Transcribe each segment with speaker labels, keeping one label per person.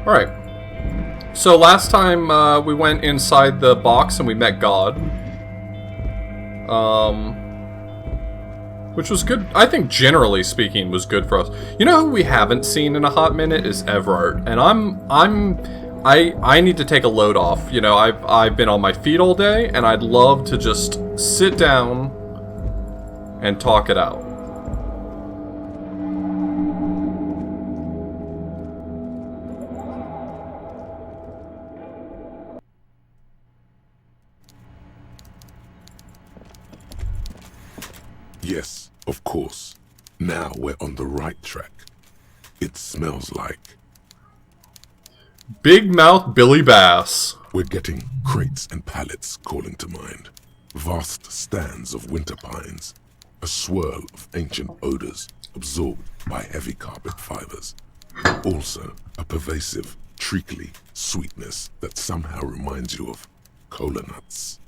Speaker 1: Alright. So last time we went inside the box and we met God. Which was good. I think generally speaking was good for us. You know who we haven't seen in a hot minute is Everard. And I need to take a load off. You know, I've been on my feet all day and I'd love to just sit down and talk it out.
Speaker 2: Yes, of course. Now we're on the right track. It smells like...
Speaker 1: Big Mouth Billy Bass.
Speaker 2: We're getting crates and pallets calling to mind. Vast stands of winter pines. A swirl of ancient odors absorbed by heavy carpet fibers. Also, a pervasive, treacly sweetness that somehow reminds you of cola nuts.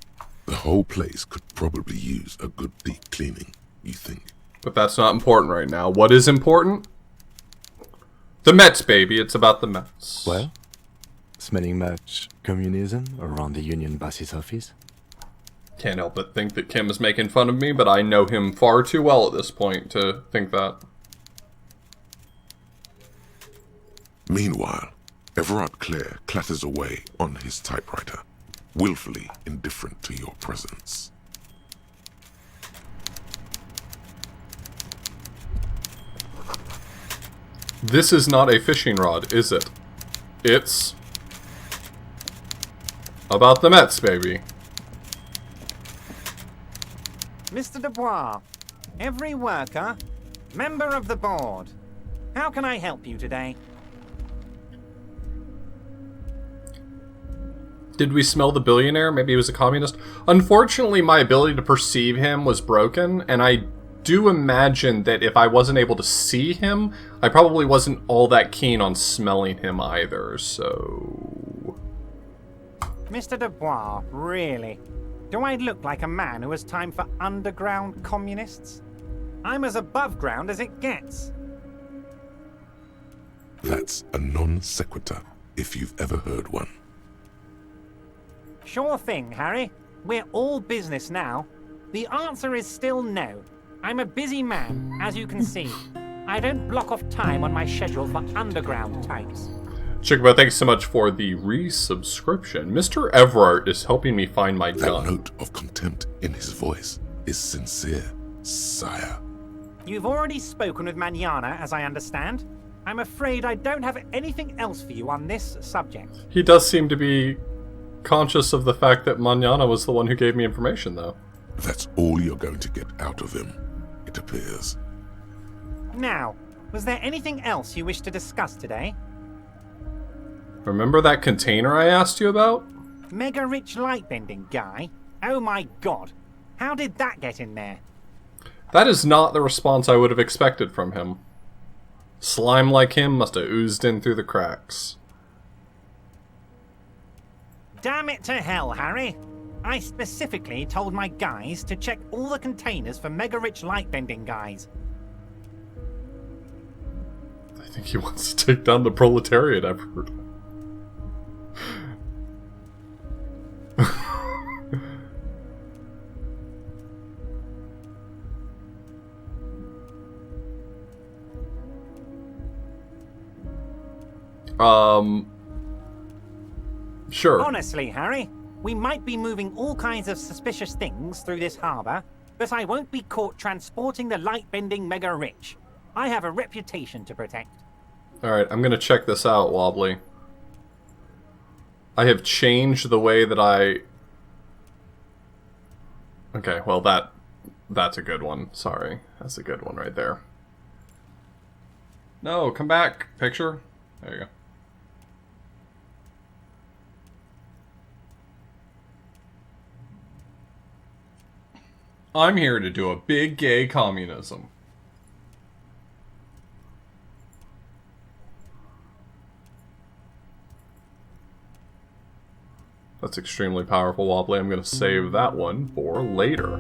Speaker 2: The whole place could probably use a good deep cleaning, you think?
Speaker 1: But that's not important right now. What is important? The Mets, baby. It's about the Mets.
Speaker 3: Well, smelling much communism around the Union Boss's office?
Speaker 1: Can't help but think that Kim is making fun of me, but I know him far too well at this point to think that.
Speaker 2: Meanwhile, Everard Clare clatters away on his typewriter, willfully indifferent to your presence.
Speaker 1: This is not a fishing rod, is it? It's about the Mets, baby.
Speaker 4: Mr. Dubois, every worker, member of the board. How can I help you today?
Speaker 1: Did we smell the billionaire? Maybe he was a communist? Unfortunately, my ability to perceive him was broken, and I do imagine that if I wasn't able to see him, I probably wasn't all that keen on smelling him either, so...
Speaker 4: Mr. Dubois, really? Do I look like a man who has time for underground communists? I'm as above ground as it gets.
Speaker 2: That's a non sequitur, if you've ever heard one.
Speaker 4: Sure thing, Harry. We're all business now. The answer is still no. I'm a busy man, as you can see. I don't block off time on my schedule for underground types.
Speaker 1: Chickaboo, thanks so much for the resubscription. Mr. Everard is helping me find my
Speaker 2: That
Speaker 1: gun.
Speaker 2: note of contempt in his voice is sincere, sire.
Speaker 4: You've already spoken with Manana, as I understand. I'm afraid I don't have anything else for you on this subject.
Speaker 1: He does seem to be conscious of the fact that Manana was the one who gave me information, though.
Speaker 2: That's all you're going to get out of him, it appears.
Speaker 4: Now, was there anything else you wish to discuss today?
Speaker 1: Remember that container I asked you about?
Speaker 4: Mega rich lightbending guy? Oh my god. How did that get in there?
Speaker 1: That is not the response I would have expected from him. Slime like him must have oozed in through the cracks.
Speaker 4: Damn it to hell, Harry. I specifically told my guys to check all the containers for mega rich lightbending guys.
Speaker 1: I think he wants to take down the proletariat effort. Sure.
Speaker 4: Honestly, Harry, we might be moving all kinds of suspicious things through this harbor, but I won't be caught transporting the lightbending mega rich. I have a reputation to protect.
Speaker 1: Alright, I'm gonna check this out, Wobbly. I have changed the way that I... Okay, well that's a good one. Sorry. That's a good one right there. No, come back, picture. There you go. I'm here to do a big gay communism. That's extremely powerful, Wobbly. I'm going to save that one for later.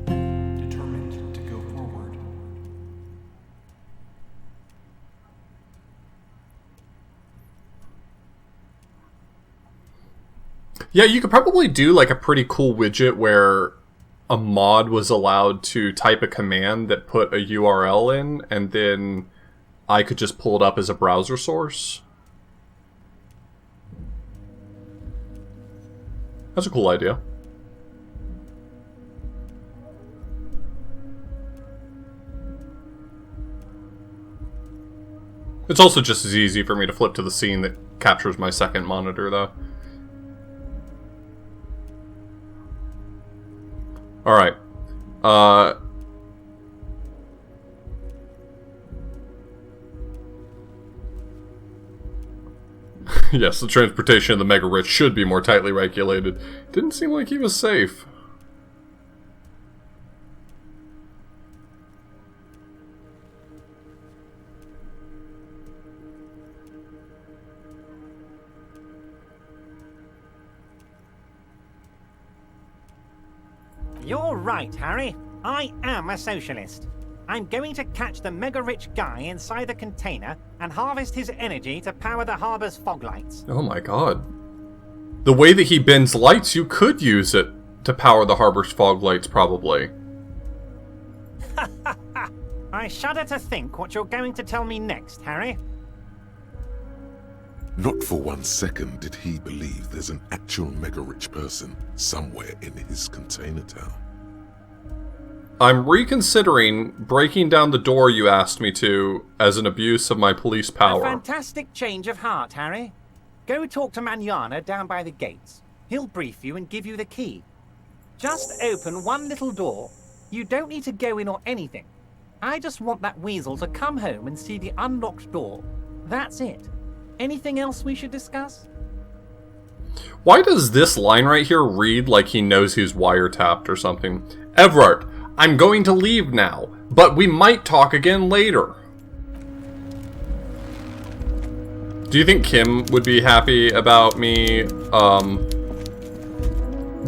Speaker 5: Determined to go forward.
Speaker 1: Yeah, you could probably do like a pretty cool widget where a mod was allowed to type a command that put a URL in, and then I could just pull it up as a browser source. That's a cool idea. It's also just as easy for me to flip to the scene that captures my second monitor, though. Alright. Yes, the transportation of the mega rich should be more tightly regulated. Didn't seem like he was safe.
Speaker 4: You're right, Harry. I am a socialist. I'm going to catch the mega-rich guy inside the container and harvest his energy to power the harbor's fog lights.
Speaker 1: Oh my god. The way that he bends lights, you could use it to power the harbor's fog lights, probably.
Speaker 4: I shudder to think what you're going to tell me next, Harry.
Speaker 2: Not for 1 second did he believe there's an actual mega-rich person somewhere in his container town.
Speaker 1: I'm reconsidering breaking down the door you asked me to as an abuse of my police
Speaker 4: A
Speaker 1: power.
Speaker 4: fantastic change of heart, Harry. Go talk to Manana down by the gates. He'll brief you and give you the key. Just open one little door. You don't need to go in or anything. I just want that weasel to come home and see the unlocked door. That's it. Anything else we should discuss?
Speaker 1: Why does this line right here read like he knows he's wiretapped or something? Everard, I'm going to leave now, but we might talk again later. Do you think Kim would be happy about me,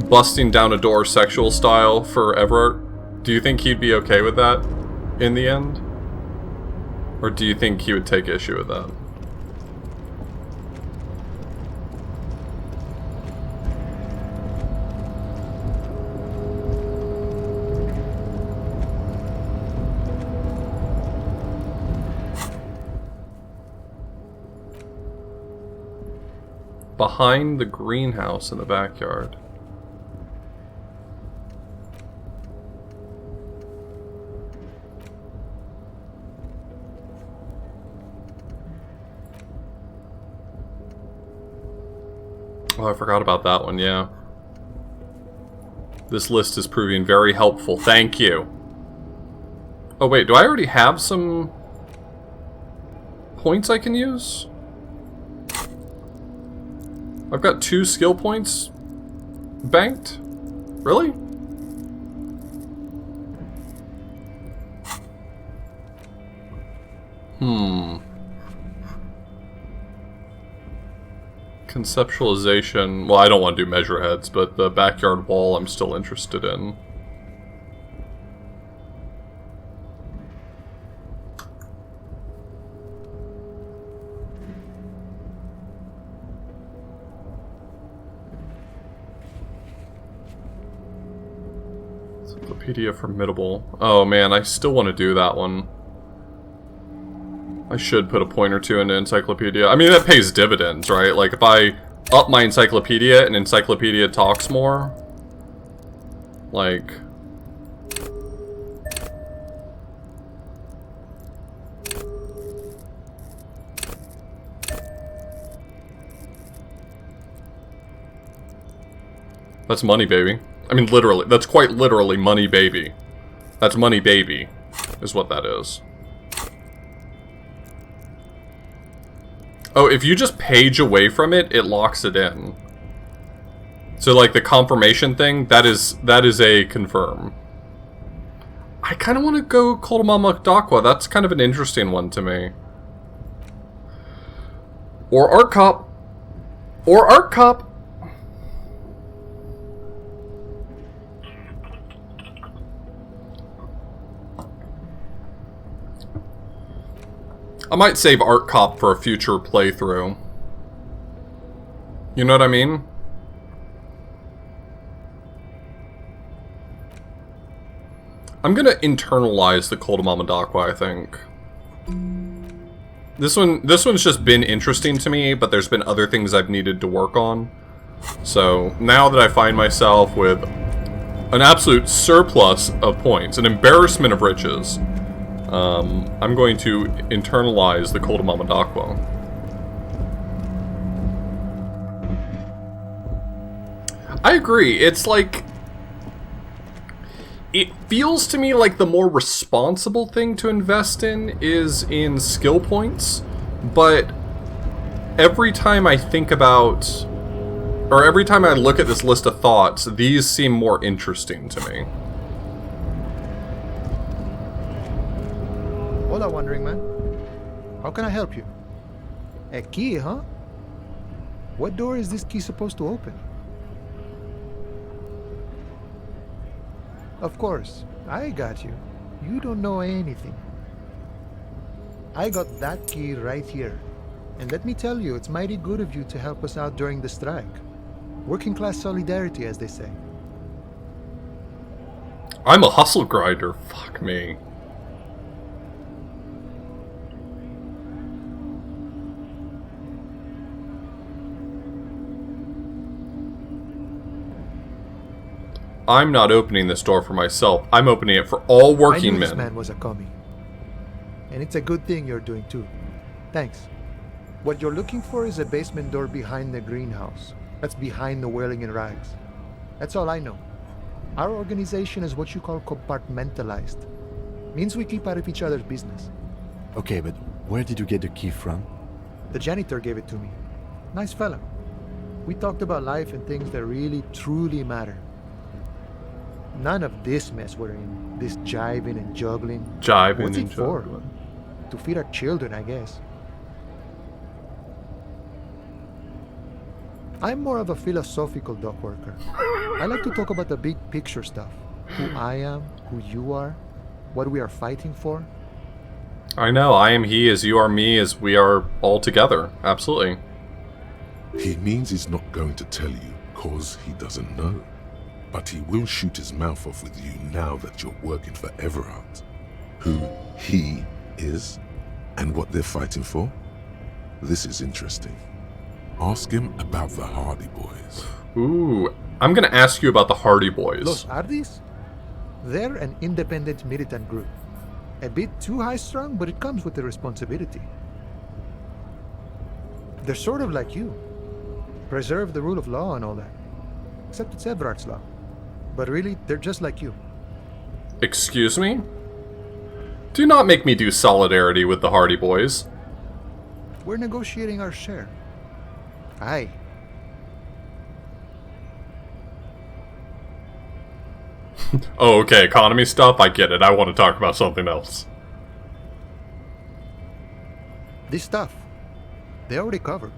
Speaker 1: busting down a door sexual style for Everard? Do you think he'd be okay with that in the end? Or do you think he would take issue with that? Behind the greenhouse in the backyard. Oh, I forgot about that one, yeah. This list is proving very helpful. Thank you. Oh wait, do I already have some points I can use? I've got 2 skill points banked? Really? Conceptualization. Well, I don't want to do measure heads, but the backyard wall I'm still interested in. Encyclopedia Formidable. Oh man, I still want to do that one. I should put a point or two into Encyclopedia. I mean, that pays dividends, right? Like, if I up my Encyclopedia and Encyclopedia talks more, like... That's money, baby. I mean, literally. That's quite literally money, baby. That's money, baby, is what that is. Oh, if you just page away from it, it locks it in. So, like, the confirmation thing, that is a confirm. I kind of want to go Koldama Dakwa. That's kind of an interesting one to me. Or Art Cop. Or Art Cop. I might save Art Cop for a future playthrough. You know what I mean? I'm gonna internalize the Cult of Mamadakwa, I think. This one's just been interesting to me, but there's been other things I've needed to work on. So, now that I find myself with an absolute surplus of points, an embarrassment of riches, I'm going to internalize the Cult of Mamadakwa. I agree, it's like... It feels to me like the more responsible thing to invest in is in skill points, but every time I think about, or every time I look at this list of thoughts, these seem more interesting to me.
Speaker 6: Hola, Wandering Man. How can I help you? A key, huh? What door is this key supposed to open? Of course, I got you. You don't know anything. I got that key right here. And let me tell you, it's mighty good of you to help us out during the strike. Working class solidarity, as they say.
Speaker 1: I'm a hustle grinder, fuck me. I'm not opening this door for myself. I'm opening it for all working
Speaker 6: I knew
Speaker 1: men.
Speaker 6: This man was a commie. And it's a good thing you're doing too. Thanks. What you're looking for is a basement door behind the greenhouse. That's behind the wailing in rags. That's all I know. Our organization is what you call compartmentalized. Means we keep out of each other's business.
Speaker 3: Okay, but where did you get the key from?
Speaker 6: The janitor gave it to me. Nice fella. We talked about life and things that really, truly matter. None of this mess we're in. This jiving and juggling.
Speaker 1: Jiving
Speaker 6: What's
Speaker 1: and
Speaker 6: it for?
Speaker 1: juggling.
Speaker 6: To feed our children, I guess. I'm more of a philosophical dock worker. I like to talk about the big picture stuff. Who I am, who you are, what we are fighting for.
Speaker 1: I know, I am he as you are me as we are all together. Absolutely.
Speaker 2: He means he's not going to tell you, cause he doesn't know. But he will shoot his mouth off with you now that you're working for Everard. Who he is, and what they're fighting for. This is interesting. Ask him about the Hardy Boys.
Speaker 1: Ooh, I'm gonna ask you about the Hardy Boys.
Speaker 6: Los Hardys? They're an independent militant group. A bit too high-strung, but it comes with the responsibility. They're sort of like you. Preserve the rule of law and all that. Except it's Everard's law. But really, they're just like you.
Speaker 1: Excuse me? Do not make me do solidarity with the Hardy Boys.
Speaker 6: We're negotiating our share. Aye.
Speaker 1: Oh, okay, economy stuff, I get it. I want to talk about something else.
Speaker 6: This stuff, they already covered.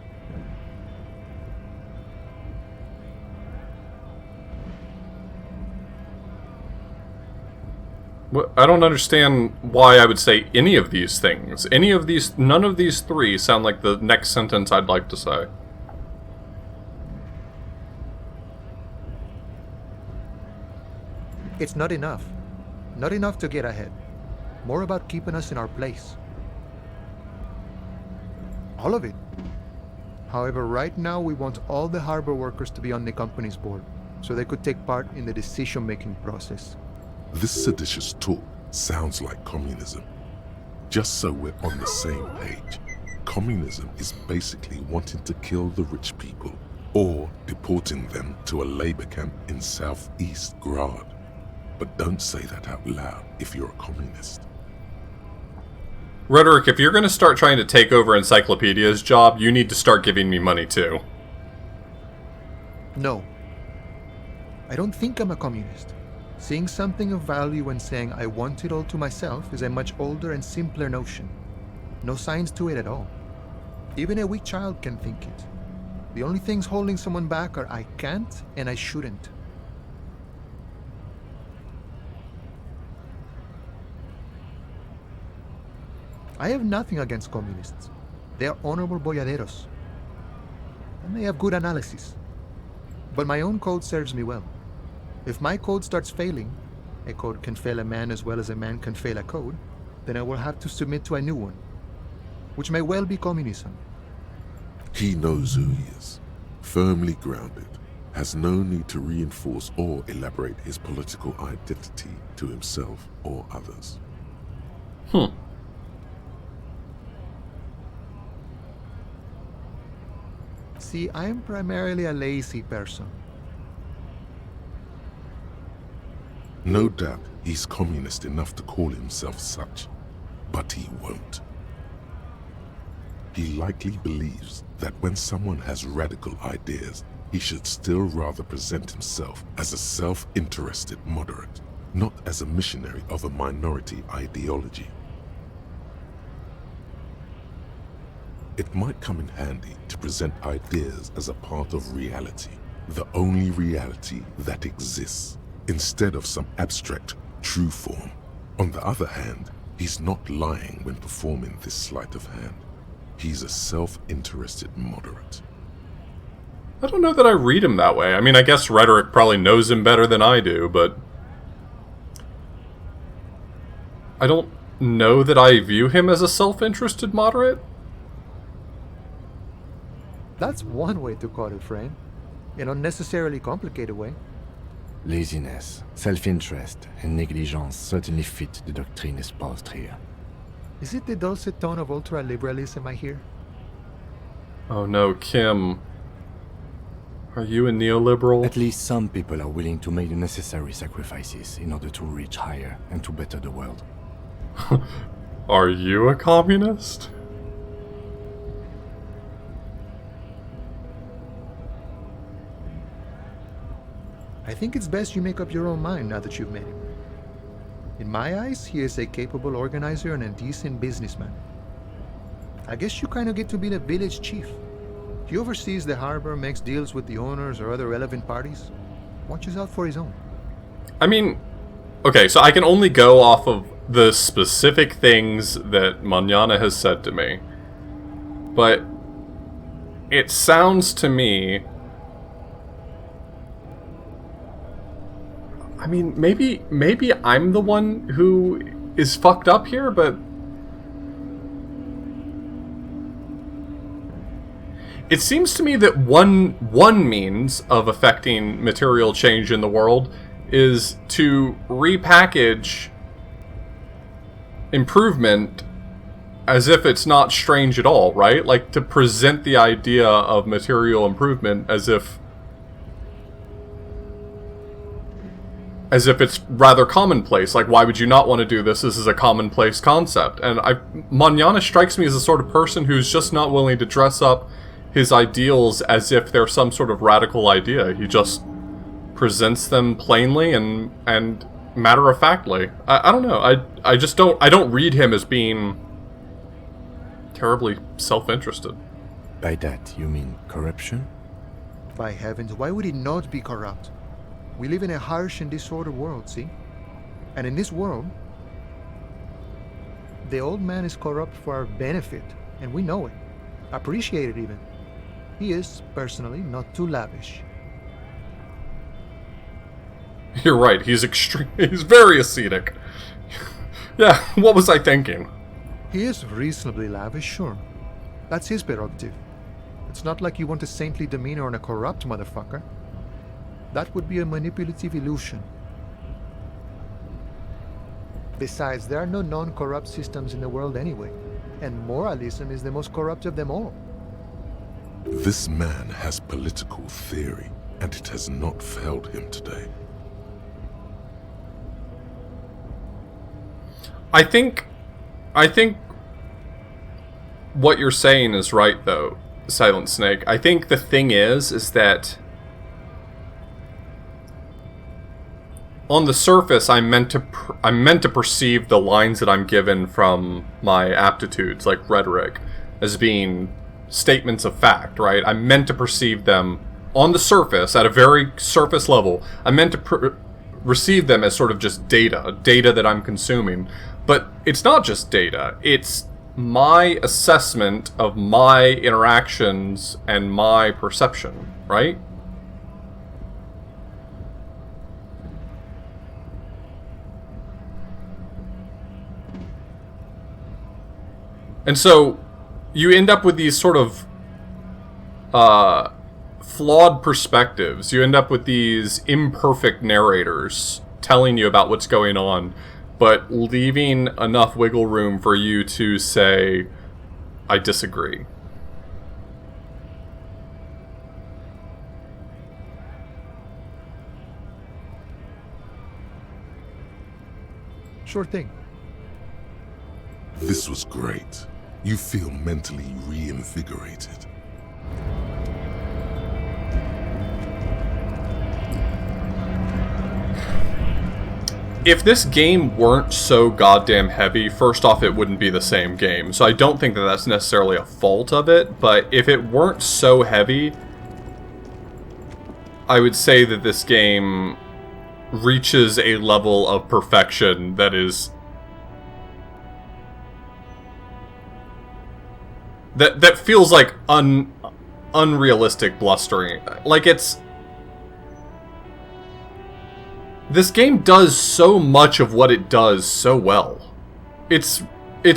Speaker 1: I don't understand why I would say any of these things. None of these three sound like the next sentence I'd like to say.
Speaker 6: It's not enough. Not enough to get ahead. More about keeping us in our place. All of it. However, right now we want all the harbor workers to be on the company's board, so they could take part in the decision-making process.
Speaker 2: This seditious talk sounds like communism. Just so we're on the same page, communism is basically wanting to kill the rich people, or deporting them to a labor camp in southeast Grad. But don't say that out loud if you're a communist.
Speaker 1: Rhetoric, if you're going to start trying to take over Encyclopedia's job, you need to start giving me money too.
Speaker 6: No. I don't think I'm a communist. Seeing something of value and saying I want it all to myself is a much older and simpler notion. No science to it at all. Even a weak child can think it. The only things holding someone back are I can't and I shouldn't. I have nothing against communists. They are honorable boyaderos. And they have good analysis. But my own code serves me well. If my code starts failing, a code can fail a man as well as a man can fail a code, then I will have to submit to a new one, which may well be communism.
Speaker 2: He knows who he is, firmly grounded, has no need to reinforce or elaborate his political identity to himself or others.
Speaker 6: See, I am primarily a lazy person.
Speaker 2: No doubt he's communist enough to call himself such, but he won't. He likely believes that when someone has radical ideas, he should still rather present himself as a self-interested moderate, not as a missionary of a minority ideology. It might come in handy to present ideas as a part of reality, the only reality that exists, instead of some abstract, true form. On the other hand, he's not lying when performing this sleight of hand. He's a self-interested moderate.
Speaker 1: I don't know that I read him that way. I mean, I guess Rhetoric probably knows him better than I do, but I don't know that I view him as a self-interested moderate.
Speaker 6: That's one way to call it, friend. An unnecessarily complicated way.
Speaker 3: Laziness, self-interest, and negligence certainly fit the doctrine espoused here.
Speaker 6: Is it the dulcet tone of ultra-liberalism I hear?
Speaker 1: Oh no, Kim. Are you a neoliberal?
Speaker 3: At least some people are willing to make the necessary sacrifices in order to reach higher and to better the world.
Speaker 1: Are you a communist?
Speaker 6: I think it's best you make up your own mind now that you've met him. In my eyes, he is a capable organizer and a decent businessman. I guess you kind of get to be the village chief. He oversees the harbor, makes deals with the owners or other relevant parties, watches out for his own.
Speaker 1: I mean, okay, so I can only go off of the specific things that Manana has said to me. But it sounds to me... I mean, maybe I'm the one who is fucked up here, but it seems to me that one means of affecting material change in the world is to repackage improvement as if it's not strange at all, right? Like, to present the idea of material improvement as if it's rather commonplace. Like, why would you not want to do this? This is a commonplace concept. And Manana strikes me as the sort of person who's just not willing to dress up his ideals as if they're some sort of radical idea. He just presents them plainly and matter-of-factly. I don't know. I don't read him as being terribly self-interested.
Speaker 3: By that, you mean corruption?
Speaker 6: By heavens, why would he not be corrupt? We live in a harsh and disordered world, see? And in this world, the old man is corrupt for our benefit, and we know it. Appreciate it even. He is, personally, not too lavish.
Speaker 1: You're right, he's very ascetic. Yeah, what was I thinking?
Speaker 6: He is reasonably lavish, sure. That's his prerogative. It's not like you want a saintly demeanor on a corrupt motherfucker. That would be a manipulative illusion. Besides, there are no non-corrupt systems in the world anyway, and moralism is the most corrupt of them all.
Speaker 2: This man has political theory, and it has not failed him today.
Speaker 1: I think what you're saying is right, though, Silent Snake. I think the thing is that on the surface, I'm meant to perceive the lines that I'm given from my aptitudes, like rhetoric, as being statements of fact, right? I'm meant to perceive them on the surface, at a very surface level. I'm meant to receive them as sort of just data that I'm consuming. But it's not just data, it's my assessment of my interactions and my perception, right? And so you end up with these sort of flawed perspectives. You end up with these imperfect narrators telling you about what's going on, but leaving enough wiggle room for you to say, I disagree.
Speaker 6: Sure thing.
Speaker 2: This was great. You feel mentally reinvigorated.
Speaker 1: If this game weren't so goddamn heavy, first off, it wouldn't be the same game. So I don't think that that's necessarily a fault of it, but if it weren't so heavy, I would say that this game reaches a level of perfection that is... That feels like unrealistic blustering. Like, it's... This game does so much of what it does so well. It's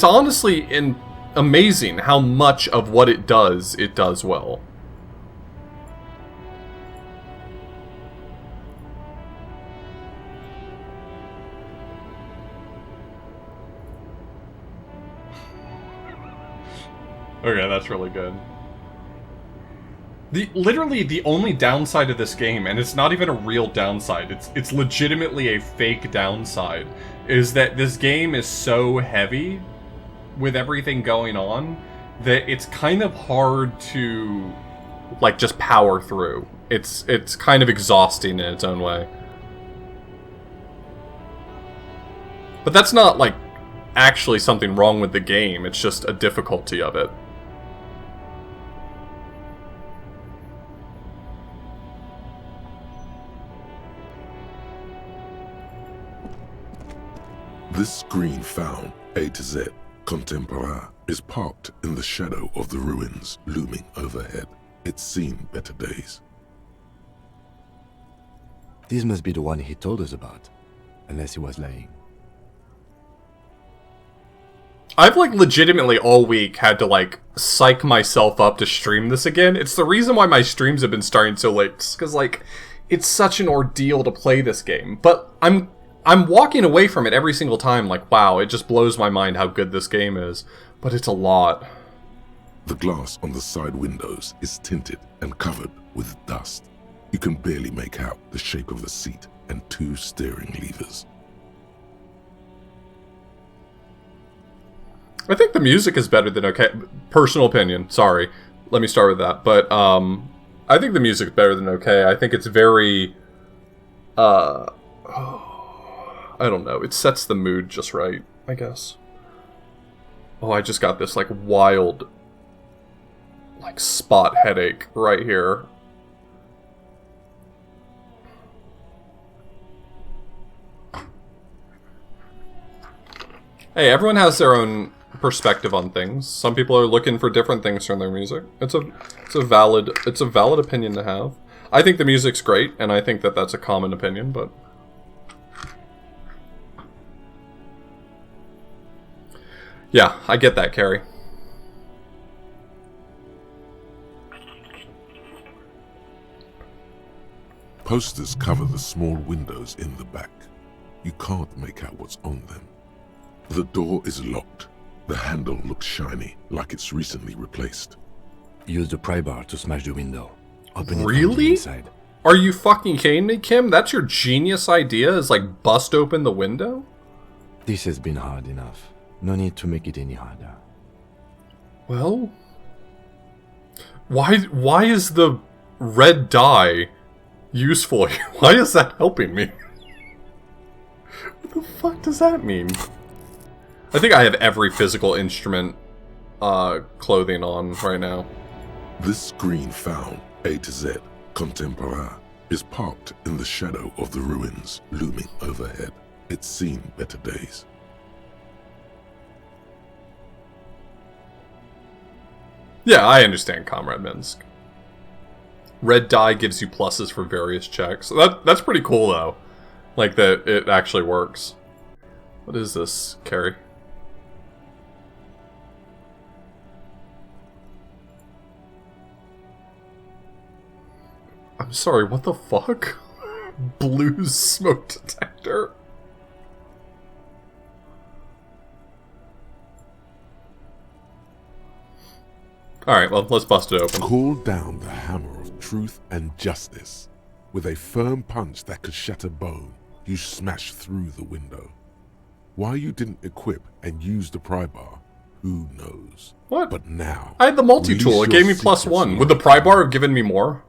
Speaker 1: honestly amazing how much of what it does well. Okay, that's really good. Literally the only downside of this game, and it's not even a real downside, it's legitimately a fake downside, is that this game is so heavy with everything going on that it's kind of hard to like just power through. It's kind of exhausting in its own way. But that's not like actually something wrong with the game, it's just a difficulty of it.
Speaker 2: This screen found, A to Z, Contemporain, is parked in the shadow of the ruins looming overhead. It's seen better days.
Speaker 3: This must be the one he told us about, unless he was lying.
Speaker 1: I've like legitimately all week had to like psych myself up to stream this again. It's the reason why my streams have been starting so late, because like it's such an ordeal to play this game. But I'm walking away from it every single time like, wow, it just blows my mind how good this game is. But it's a lot.
Speaker 2: The glass on the side windows is tinted and covered with dust. You can barely make out the shape of the seat and two steering levers.
Speaker 1: I think the music is better than okay. Personal opinion, sorry. Let me start with that. But I think the music's better than okay. I think it's very I don't know. It sets the mood just right, I guess. Oh, I just got this like wild like spot headache right here. Hey, everyone has their own perspective on things. Some people are looking for different things from their music. It's a valid opinion to have. I think the music's great, and I think that that's a common opinion, but yeah, I get that, Carrie.
Speaker 2: Posters cover the small windows in the back. You can't make out what's on them. The door is locked. The handle looks shiny, like it's recently replaced.
Speaker 3: Use the pry bar to smash the window. Open it from the
Speaker 1: Really?
Speaker 3: inside.
Speaker 1: Are you fucking kidding me, Kim? That's your genius idea, is like bust open the window?
Speaker 3: This has been hard enough. No need to make it any harder.
Speaker 1: Well, why is the red dye useful here? Why is that helping me? What the fuck does that mean? I think I have every physical instrument clothing on right now.
Speaker 2: This screen found, A to Z, Contemporain, is parked in the shadow of the ruins looming overhead. It's seen better days.
Speaker 1: Yeah, I understand, Comrade Minsk. Red dye gives you pluses for various checks. That's pretty cool, though. Like, that it actually works. What is this, Carrie? I'm sorry, what the fuck? Blues smoke detector. Alright, well, let's bust it open.
Speaker 2: Call down the hammer of truth and justice. With a firm punch that could shatter bone, you smash through the window. Why you didn't equip and use the pry bar, who knows?
Speaker 1: What?
Speaker 2: But now...
Speaker 1: I had the multi-tool, it gave me +1. Would the pry bar have given me more?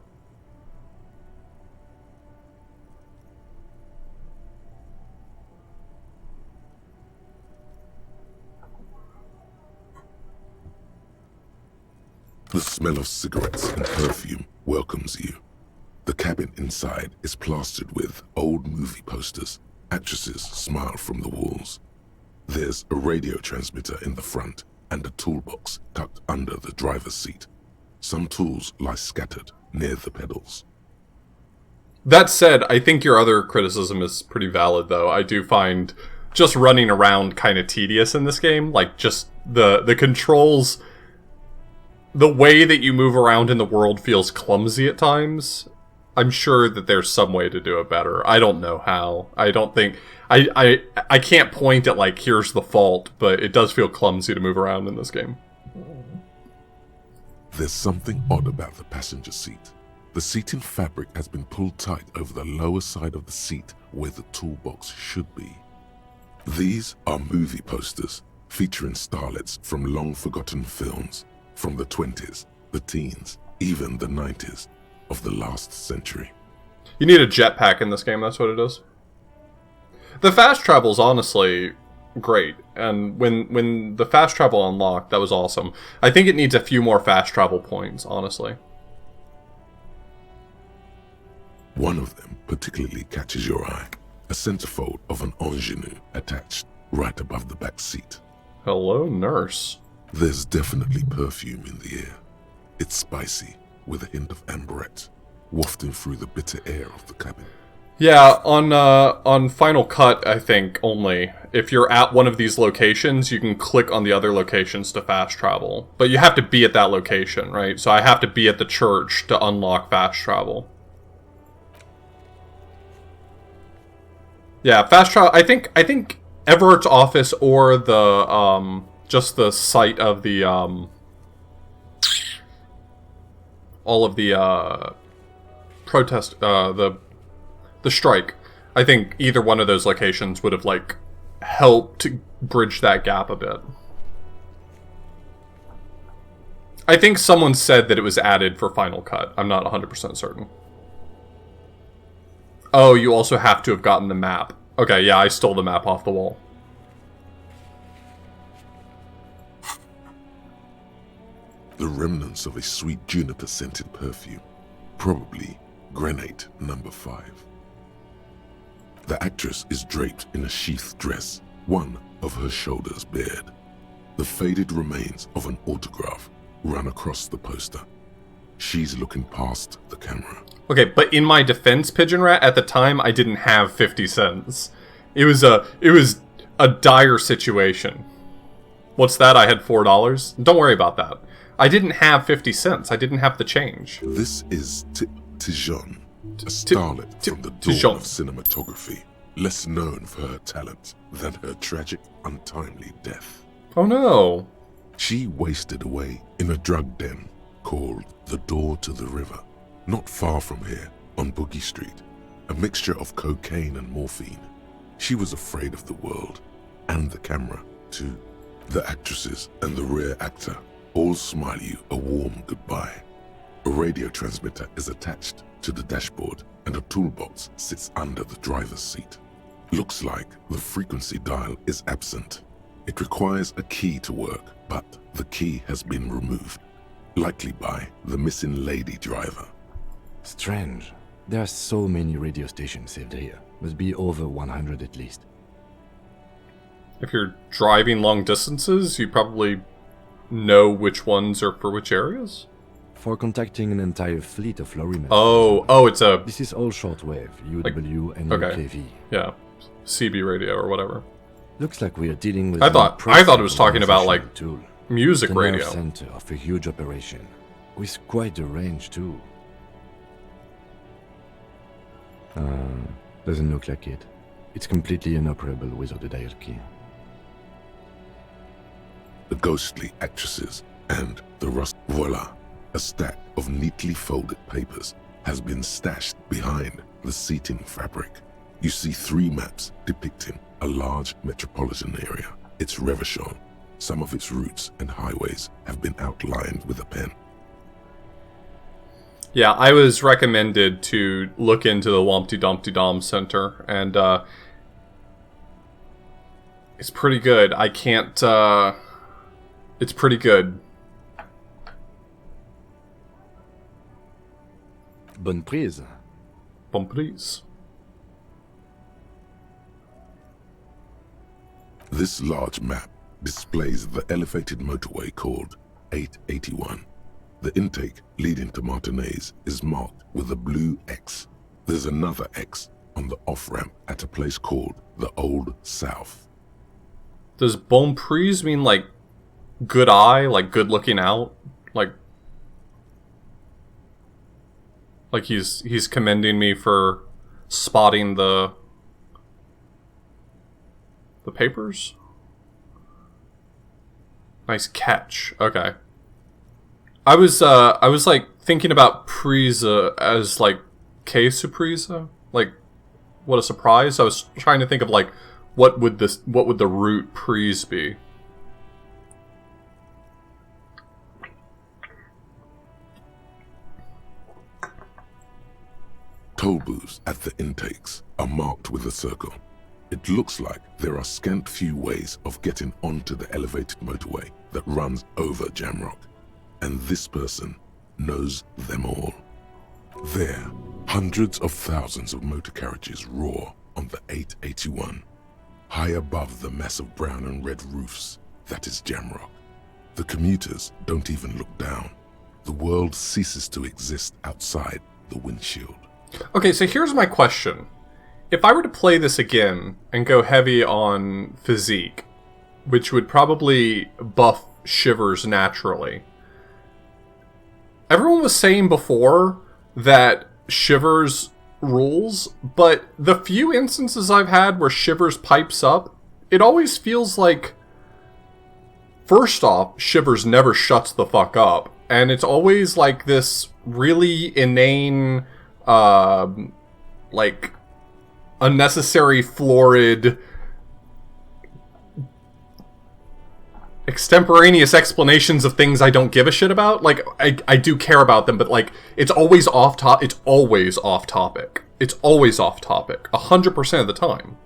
Speaker 2: The smell of cigarettes and perfume welcomes you. The cabin inside is plastered with old movie posters. Actresses smile from the walls. There's a radio transmitter in the front and a toolbox tucked under the driver's seat. Some tools lie scattered near the pedals.
Speaker 1: That said, I think your other criticism is pretty valid, though. I do find just running around kind of tedious in this game. Like, just the controls... The way that you move around in the world feels clumsy at times. I'm sure that there's some way to do it better. I don't know how. I don't think... I can't point at, like, here's the fault, but it does feel clumsy to move around in this game.
Speaker 2: There's something odd about the passenger seat. The seating fabric has been pulled tight over the lower side of the seat where the toolbox should be. These are movie posters featuring starlets from long-forgotten films from the 20s, the teens, even the 90s of the last century.
Speaker 1: You need a jetpack in this game, that's what it is. The fast travel's honestly great, and when the fast travel unlocked, that was awesome. I think it needs a few more fast travel points, honestly.
Speaker 2: One of them particularly catches your eye. A centerfold of an ingenue attached right above the back seat.
Speaker 1: Hello, nurse.
Speaker 2: There's definitely perfume in the air. It's spicy, with a hint of amberette, wafting through the bitter air of the cabin.
Speaker 1: Yeah, on Final Cut, I think, only. If you're at one of these locations, you can click on the other locations to fast travel. But you have to be at that location, right? So I have to be at the church to unlock fast travel. Yeah, fast travel, I think Everett's office or the, just the site of the, all of the, protest, the strike. I think either one of those locations would have, like, helped bridge that gap a bit. I think someone said that it was added for Final Cut. I'm not 100% certain. Oh, you also have to have gotten the map. Okay, yeah, I stole the map off the wall.
Speaker 2: The remnants of a sweet juniper-scented perfume. Probably Grenade number 5. The actress is draped in a sheath dress, one of her shoulders bared. The faded remains of an autograph run across the poster. She's looking past the camera.
Speaker 1: Okay, but in my defense, Pigeon Rat, at the time, I didn't have 50 cents. It was a dire situation. What's that? I had $4? Don't worry about that. I didn't have 50 cents. I didn't have the change.
Speaker 2: This is Tijon, a starlet from the dawn of cinematography, less known for her talent than her tragic, untimely death.
Speaker 1: Oh no.
Speaker 2: She wasted away in a drug den called the Door to the River, not far from here on Boogie Street, a mixture of cocaine and morphine. She was afraid of the world, and the camera, too. The actresses and the rear actor all smile you a warm goodbye. A radio transmitter is attached to the dashboard, and a toolbox sits under the driver's seat. Looks like the frequency dial is absent. It requires a key to work, but the key has been removed, likely by the missing lady driver.
Speaker 3: Strange. There are so many radio stations saved here. Must be over 100 at least.
Speaker 1: If you're driving long distances, you probably know which ones are for which areas?
Speaker 3: For contacting an entire fleet of lorrymen.
Speaker 1: Oh, it's a...
Speaker 3: This is all shortwave, UW and
Speaker 1: okay.
Speaker 3: UKV.
Speaker 1: Yeah, CB radio or whatever.
Speaker 3: Looks like we are dealing with...
Speaker 1: I thought it was talking about, like,
Speaker 3: tool.
Speaker 1: music
Speaker 3: the
Speaker 1: radio.
Speaker 3: Center of a huge operation, with quite a range too. Doesn't look like it. It's completely inoperable without a dial key.
Speaker 2: The ghostly actresses and the rust. Voila! A stack of neatly folded papers has been stashed behind the seating fabric. You see 3 maps depicting a large metropolitan area. It's Revachol. Some of its routes and highways have been outlined with a pen.
Speaker 1: Yeah, I was recommended to look into the Wompty Dumpty Dom Center, and it's pretty good. I can't, it's pretty good.
Speaker 3: Bonne prise.
Speaker 1: Bon prise.
Speaker 2: This large map displays the elevated motorway called 881. The intake leading to Martinez is marked with a blue X. There's another X on the off-ramp at a place called the Old South.
Speaker 1: Does bon prise mean, like, good eye, like good looking out? Like he's commending me for spotting the papers? Nice catch. Okay. I was like thinking about prise as like que surprise, like what a surprise. I was trying to think of like what would the root prise be?
Speaker 2: Toll booths at the intakes are marked with a circle. It looks like there are scant few ways of getting onto the elevated motorway that runs over Jamrock, and this person knows them all. There, hundreds of thousands of motor carriages roar on the 881, high above the mass of brown and red roofs that is Jamrock. The commuters don't even look down. The world ceases to exist outside the windshield.
Speaker 1: Okay, so here's my question. If I were to play this again and go heavy on physique, which would probably buff Shivers naturally, everyone was saying before that Shivers rules, but the few instances I've had where Shivers pipes up, it always feels like, first off, Shivers never shuts the fuck up, and it's always like this really inane, like, unnecessary, florid, extemporaneous explanations of things I don't give a shit about. Like, I do care about them, but, like, it's always off topic. It's always off topic. It's always off topic. 100% of the time.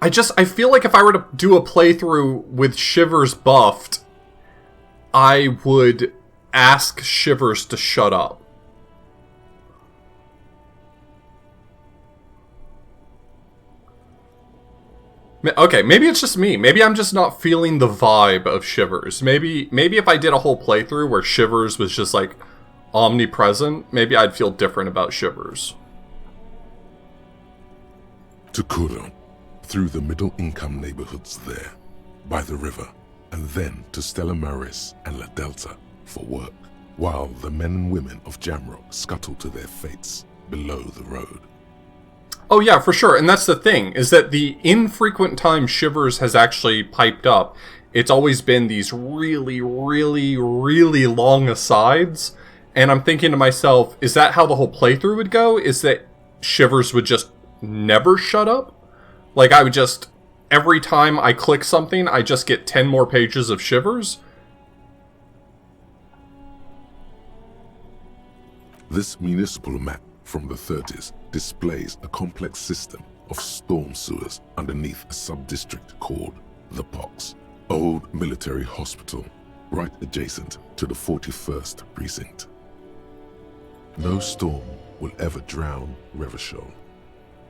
Speaker 1: I feel like if I were to do a playthrough with Shivers buffed, I would ask Shivers to shut up. Okay, maybe it's just me. Maybe I'm just not feeling the vibe of Shivers. Maybe if I did a whole playthrough where Shivers was just, like, omnipresent, maybe I'd feel different about Shivers.
Speaker 2: To Kuro, through the middle-income neighborhoods there, by the river, and then to Stella Maris and La Delta for work, while the men and women of Jamrock scuttle to their fates below the road.
Speaker 1: Oh yeah, for sure. And that's the thing, is that the infrequent time Shivers has actually piped up, it's always been these really, really, really long asides. And I'm thinking to myself, is that how the whole playthrough would go? Is that Shivers would just never shut up? Like, I would just, every time I click something, I just get 10 more pages of Shivers?
Speaker 2: This municipal map from the 30s displays a complex system of storm sewers underneath a sub-district called the Pox, old military hospital, right adjacent to the 41st precinct. No storm will ever drown Revachol,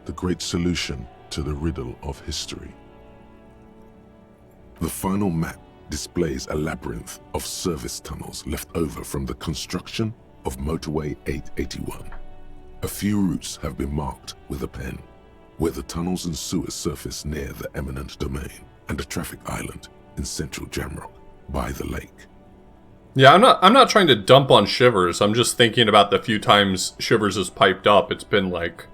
Speaker 2: the great solution to the riddle of history. The final map displays a labyrinth of service tunnels left over from the construction of Motorway 881. A few routes have been marked with a pen, where the tunnels and sewers surface near the eminent domain, and a traffic island in central Jamrock, by the lake.
Speaker 1: Yeah, I'm not trying to dump on Shivers. I'm just thinking about the few times Shivers has piped up. It's been like,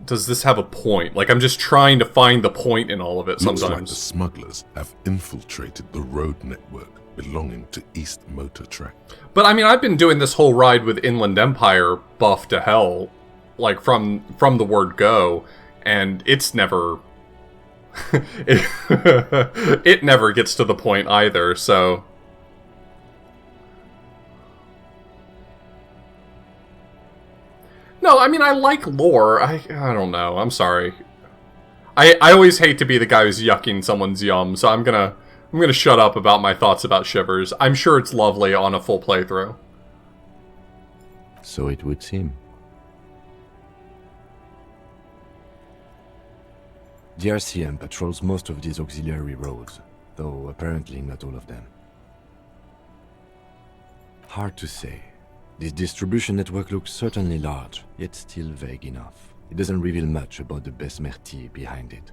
Speaker 1: does this have a point? Like, I'm just trying to find the point in all of it sometimes.
Speaker 2: Looks like the smugglers have infiltrated the road network belonging to East Motor Track.
Speaker 1: But I mean, I've been doing this whole ride with Inland Empire buff to hell, like from the word go, and it's never it never gets to the point either, so no, I mean, I like lore. I don't know. I'm sorry. I always hate to be the guy who's yucking someone's yum, so I'm gonna shut up about my thoughts about Shivers. I'm sure it's lovely on a full playthrough.
Speaker 3: So it would seem. The RCM patrols most of these auxiliary roads, though apparently not all of them. Hard to say. This distribution network looks certainly large, yet still vague enough. It doesn't reveal much about the Besmerti behind it.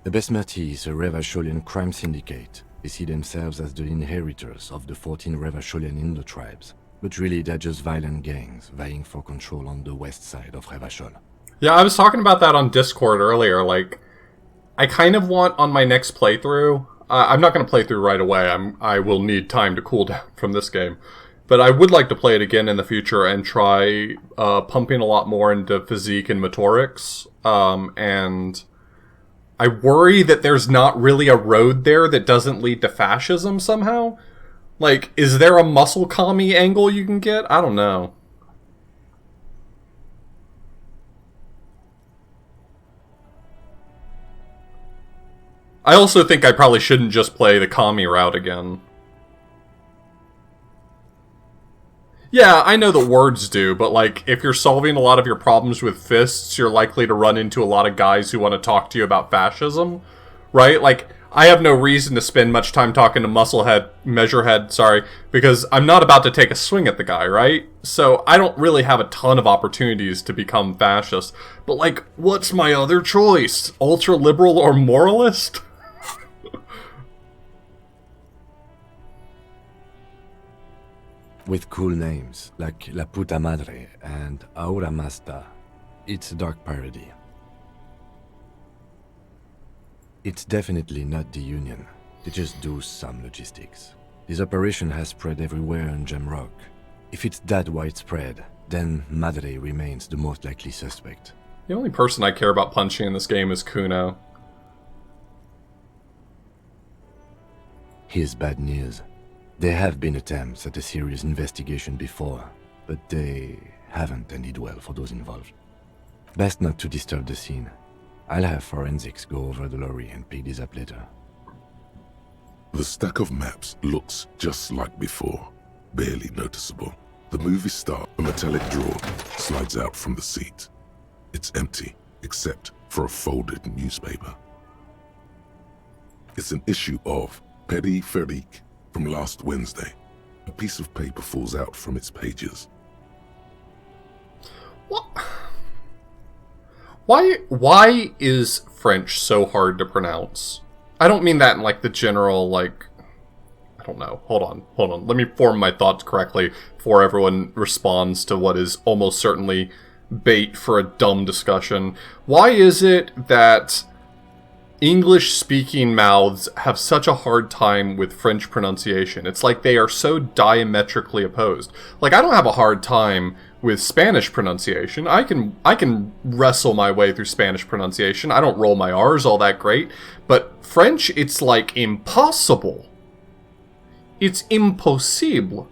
Speaker 3: The Besmerti is a Revacholian crime syndicate. They see themselves as the inheritors of the 14 Revacholian Indo-tribes, but really they're just violent gangs vying for control on the west side of Revachol.
Speaker 1: Yeah, I was talking about that on Discord earlier. Like, I kind of want on my next playthrough, I'm not going to play through right away. I will need time to cool down from this game. But I would like to play it again in the future and try pumping a lot more into physique and motorics. And I worry that there's not really a road there that doesn't lead to fascism somehow. Like, is there a muscle commie angle you can get? I don't know. I also think I probably shouldn't just play the commie route again. Yeah, I know that words do, but like, if you're solving a lot of your problems with fists, you're likely to run into a lot of guys who want to talk to you about fascism, right? Like, I have no reason to spend much time talking to Measurehead, because I'm not about to take a swing at the guy, right? So I don't really have a ton of opportunities to become fascist. But like, what's my other choice? Ultra-liberal or moralist?
Speaker 3: With cool names like La Puta Madre and Ahora Masta, it's a dark parody. It's definitely not the Union. They just do some logistics. This operation has spread everywhere in Jamrock. If it's that widespread, then Madre remains the most likely suspect.
Speaker 1: The only person I care about punching in this game is Kuno.
Speaker 3: Here's bad news. There have been attempts at a serious investigation before, but they haven't ended well for those involved. Best not to disturb the scene. I'll have forensics go over the lorry and pick this up later.
Speaker 2: The stack of maps looks just like before, barely noticeable. The movie star, a metallic drawer, slides out from the seat. It's empty, except for a folded newspaper. It's an issue of Périphérique from last Wednesday. A piece of paper falls out from its pages.
Speaker 1: What? Why is French so hard to pronounce? I don't mean that in like the general, like, I don't know. Hold on. Let me form my thoughts correctly before everyone responds to what is almost certainly bait for a dumb discussion. Why is it that English-speaking mouths have such a hard time with French pronunciation? It's like they are so diametrically opposed. Like, I don't have a hard time with Spanish pronunciation. I can wrestle my way through Spanish pronunciation. I don't roll my R's all that great. But French, it's like impossible. It's impossible.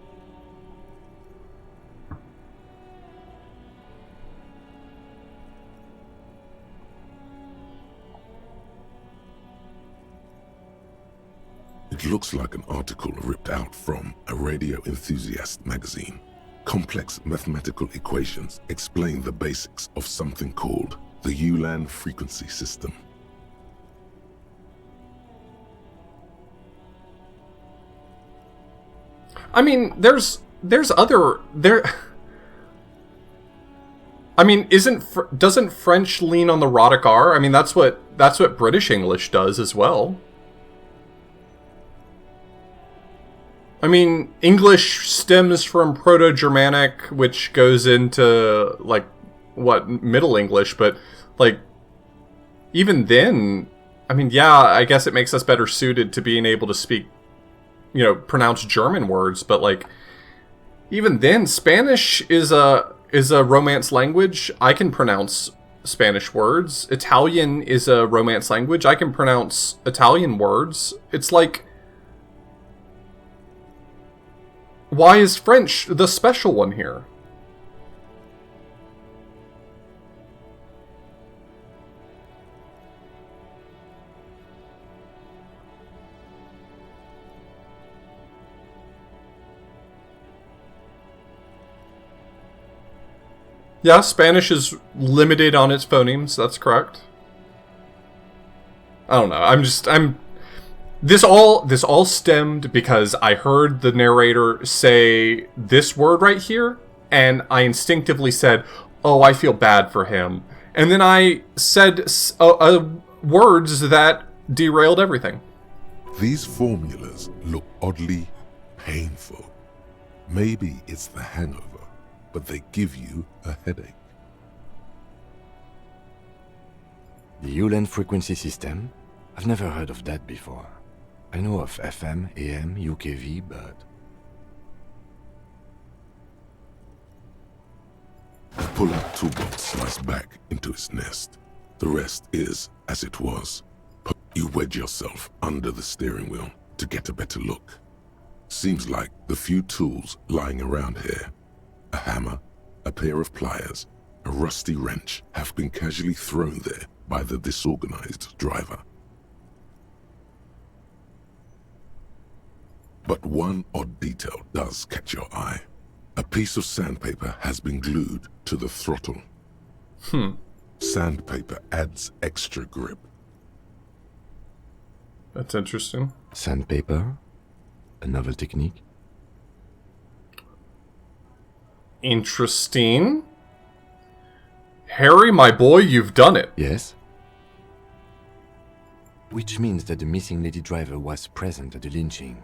Speaker 2: It looks like an article ripped out from a radio enthusiast magazine. Complex mathematical equations explain the basics of something called the Ulan frequency system. I
Speaker 1: mean, there's other I mean, doesn't French lean on the rhotic R? I mean, that's what British English does as well. I mean, English stems from Proto-Germanic, which goes into, like, Middle English, but, like, even then, I mean, yeah, I guess it makes us better suited to being able to speak, pronounce German words, but, like, even then, Spanish is a Romance language. I can pronounce Spanish words. Italian is a Romance language. I can pronounce Italian words. It's like, why is French the special one here? Yeah, Spanish is limited on its phonemes, that's correct. I don't know, This all stemmed because I heard the narrator say this word right here, and I instinctively said, oh, I feel bad for him. And then I said words that derailed everything.
Speaker 2: These formulas look oddly painful. Maybe it's the hangover, but they give you a headache.
Speaker 3: The Ulan frequency system? I've never heard of that before. I know of FM, AM, UKV, but...
Speaker 2: The pulling toolbox slides back into its nest. The rest is as it was. You wedge yourself under the steering wheel to get a better look. Seems like the few tools lying around here, a hammer, a pair of pliers, a rusty wrench, have been casually thrown there by the disorganized driver. But one odd detail does catch your eye. A piece of sandpaper has been glued to the throttle. Sandpaper adds extra grip.
Speaker 1: That's interesting.
Speaker 3: Sandpaper? A novel technique?
Speaker 1: Interesting. Harry, my boy, you've done it.
Speaker 3: Yes? Which means that the missing lady driver was present at the lynching.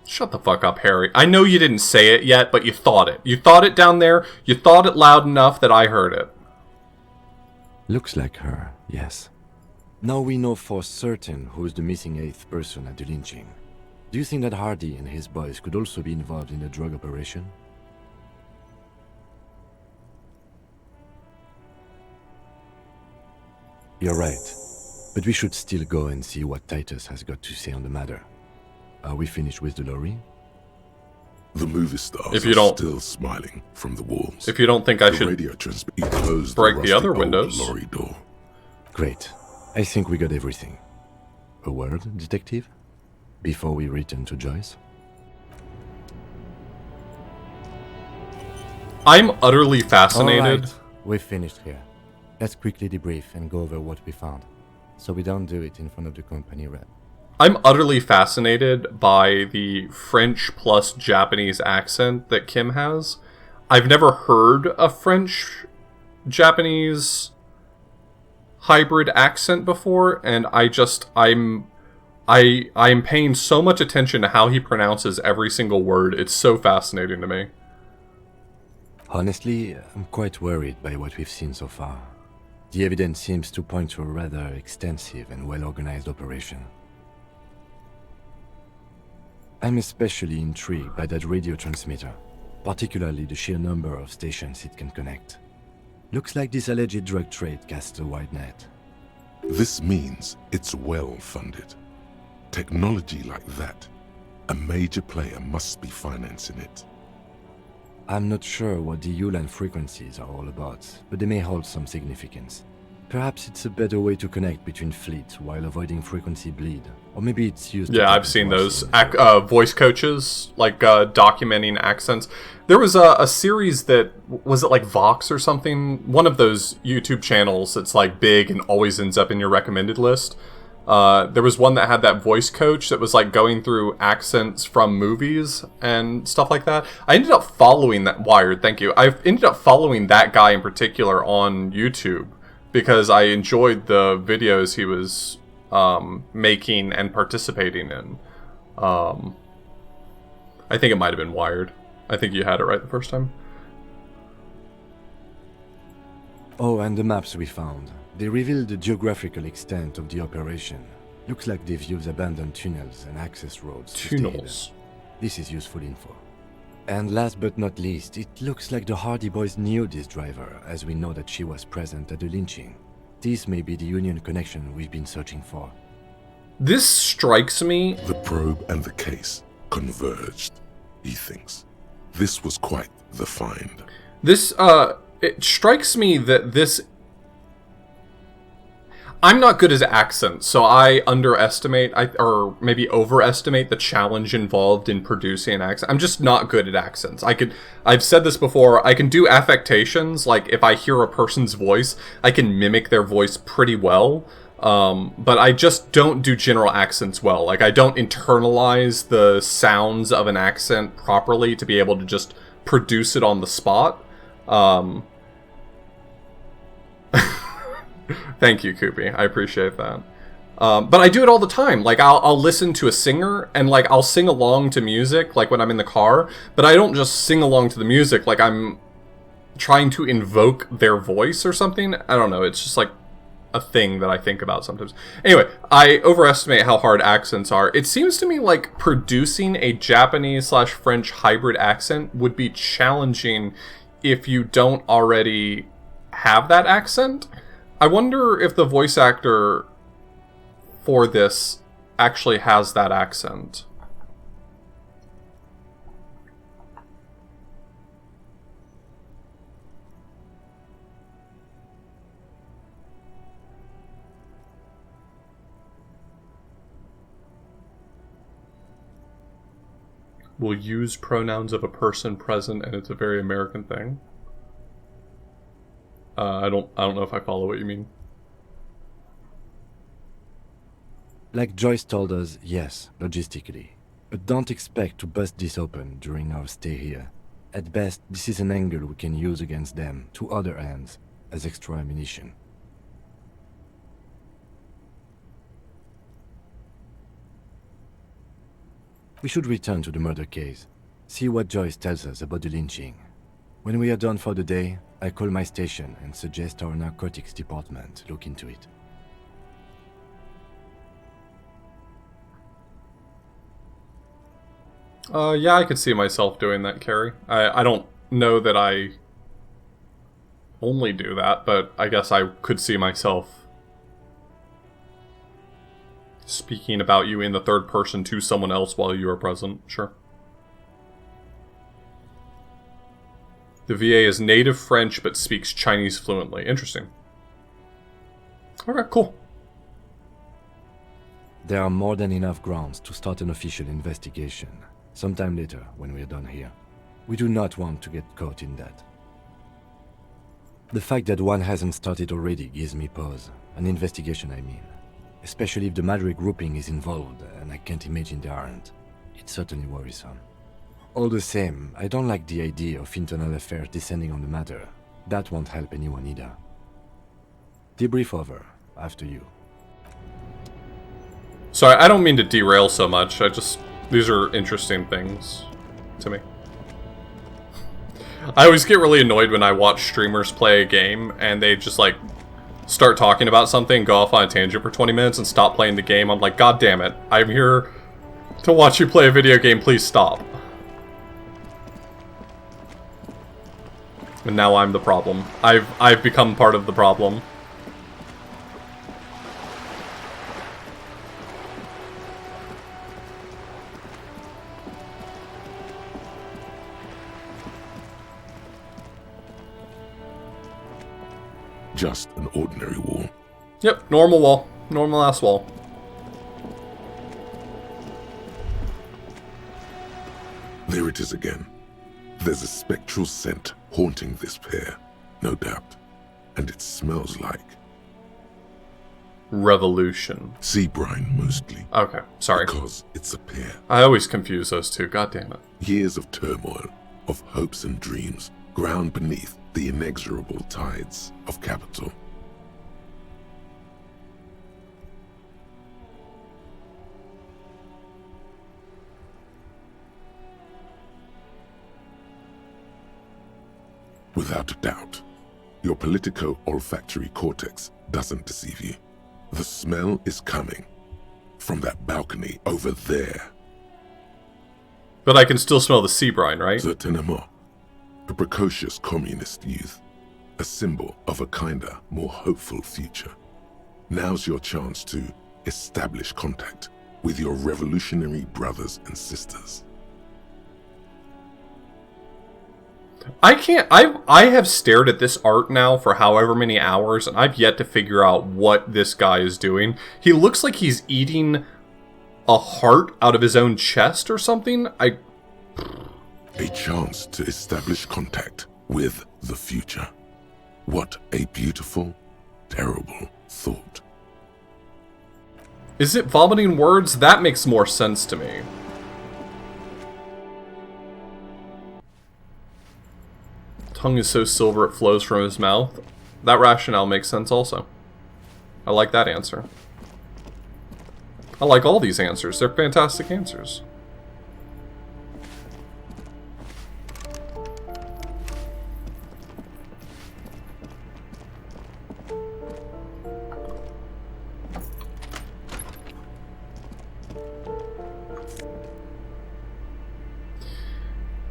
Speaker 1: Shut the fuck up, Harry. I know you didn't say it yet, but you thought it. You thought it down there. You thought it loud enough that I heard it.
Speaker 3: Looks like her, yes. Now we know for certain who's the missing eighth person at the lynching. Do you think that Hardy and his boys could also be involved in the drug operation? You're right, but we should still go and see what Titus has got to say on the matter. Are we finished with the lorry?
Speaker 2: The movie stars
Speaker 1: If you
Speaker 2: are
Speaker 1: don't-
Speaker 2: still smiling from the walls.
Speaker 1: If you don't think I
Speaker 2: The
Speaker 1: should
Speaker 2: radio transmitter, you close
Speaker 1: break the
Speaker 2: rusty
Speaker 1: other
Speaker 2: old
Speaker 1: windows.
Speaker 2: lorry door.
Speaker 3: Great. I think we got everything. A word, detective? Before we return to Joyce?
Speaker 1: I'm utterly fascinated.
Speaker 3: Alright, we're finished here. Let's quickly debrief and go over what we found, so we don't do it in front of the company rep.
Speaker 1: I'm utterly fascinated by the French plus Japanese accent that Kim has. I've never heard a French-Japanese hybrid accent before, and I'm paying so much attention to how he pronounces every single word. It's so fascinating to me.
Speaker 3: Honestly, I'm quite worried by what we've seen so far. The evidence seems to point to a rather extensive and well-organized operation. I'm especially intrigued by that radio transmitter, particularly the sheer number of stations it can connect. Looks like this alleged drug trade casts a wide net.
Speaker 2: This means it's well funded. Technology like that, a major player must be financing it.
Speaker 3: I'm not sure what the Ulan frequencies are all about, but they may hold some significance. Perhaps it's a better way to connect between fleets while avoiding frequency bleed. Or maybe it's used...
Speaker 1: Yeah, I've seen those voice coaches, like documenting accents. There was a series that, was it like Vox or something? One of those YouTube channels that's like big and always ends up in your recommended list. There was one that had that voice coach that was like going through accents from movies and stuff like that. I ended up following that. Wired, thank you. I ended up following that guy in particular on YouTube because I enjoyed the videos he was making and participating in. I think it might have been Wired. I think you had it right the first time.
Speaker 3: Oh, and the maps we found. They reveal the geographical extent of the operation. Looks like they've used abandoned tunnels and access roads to stay hidden.
Speaker 1: Tunnels.
Speaker 3: This is useful info. And last but not least, it looks like the Hardy Boys knew this driver, as we know that she was present at the lynching. This may be the Union connection we've been searching for.
Speaker 1: This strikes me.
Speaker 2: The probe and the case converged, he thinks. This was quite the find.
Speaker 1: This, it strikes me that this... I'm not good at accents, so I underestimate, or maybe overestimate the challenge involved in producing an accent. I'm just not good at accents. I've said this before, I can do affectations, like if I hear a person's voice, I can mimic their voice pretty well, but I just don't do general accents well. Like, I don't internalize the sounds of an accent properly to be able to just produce it on the spot. Thank you, Koopy. I appreciate that. But I do it all the time. Like, I'll listen to a singer, and, like, I'll sing along to music, like, when I'm in the car. But I don't just sing along to the music like I'm trying to invoke their voice or something. I don't know. It's just, like, a thing that I think about sometimes. Anyway, I overestimate how hard accents are. It seems to me like producing a Japanese/French hybrid accent would be challenging if you don't already have that accent. I wonder if the voice actor for this actually has that accent. Will use pronouns of a person present, and it's a very American thing. I don't know if I follow what you mean.
Speaker 3: Like Joyce told us, yes, logistically. But don't expect to bust this open during our stay here. At best, this is an angle we can use against them, to other ends, as extra ammunition. We should return to the murder case. See what Joyce tells us about the lynching. When we are done for the day, I call my station and suggest our narcotics department look into it.
Speaker 1: Yeah, I could see myself doing that, Carrie. I don't know that I only do that, but I guess I could see myself speaking about you in the third person to someone else while you are present. Sure. The VA is native French but speaks Chinese fluently. Interesting. Okay, cool.
Speaker 3: There are more than enough grounds to start an official investigation, sometime later when we are done here. We do not want to get caught in that. The fact that one hasn't started already gives me pause. An investigation, I mean. Especially if the Madrid grouping is involved, and I can't imagine they aren't. It's certainly worrisome. All the same, I don't like the idea of internal affairs descending on the matter. That won't help anyone either. Debrief over. After you.
Speaker 1: Sorry, I don't mean to derail so much. These are interesting things to me. I always get really annoyed when I watch streamers play a game and they just, like, start talking about something, go off on a tangent for 20 minutes and stop playing the game. I'm like, God damn it. I'm here to watch you play a video game. Please stop. And now I'm the problem. I've become part of the problem.
Speaker 2: Just an ordinary wall.
Speaker 1: Yep, normal wall. Normal ass wall.
Speaker 2: There it is again. There's a spectral scent haunting this pair, no doubt. And it smells like...
Speaker 1: Revolution.
Speaker 2: Sea brine mostly.
Speaker 1: Okay, sorry.
Speaker 2: Because it's a pair.
Speaker 1: I always confuse those two, god damn it.
Speaker 2: Years of turmoil, of hopes and dreams, ground beneath the inexorable tides of capital. Without a doubt, your politico-olfactory cortex doesn't deceive you. The smell is coming from that balcony over there.
Speaker 1: But I can still smell the sea brine, right?
Speaker 2: Certainement. A precocious communist youth. A symbol of a kinder, more hopeful future. Now's your chance to establish contact with your revolutionary brothers and sisters.
Speaker 1: I have stared at this art now for however many hours, and I've yet to figure out what this guy is doing. He looks like he's eating a heart out of his own chest or something.
Speaker 2: A chance to establish contact with the future. What a beautiful, terrible thought.
Speaker 1: Is it vomiting words? That makes more sense to me. Tongue is so silver it flows from his mouth. That rationale makes sense also. I like that answer. I like all these answers. They're fantastic answers.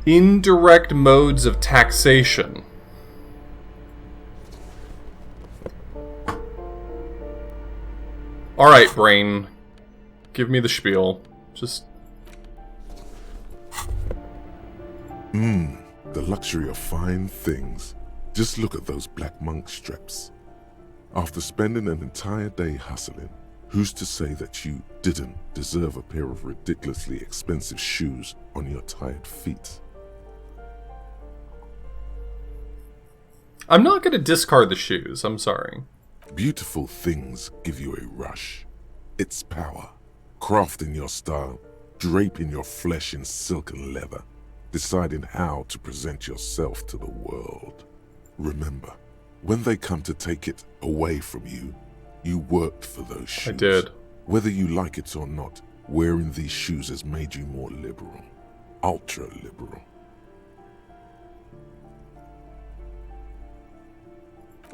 Speaker 1: Indirect modes of taxation. Alright, brain. Give me the spiel. Just...
Speaker 2: The luxury of fine things. Just look at those black monk straps. After spending an entire day hustling, who's to say that you didn't deserve a pair of ridiculously expensive shoes on your tired feet?
Speaker 1: I'm not going to discard the shoes, I'm sorry.
Speaker 2: Beautiful things give you a rush. It's power. Crafting your style, draping your flesh in silk and leather, deciding how to present yourself to the world. Remember, when they come to take it away from you, you worked for those shoes.
Speaker 1: I did.
Speaker 2: Whether you like it or not, wearing these shoes has made you more liberal. Ultra-liberal.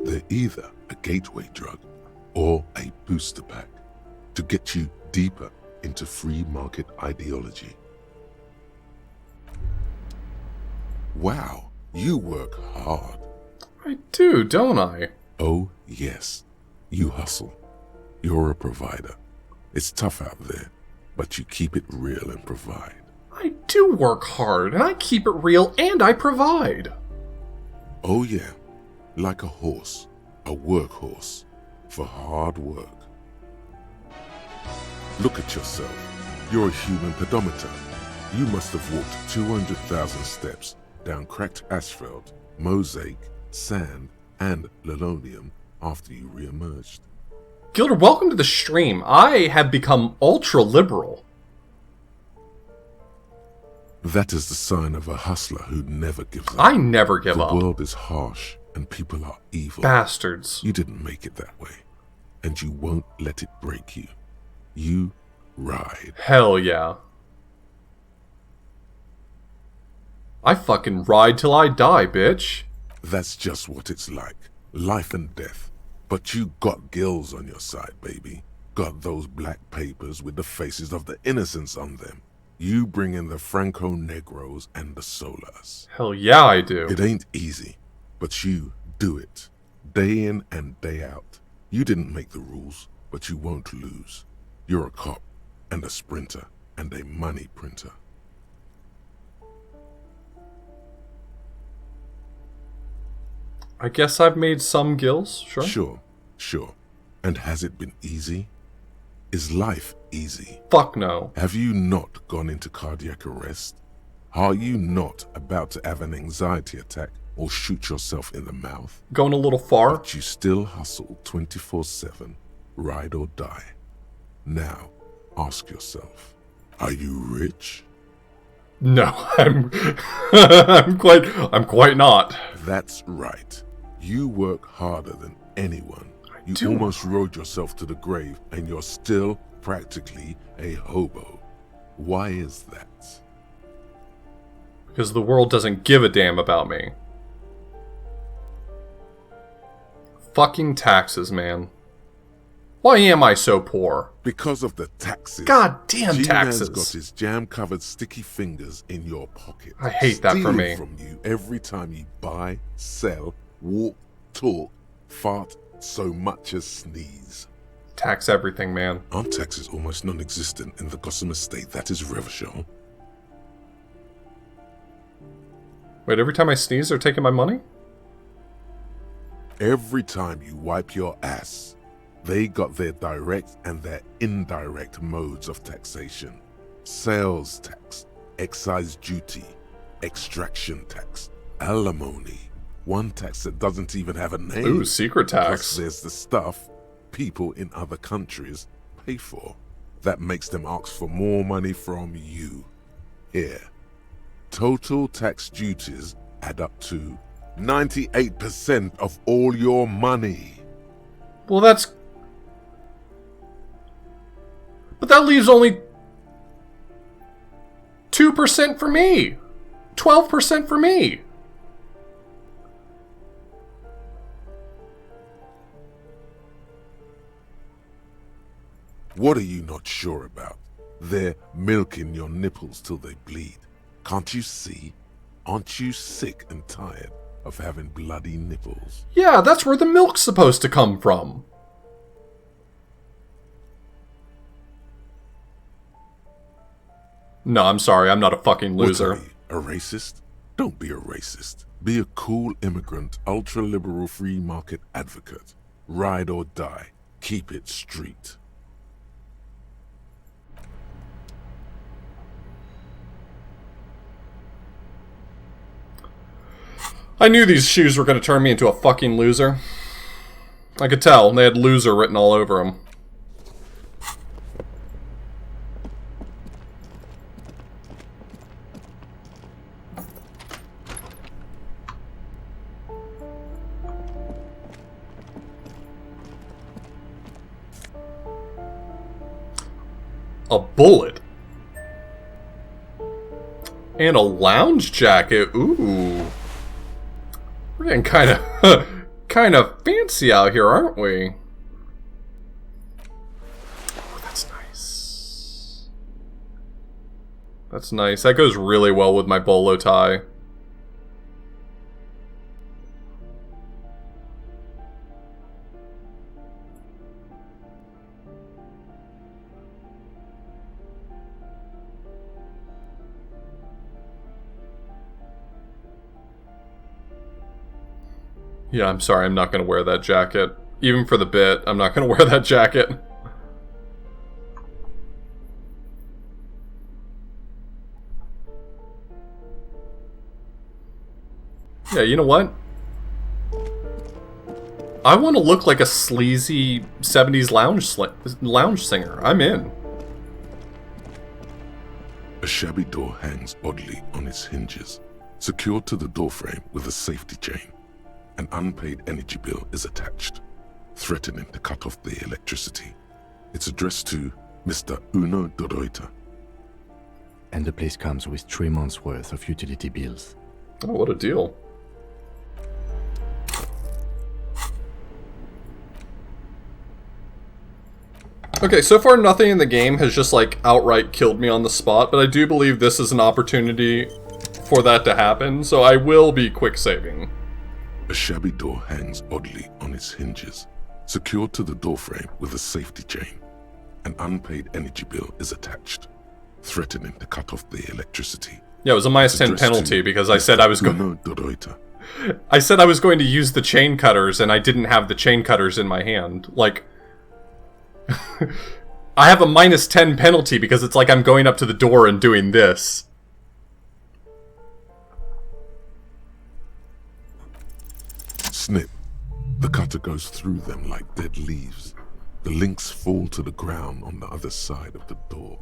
Speaker 2: They're either a gateway drug or a booster pack to get you deeper into free market ideology. Wow, you work hard.
Speaker 1: I do, don't I?
Speaker 2: Oh, yes, you hustle. You're a provider. It's tough out there, but you keep it real and provide.
Speaker 1: I do work hard, and I keep it real, and I provide.
Speaker 2: Oh yeah, like a horse, a workhorse, for hard work. Look at yourself. You're a human pedometer. You must have walked 200,000 steps down cracked asphalt, mosaic, sand, and linoleum after you re-emerged.
Speaker 1: Gilder, welcome to the stream. I have become ultra-liberal.
Speaker 2: That is the sign of a hustler who never gives up.
Speaker 1: I never give up.
Speaker 2: The world is harsh and people are evil.
Speaker 1: Bastards.
Speaker 2: You didn't make it that way, and you won't let it break you. You ride.
Speaker 1: Hell yeah. I fucking ride till I die, bitch.
Speaker 2: That's just what it's like. Life and death. But you got gills on your side, baby. Got those black papers with the faces of the innocents on them. You bring in the Franco-Negros and the Solas.
Speaker 1: Hell yeah, I do.
Speaker 2: It ain't easy, but you do it. Day in and day out. You didn't make the rules, but you won't lose. You're a cop, and a sprinter, and a money printer.
Speaker 1: I guess I've made some gills, sure.
Speaker 2: Sure. And has it been easy? Is life easy?
Speaker 1: Fuck no.
Speaker 2: Have you not gone into cardiac arrest? Are you not about to have an anxiety attack or shoot yourself in the mouth?
Speaker 1: Going a little far?
Speaker 2: But you still hustle 24/7, Ride or die. Now, ask yourself, are you rich?
Speaker 1: No, I'm I'm quite not.
Speaker 2: That's right. You work harder than anyone. You
Speaker 1: do.
Speaker 2: almost rode yourself to the grave, and you're still practically a hobo. Why is that?
Speaker 1: Because the world doesn't give a damn about me. Fucking taxes, man. Why am I so poor?
Speaker 2: Because of the taxes.
Speaker 1: God damn
Speaker 2: G-Man's
Speaker 1: taxes.
Speaker 2: got his jam-covered sticky fingers in your pocket.
Speaker 1: I hate that for
Speaker 2: stealing
Speaker 1: me.
Speaker 2: from you every time you buy, sell, walk, talk, fart, so much as sneeze.
Speaker 1: Tax everything, man.
Speaker 2: Aren't taxes almost non-existent in the Gotham estate that is Revachol?
Speaker 1: Wait, every time I sneeze, they're taking my money?
Speaker 2: Every time you wipe your ass, they got their direct and their indirect modes of taxation. Sales tax, excise duty, extraction tax, alimony. One tax that doesn't even have a name.
Speaker 1: Ooh, secret tax.
Speaker 2: Plus there's the stuff people in other countries pay for. That makes them ask for more money from you. Here. Total tax duties add up to 98% of all your money.
Speaker 1: Well, that's... But that leaves only 2% for me. 12% for me.
Speaker 2: What are you not sure about? They're milking your nipples till they bleed. Can't you see? Aren't you sick and tired of having bloody nipples?
Speaker 1: Yeah, that's where the milk's supposed to come from. No, I'm sorry, I'm not a fucking
Speaker 2: What
Speaker 1: loser.
Speaker 2: are you, a racist? Don't be a racist. Be a cool immigrant, ultra-liberal free market advocate. Ride or die. Keep it street.
Speaker 1: I knew these shoes were going to turn me into a fucking loser. I could tell. They had loser written all over them. A bullet. And a lounge jacket. Ooh. We're getting kind of fancy out here, aren't we? Oh, that's nice. That's nice. That goes really well with my bolo tie. Yeah, I'm sorry, I'm not going to wear that jacket. Even for the bit, I'm not going to wear that jacket. Yeah, you know what? I want to look like a sleazy 70s lounge singer. I'm in.
Speaker 2: A shabby door hangs oddly on its hinges, secured to the doorframe with a safety chain. An unpaid energy bill is attached, threatening to cut off the electricity. It's addressed to Mr. Uno Doroita.
Speaker 3: And the place comes with 3 months' worth of utility bills.
Speaker 1: Oh, what a deal. Okay, so far nothing in the game has just like outright killed me on the spot, but I do believe this is an opportunity for that to happen, so I will be quick saving.
Speaker 2: A shabby door hangs oddly on its hinges, secured to the doorframe with a safety chain. An unpaid energy bill is attached, threatening to cut off the electricity.
Speaker 1: Yeah, it was a minus
Speaker 2: It's
Speaker 1: 10
Speaker 2: addressed
Speaker 1: penalty
Speaker 2: to
Speaker 1: because I said I was going.
Speaker 2: Uno Doroita.
Speaker 1: I said I was going to use the chain cutters, and I didn't have the chain cutters in my hand. Like, I have a minus 10 penalty because it's like I'm going up to the door and doing this.
Speaker 2: Snip. The cutter goes through them like dead leaves. The links fall to the ground on the other side of the door.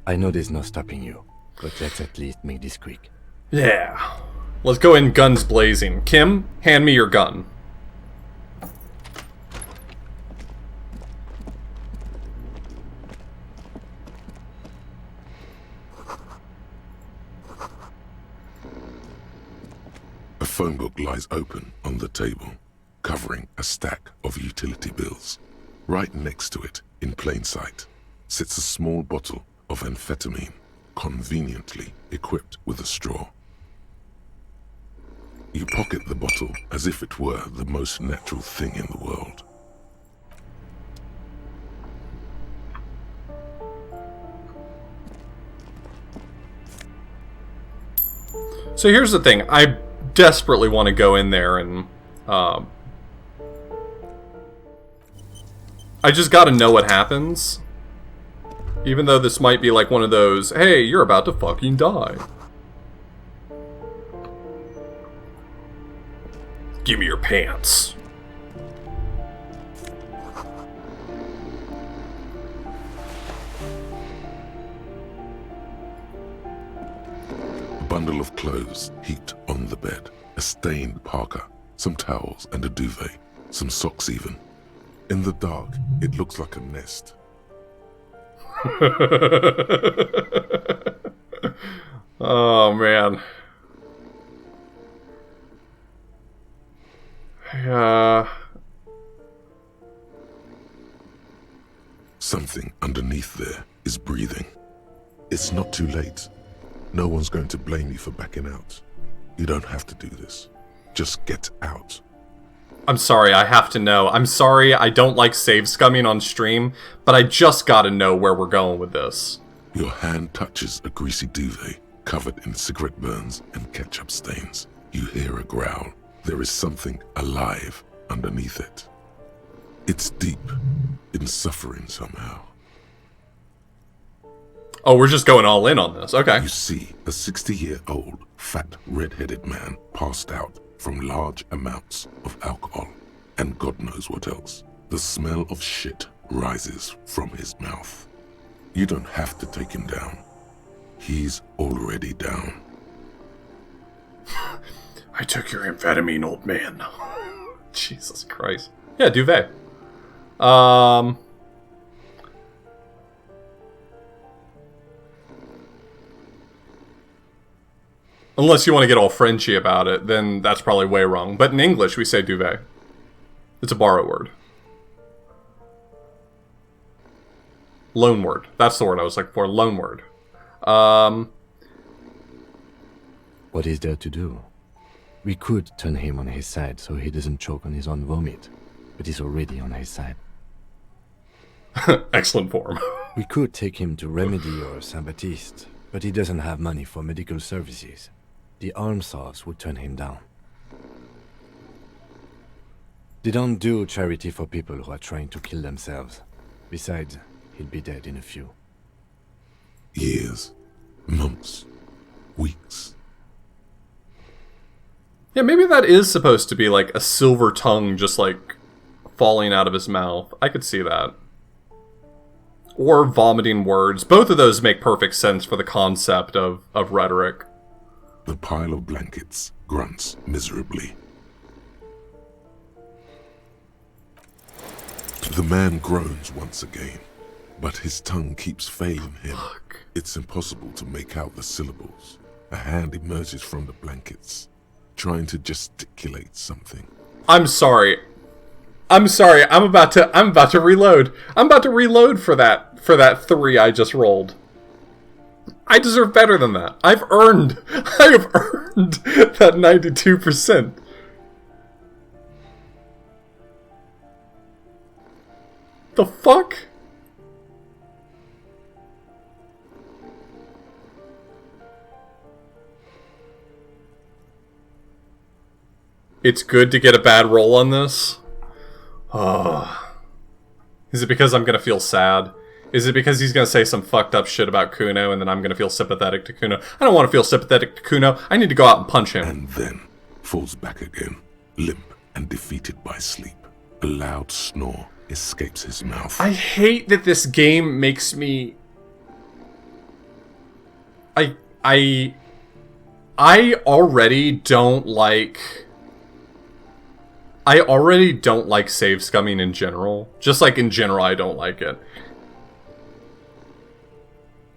Speaker 3: I know there's no stopping you, but let's at least make this quick.
Speaker 1: Yeah. Let's go in guns blazing. Kim, hand me your gun.
Speaker 2: A phone book lies open on the table, covering a stack of utility bills. Right next to it, in plain sight, sits a small bottle of amphetamine, conveniently equipped with a straw. You pocket the bottle as if it were the most natural thing in the world.
Speaker 1: So here's the thing. I desperately want to go in there and... I just gotta know what happens. Even though this might be like one of those, hey, you're about to fucking die. Give me your pants.
Speaker 2: A bundle of clothes heaped on the bed, a stained parka, some towels and a duvet, some socks even. In the dark, it looks like a nest.
Speaker 1: Oh, man.
Speaker 2: Something underneath there is breathing. It's not too late. No one's going to blame you for backing out. You don't have to do this. Just get out.
Speaker 1: I'm sorry, I have to know. I'm sorry, I don't like save scumming on stream, but I just gotta know where we're going with this.
Speaker 2: Your hand touches a greasy duvet covered in cigarette burns and ketchup stains. You hear a growl. There is something alive underneath it. It's deep in suffering somehow.
Speaker 1: Oh, we're just going all in on this. Okay.
Speaker 2: You see a 60-year-old, fat, red-headed man passed out from large amounts of alcohol, and God knows what else. The smell of shit rises from his mouth. You don't have to take him down. He's already down.
Speaker 1: I took your amphetamine, old man. Jesus Christ. Yeah, duvet. Unless you want to get all Frenchy about it, then that's probably way wrong. But in English, we say duvet. It's a borrowed word. Loan word. That's the word I was looking for. Loan word.
Speaker 3: What is there to do? We could turn him on his side so he doesn't choke on his own vomit, but he's already on his side.
Speaker 1: Excellent form.
Speaker 3: We could take him to Remedy or Saint-Baptiste, but he doesn't have money for medical services. The arm saws would turn him down. They don't do charity for people who are trying to kill themselves. Besides, he'd be dead in a few.
Speaker 2: Years, months, weeks.
Speaker 1: Yeah, maybe that is supposed to be like a silver tongue just like falling out of his mouth. I could see that. Or vomiting words. Both of those make perfect sense for the concept of rhetoric.
Speaker 2: The pile of blankets grunts miserably. The man groans once again, but his tongue keeps failing him.
Speaker 1: Fuck.
Speaker 2: It's impossible to make out the syllables. A hand emerges from the blankets, trying to gesticulate something.
Speaker 1: I'm sorry. I'm about to reload. I'm about to reload for that 3 I just rolled. I deserve better than that. I have earned that 92%. The fuck? It's good to get a bad roll on this. Oh. Is it because I'm gonna feel sad? Is it because he's gonna say some fucked up shit about Kuno and then I'm gonna feel sympathetic to Kuno? I don't want to feel sympathetic to Kuno. I need to go out and punch him.
Speaker 2: And then falls back again, limp and defeated by sleep. A loud snore escapes his mouth.
Speaker 1: I hate that this game makes me... I already don't like... I already don't like save scumming in general. Just like in general, I don't like it.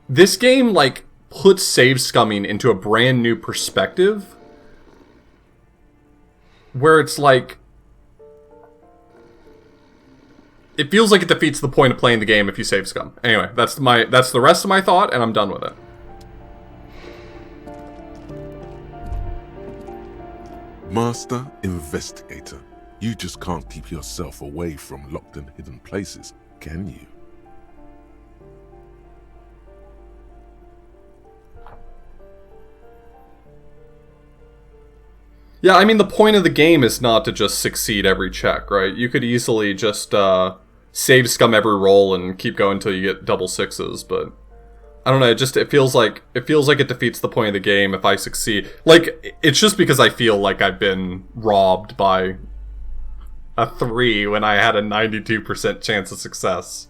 Speaker 1: This game, like, puts save scumming into a brand new perspective. Where it's like... It feels like it defeats the point of playing the game if you save scum. Anyway, that's the rest of my thought, and I'm done with it.
Speaker 2: Master Investigator, you just can't keep yourself away from locked and hidden places, can you?
Speaker 1: Yeah, I mean, the point of the game is not to just succeed every check, right? You could easily just save scum every roll and keep going until you get double sixes, but I don't know, it feels like it defeats the point of the game if I succeed. Like, it's just because I feel like I've been robbed by a 3 when I had a 92% chance of success.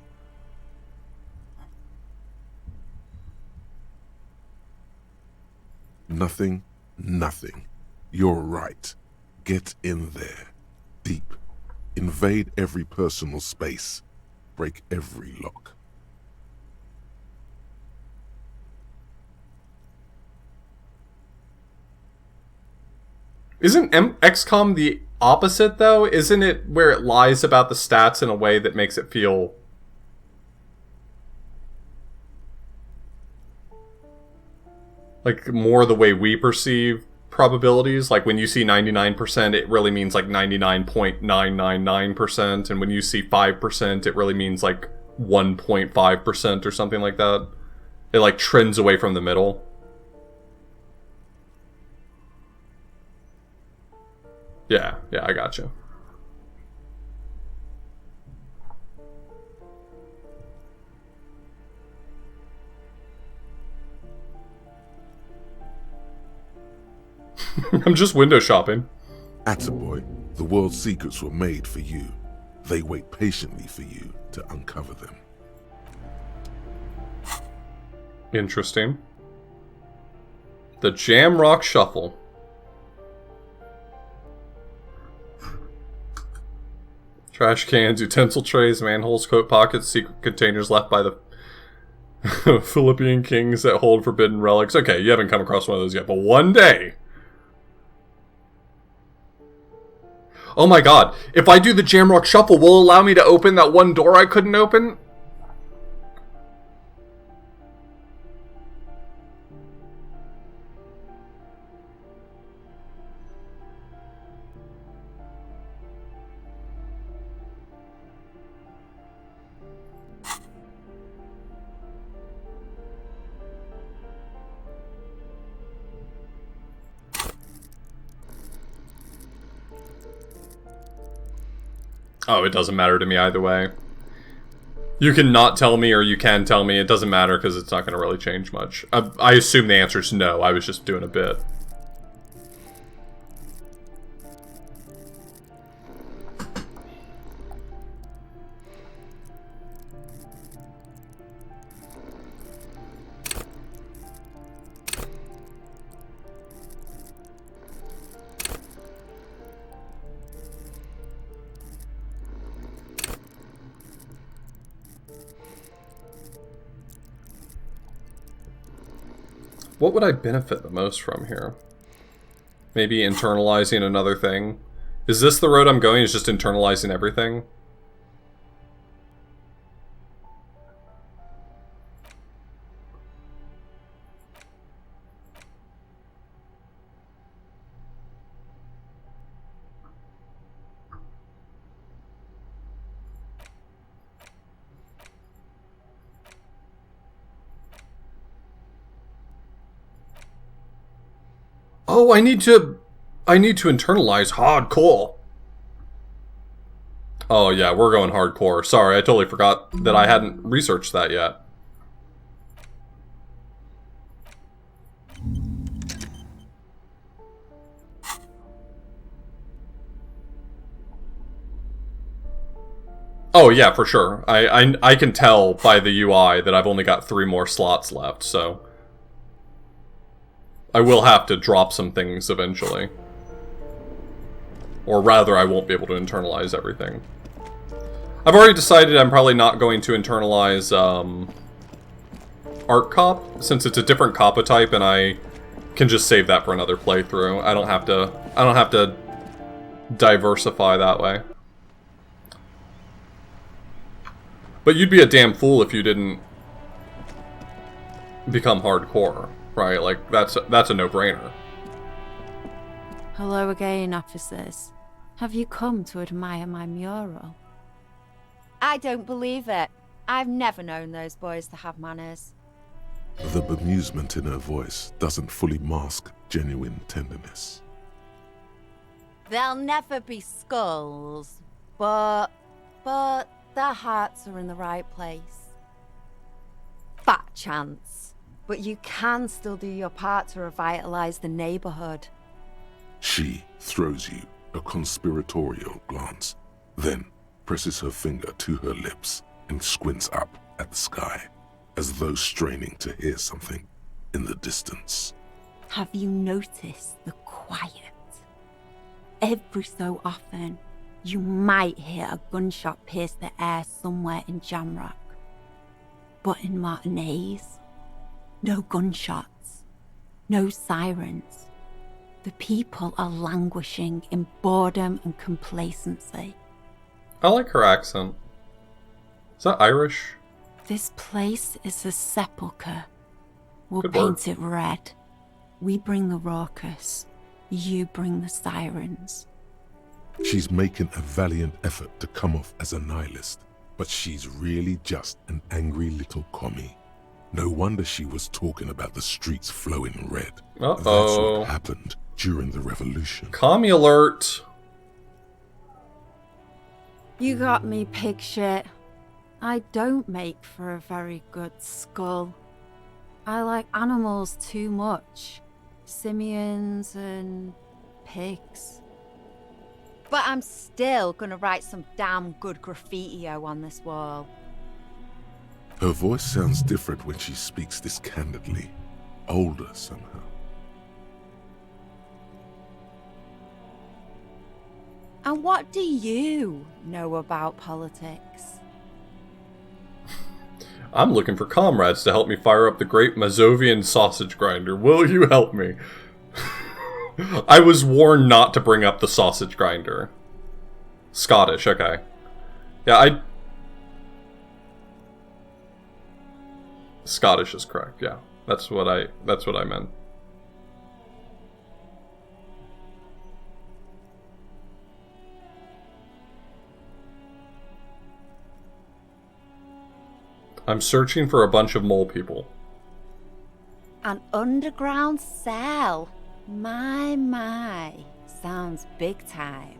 Speaker 2: Nothing. You're right. Get in there. Deep. Invade every personal space. Break every lock.
Speaker 1: Isn't XCOM the opposite, though? Isn't it where it lies about the stats in a way that makes it feel... like, more the way we perceive probabilities? Like, when you see 99%, it really means, like, 99.999%, and when you see 5%, it really means, like, 1.5% or something like that. It, like, trends away from the middle. Yeah, I gotcha. I'm just window shopping.
Speaker 2: Attaboy, the world's secrets were made for you. They wait patiently for you to uncover them.
Speaker 1: Interesting. The Jamrock Shuffle. Trash cans, utensil trays, manholes, coat pockets, secret containers left by the Philippine kings that hold forbidden relics. Okay, you haven't come across one of those yet, but one day. Oh my god, if I do the Jamrock Shuffle, will it allow me to open that one door I couldn't open? Oh, it doesn't matter to me either way. You can not tell me or you can tell me. It doesn't matter because it's not going to really change much. I assume the answer is no. I was just doing a bit. What would I benefit the most from here? Maybe internalizing another thing? Is this the road I'm going, is just internalizing everything? Oh, I need to internalize hardcore. Oh yeah, we're going hardcore. Sorry, I totally forgot that I hadn't researched that yet. Oh yeah, for sure. I can tell by the UI that I've only got 3 more slots left, so I will have to drop some things eventually. Or rather, I won't be able to internalize everything. I've already decided I'm probably not going to internalize Art Cop, since it's a different Kappa type, and I can just save that for another playthrough. I don't have to diversify that way. But you'd be a damn fool if you didn't become hardcore, right? Like, that's a no-brainer.
Speaker 7: Hello again, officers. Have you come to admire my mural?
Speaker 8: I don't believe it. I've never known those boys to have manners.
Speaker 2: The bemusement in her voice doesn't fully mask genuine tenderness.
Speaker 8: They'll never be skulls, but their hearts are in the right place. Fat chance. But you can still do your part to revitalize the neighborhood.
Speaker 2: She throws you a conspiratorial glance, then presses her finger to her lips and squints up at the sky, as though straining to hear something in the distance.
Speaker 7: Have you noticed the quiet? Every so often, you might hear a gunshot pierce the air somewhere in Jamrock. But in Martinez, no gunshots, no sirens. The people are languishing in boredom and complacency.
Speaker 1: I like her accent. Is that Irish?
Speaker 7: This place is a sepulchre. We'll
Speaker 1: Good
Speaker 7: paint
Speaker 1: word.
Speaker 7: it red. We bring the raucous. You bring the sirens.
Speaker 2: She's making a valiant effort to come off as a nihilist, but she's really just an angry little commie. No wonder she was talking about the streets flowing red. That's
Speaker 1: Uh-oh.
Speaker 2: what happened during the revolution.
Speaker 1: Commie alert.
Speaker 7: You got me, pig shit. I don't make for a very good skull. I like animals too much. Simians and pigs.
Speaker 8: But I'm still gonna write some damn good graffiti-o on this wall.
Speaker 2: Her voice sounds different when she speaks this candidly. Older somehow.
Speaker 8: And what do you know about politics?
Speaker 1: I'm looking for comrades to help me fire up the great Mazovian sausage grinder. Will you help me? I was warned not to bring up the sausage grinder. Scottish, okay. Yeah, Scottish is correct, yeah. That's what I meant. I'm searching for a bunch of mole people.
Speaker 8: An underground cell. My. Sounds big time.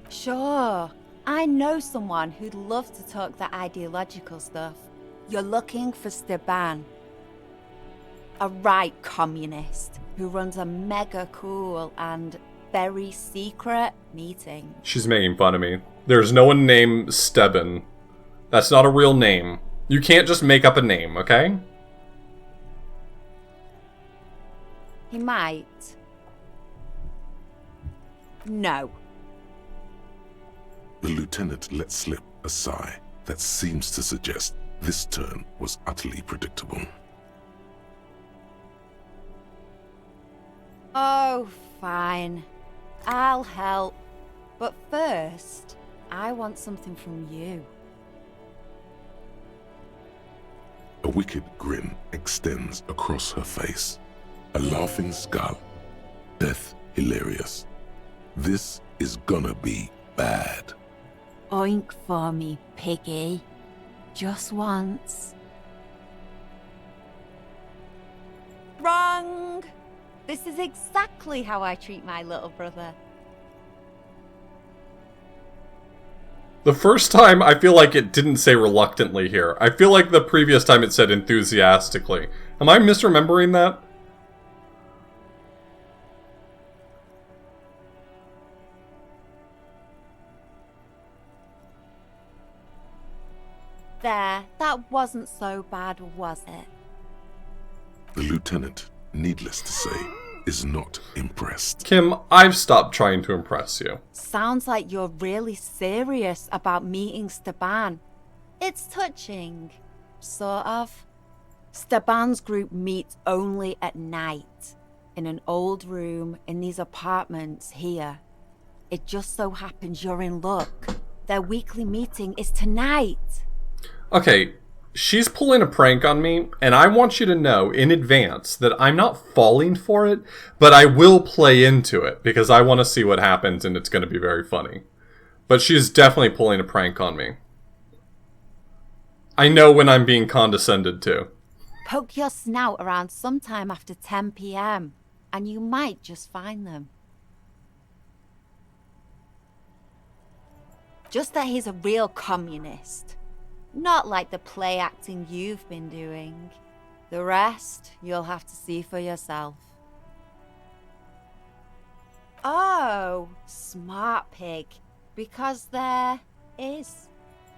Speaker 8: Sure, I know someone who'd love to talk that ideological stuff. You're looking for Steban. A right communist who runs a mega cool and very secret meeting.
Speaker 1: She's making fun of me. There's no one named Steban. That's not a real name. You can't just make up a name, okay?
Speaker 8: He might. No.
Speaker 2: The lieutenant let slip a sigh that seems to suggest this turn was utterly predictable.
Speaker 8: Oh, fine. I'll help. But first, I want something from you.
Speaker 2: A wicked grin extends across her face. A laughing skull. Death hilarious. This is gonna be bad.
Speaker 7: Oink for me, piggy. Just once.
Speaker 8: Wrong! This is exactly how I treat my little brother.
Speaker 1: The first time, I feel like it didn't say reluctantly here. I feel like the previous time it said enthusiastically. Am I misremembering that?
Speaker 8: There, that wasn't so bad, was it?
Speaker 2: The lieutenant, needless to say, is not impressed.
Speaker 1: Kim, I've stopped trying to impress you.
Speaker 8: Sounds like you're really serious about meeting Steban. It's touching, sort of. Steban's group meets only at night, in an old room in these apartments here. It just so happens you're in luck. Their weekly meeting is tonight.
Speaker 1: Okay, she's pulling a prank on me, and I want you to know in advance that I'm not falling for it, but I will play into it, because I want to see what happens, and it's going to be very funny. But she's definitely pulling a prank on me. I know when I'm being condescended to.
Speaker 8: Poke your snout around sometime after 10 p.m., and you might just find them. Just that he's a real communist. Not like the play acting you've been doing. The rest, you'll have to see for yourself. Oh, smart pig. Because there is.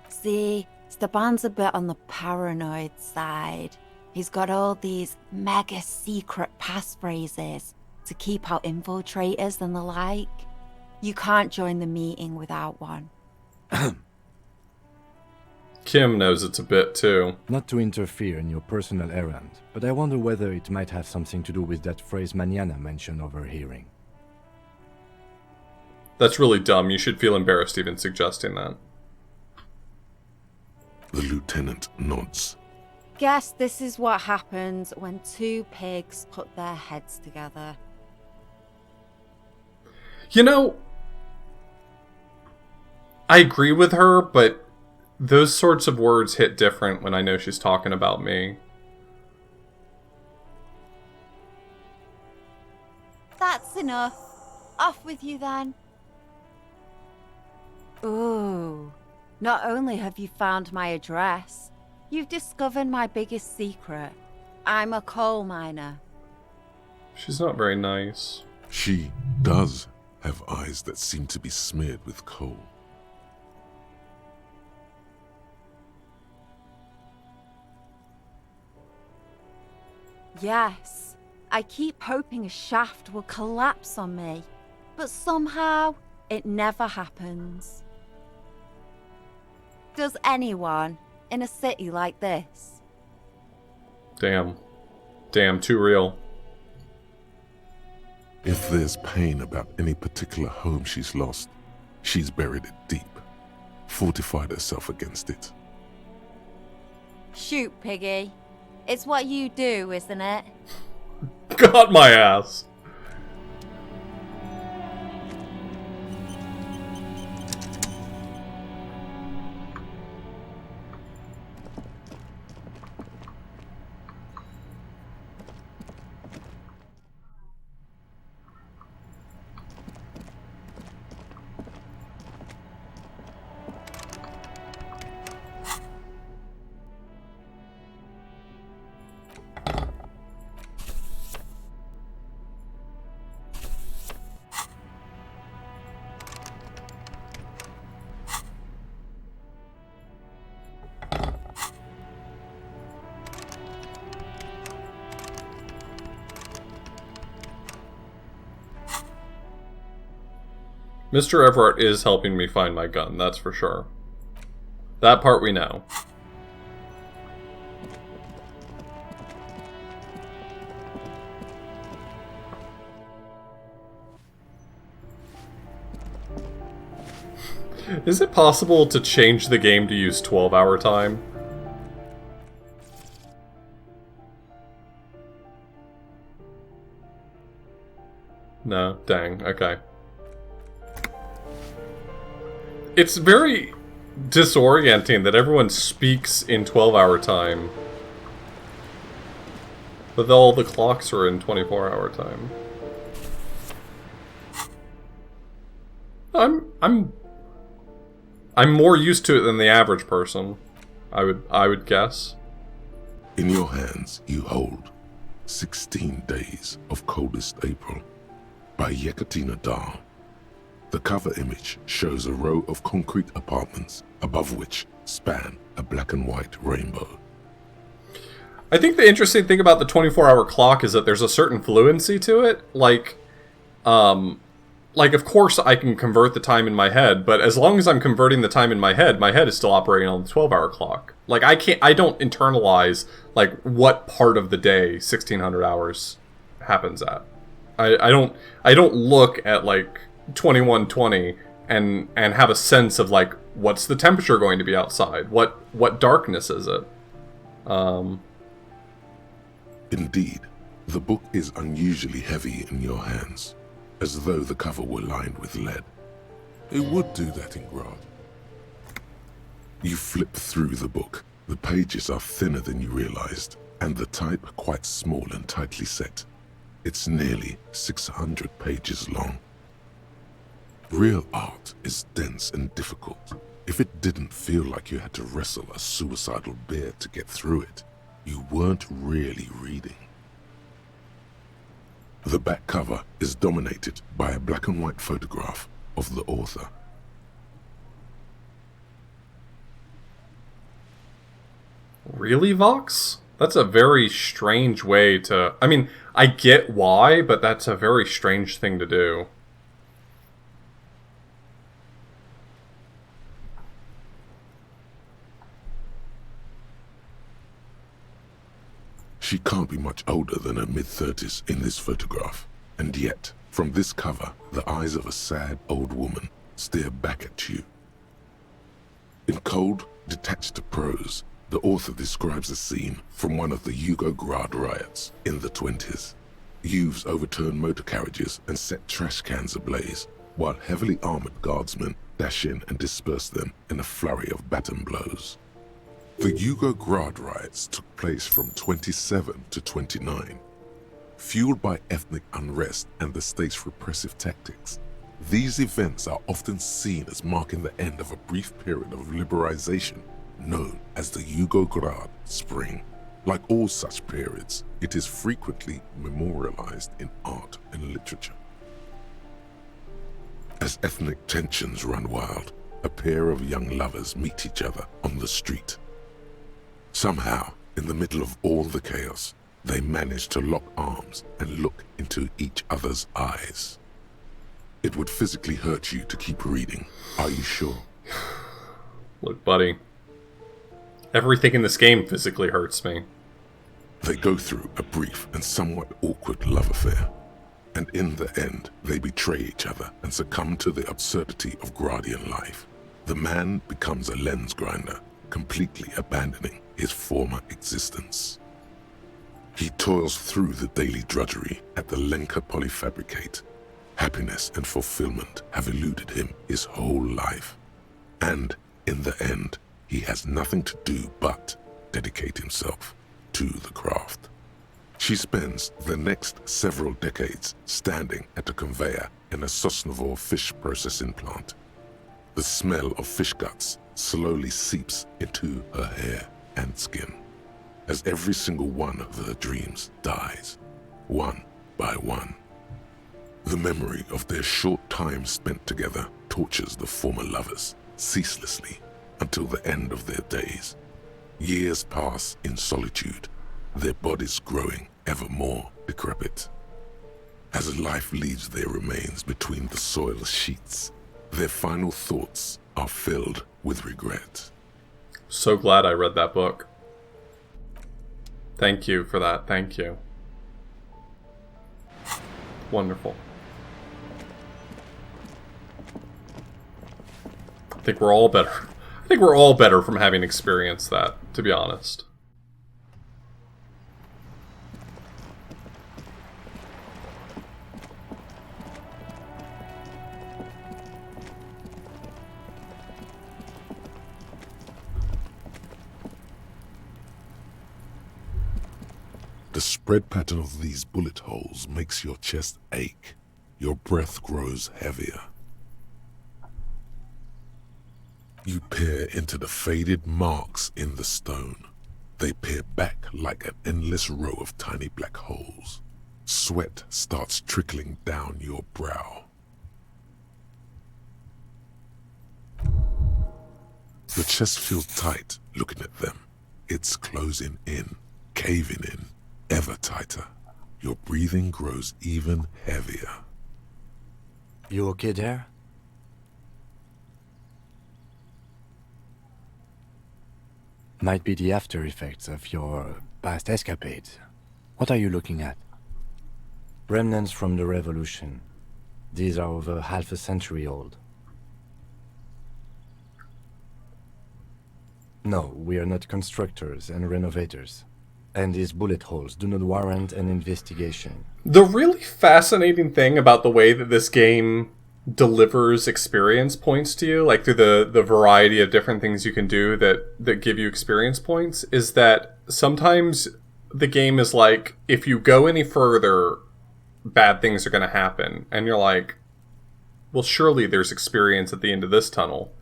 Speaker 8: See, Steban's a bit on the paranoid side. He's got all these mega secret passphrases to keep out infiltrators and the like. You can't join the meeting without one.
Speaker 1: Kim knows it's a bit too.
Speaker 3: Not to interfere in your personal errand, but I wonder whether it might have something to do with that phrase Mañana mentioned overhearing.
Speaker 1: That's really dumb. You should feel embarrassed even suggesting that.
Speaker 2: The lieutenant nods.
Speaker 8: Guess this is what happens when two pigs put their heads together.
Speaker 1: You know, I agree with her, but those sorts of words hit different when I know she's talking about me.
Speaker 8: That's enough. Off with you then. Ooh. Not only have you found my address, you've discovered my biggest secret. I'm a coal miner.
Speaker 1: She's not very nice.
Speaker 2: She does have eyes that seem to be smeared with coal.
Speaker 8: Yes, I keep hoping a shaft will collapse on me, but somehow it never happens. Does anyone in a city like this?
Speaker 1: Damn. Damn, too real.
Speaker 2: If there's pain about any particular home she's lost, she's buried it deep, fortified herself against it.
Speaker 8: Shoot, Piggy. It's what you do, isn't it?
Speaker 1: Got my ass. Mr. Everett is helping me find my gun, that's for sure. That part we know. Is it possible to change the game to use 12-hour time? No? Dang, okay. It's very disorienting that everyone speaks in 12-hour time, but all the clocks are in 24-hour time. I'm more used to it than the average person, I would guess.
Speaker 2: In your hands, you hold 16 Days of Coldest April by Yekaterina Dahl. The cover image shows a row of concrete apartments, above which span a black and white rainbow.
Speaker 1: I think the interesting thing about the 24-hour clock is that there's a certain fluency to it. Like, of course I can convert the time in my head, but as long as I'm converting the time in my head is still operating on the 12-hour clock. Like, I don't internalize, like, what part of the day 1600 hours happens at. I don't look at, like, 2120 and have a sense of, like, what's the temperature going to be outside? What darkness is it?
Speaker 2: Indeed, the book is unusually heavy in your hands, as though the cover were lined with lead. It would do that in Grad. You flip through the book. The pages are thinner than you realized, and the type quite small and tightly set. It's nearly 600 pages long. Real art is dense and difficult. If it didn't feel like you had to wrestle a suicidal bear to get through it, you weren't really reading. The back cover is dominated by a black and white photograph of the author.
Speaker 1: Really, Vox? That's a very strange way to... I mean, I get why, but that's a very strange thing to do.
Speaker 2: She can't be much older than her mid-30s in this photograph, and yet, from this cover, the eyes of a sad old woman stare back at you. In cold, detached prose, the author describes a scene from one of the Yugograd riots in the 20s. Youths overturn motor carriages and set trash cans ablaze, while heavily armored guardsmen dash in and disperse them in a flurry of baton blows. The Yugograd riots took place from 27 to 29. Fueled by ethnic unrest and the state's repressive tactics, these events are often seen as marking the end of a brief period of liberalization known as the Yugograd Spring. Like all such periods, it is frequently memorialized in art and literature. As ethnic tensions run wild, a pair of young lovers meet each other on the street. Somehow, in the middle of all the chaos, they manage to lock arms and look into each other's eyes. It would physically hurt you to keep reading. Are you sure?
Speaker 1: Look, buddy. Everything in this game physically hurts me.
Speaker 2: They go through a brief and somewhat awkward love affair, and in the end, they betray each other and succumb to the absurdity of Gradian life. The man becomes a lens grinder, completely abandoning his former existence. He toils through the daily drudgery at the Lenka Polyfabricate. Happiness and fulfillment have eluded him his whole life. And in the end, he has nothing to do but dedicate himself to the craft. She spends the next several decades standing at a conveyor in a Sosnovo fish processing plant. The smell of fish guts slowly seeps into her hair and skin, as every single one of her dreams dies, one by one. The memory of their short time spent together tortures the former lovers ceaselessly until the end of their days. Years pass in solitude, their bodies growing ever more decrepit. As life leaves their remains between the soil sheets, their final thoughts are filled with regret.
Speaker 1: So glad I read that book. Thank you for that. Thank you. Wonderful. I think we're all better. I think we're all better from having experienced that, to be honest.
Speaker 2: The spread pattern of these bullet holes makes your chest ache. Your breath grows heavier. You peer into the faded marks in the stone. They peer back like an endless row of tiny black holes. Sweat starts trickling down your brow. The chest feels tight looking at them. It's closing in, caving in, ever tighter. Your breathing grows even heavier.
Speaker 3: You okay there? Might be the after effects of your past escapades. What are you looking at? Remnants from the revolution. These are over half a century old. No, we are not constructors and renovators. And these bullet holes do not warrant an investigation.
Speaker 1: The really fascinating thing about the way that this game delivers experience points to you, like through the variety of different things you can do that give you experience points, is that sometimes the game is like, if you go any further, bad things are going to happen. And you're like, well, surely there's experience at the end of this tunnel.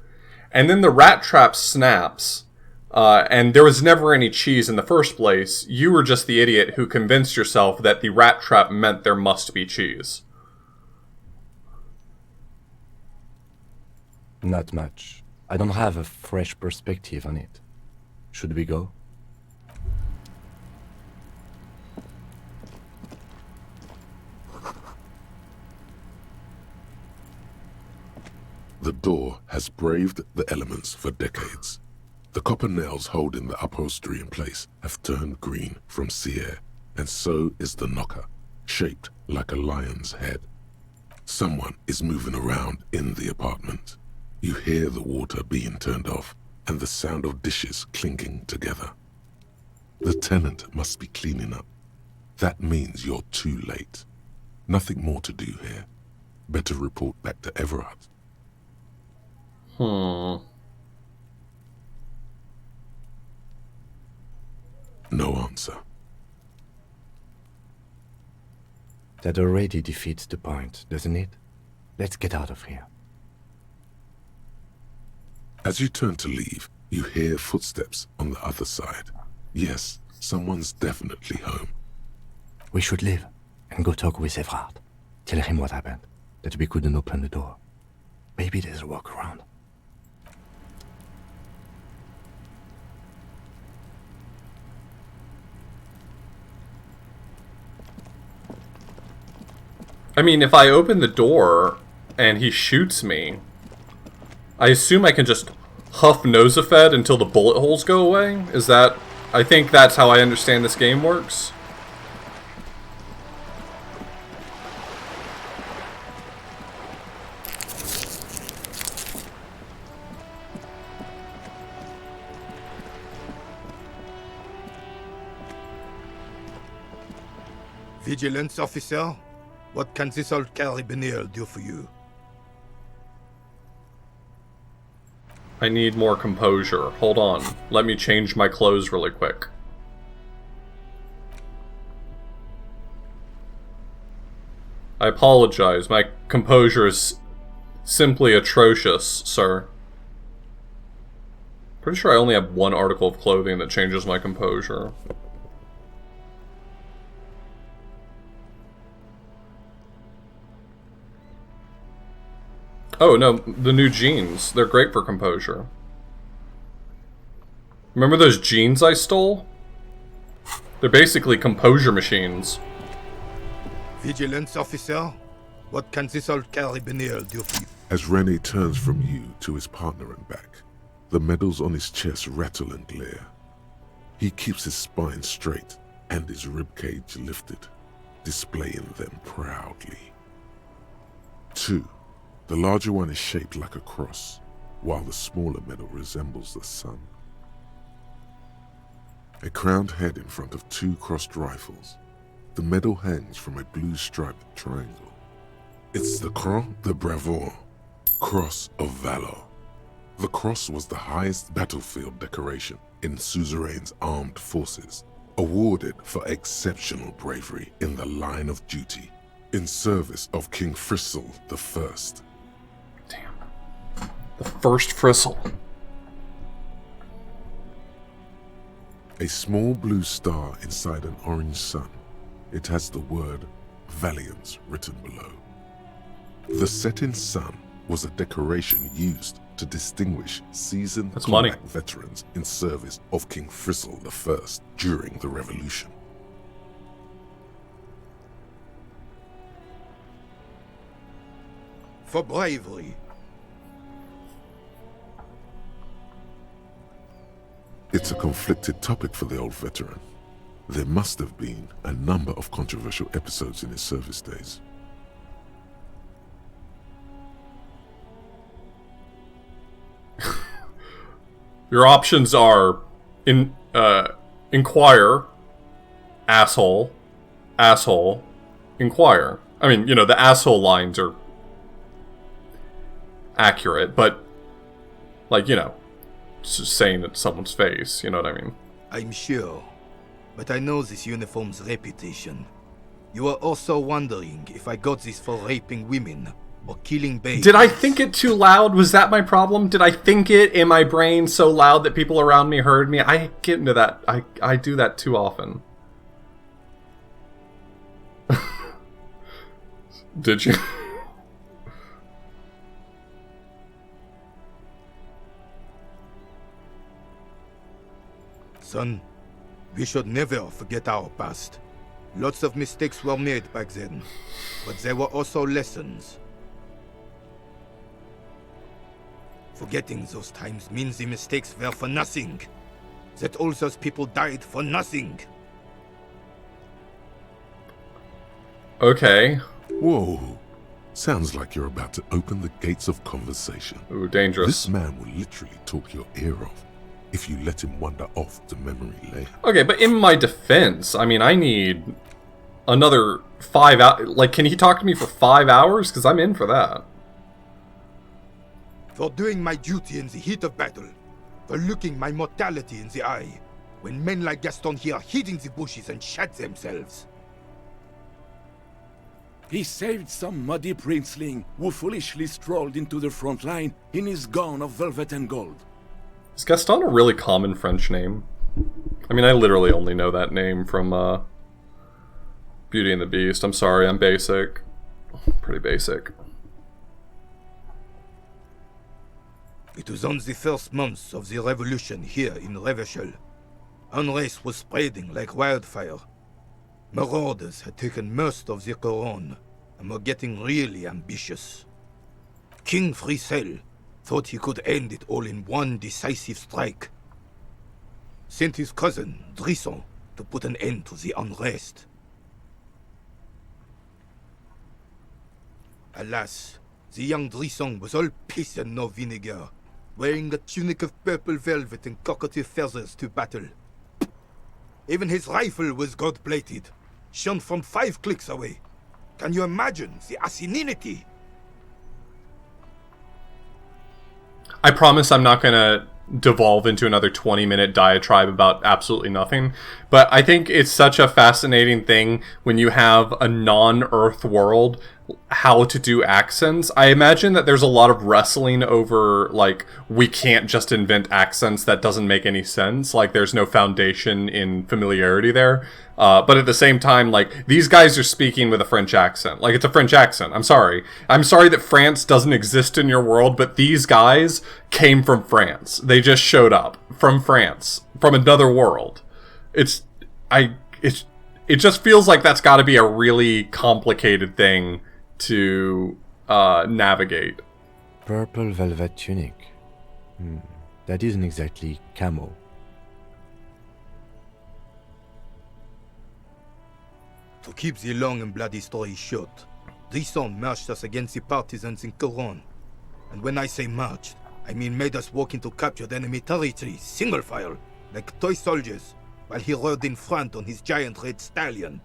Speaker 1: And then the rat trap snaps, and there was never any cheese in the first place. You were just the idiot who convinced yourself that the rat trap meant there must be cheese.
Speaker 3: Not much. I don't have a fresh perspective on it. Should we go?
Speaker 2: The door has braved the elements for decades. The copper nails holding the upholstery in place have turned green from sea air, and so is the knocker, shaped like a lion's head. Someone is moving around in the apartment. You hear the water being turned off and the sound of dishes clinking together. The tenant must be cleaning up. That means you're too late. Nothing more to do here. Better report back to Everard. No answer.
Speaker 3: That already defeats the point, doesn't it? Let's get out of here.
Speaker 2: As you turn to leave, you hear footsteps on the other side. Yes, someone's definitely home.
Speaker 3: We should leave and go talk with Everard. Tell him what happened, that we couldn't open the door. Maybe there's a workaround.
Speaker 1: I mean, if I open the door and he shoots me, I assume I can just huff Nosafed until the bullet holes go away? Is that... I think that's how I understand this game works.
Speaker 9: Vigilance officer, what can this old carabiner do for you?
Speaker 1: I need more composure. Hold on. Let me change my clothes really quick. I apologize. My composure is simply atrocious, sir. Pretty sure I only have one article of clothing that changes my composure. Oh, no, the new jeans. They're great for composure. Remember those jeans I stole? They're basically composure machines.
Speaker 9: Vigilance officer, what can this old carabiner do for you?
Speaker 2: As Rene turns from you to his partner and back, the medals on his chest rattle and glare. He keeps his spine straight and his ribcage lifted, displaying them proudly. 2. The larger one is shaped like a cross, while the smaller medal resembles the sun. A crowned head in front of 2 crossed rifles. The medal hangs from a blue striped triangle. It's the Croix de Bravoure, Cross of Valor. The cross was the highest battlefield decoration in Suzerain's armed forces, awarded for exceptional bravery in the line of duty, in service of King Frizzle I.
Speaker 1: The first Frizzle.
Speaker 2: A small blue star inside an orange sun. It has the word Valiance written below. The setting sun was a decoration used to distinguish seasoned
Speaker 1: That's
Speaker 2: combat
Speaker 1: money.
Speaker 2: veterans in service of King Frizzle I during the Revolution.
Speaker 9: For bravery.
Speaker 2: It's a conflicted topic for the old veteran. There must have been a number of controversial episodes in his service days.
Speaker 1: Your options are inquire, asshole, asshole, inquire. I mean, you know, the asshole lines are accurate, but, like, you know, just saying it to someone's face, you know what I mean?
Speaker 9: I'm sure, but I know this uniform's reputation. You are also wondering if I got this for raping women or killing babies.
Speaker 1: Did I think it too loud? Was that my problem? Did I think it in my brain so loud that people around me heard me? I get into that. I do that too often. Did you?
Speaker 9: Son, we should never forget our past. Lots of mistakes were made back then, but there were also lessons. Forgetting those times means the mistakes were for nothing. That all those people died for nothing.
Speaker 1: Okay.
Speaker 2: Whoa. Sounds like you're about to open the gates of conversation.
Speaker 1: Ooh, dangerous.
Speaker 2: This man will literally talk your ear off if you let him wander off to memory lane.
Speaker 1: Okay, but in my defense, I mean, I need another 5 hours. Like, can he talk to me for 5 hours? Because I'm in for that.
Speaker 9: For doing my duty in the heat of battle. For looking my mortality in the eye. When men like Gaston here hid in the bushes and shat themselves.
Speaker 10: He saved some muddy princeling who foolishly strolled into the front line in his gown of velvet and gold.
Speaker 1: Is Gaston a really common French name? I mean, I literally only know that name from Beauty and the Beast. I'm sorry, I'm basic. Pretty basic.
Speaker 9: It was on the first months of the revolution here in Revachol. Unrest was spreading like wildfire. Marauders had taken most of the Couronne and were getting really ambitious. King Frizzle thought he could end it all in one decisive strike. Sent his cousin, Drisson, to put an end to the unrest. Alas, the young Drisson was all piss and no vinegar, wearing a tunic of purple velvet and cockatiel feathers to battle. Even his rifle was gold-plated, shone from 5 clicks away. Can you imagine the asininity?
Speaker 1: I promise I'm not gonna devolve into another 20-minute diatribe about absolutely nothing, but I think it's such a fascinating thing when you have a non-Earth world, how to do accents. I imagine that there's a lot of wrestling over, like, we can't just invent accents that doesn't make any sense, like there's no foundation in familiarity there. But at the same time, like, these guys are speaking with a French accent. Like, it's a French accent. I'm sorry. I'm sorry that France doesn't exist in your world, but these guys came from France. They just showed up from France, from another world. It just feels like that's got to be a really complicated thing to navigate.
Speaker 3: Purple velvet tunic. That isn't exactly camo.
Speaker 9: To keep the long and bloody story short, Drisson marched us against the partisans in Couronne. And when I say marched, I mean made us walk into captured enemy territory, single file, like toy soldiers, while he rode in front on his giant red stallion.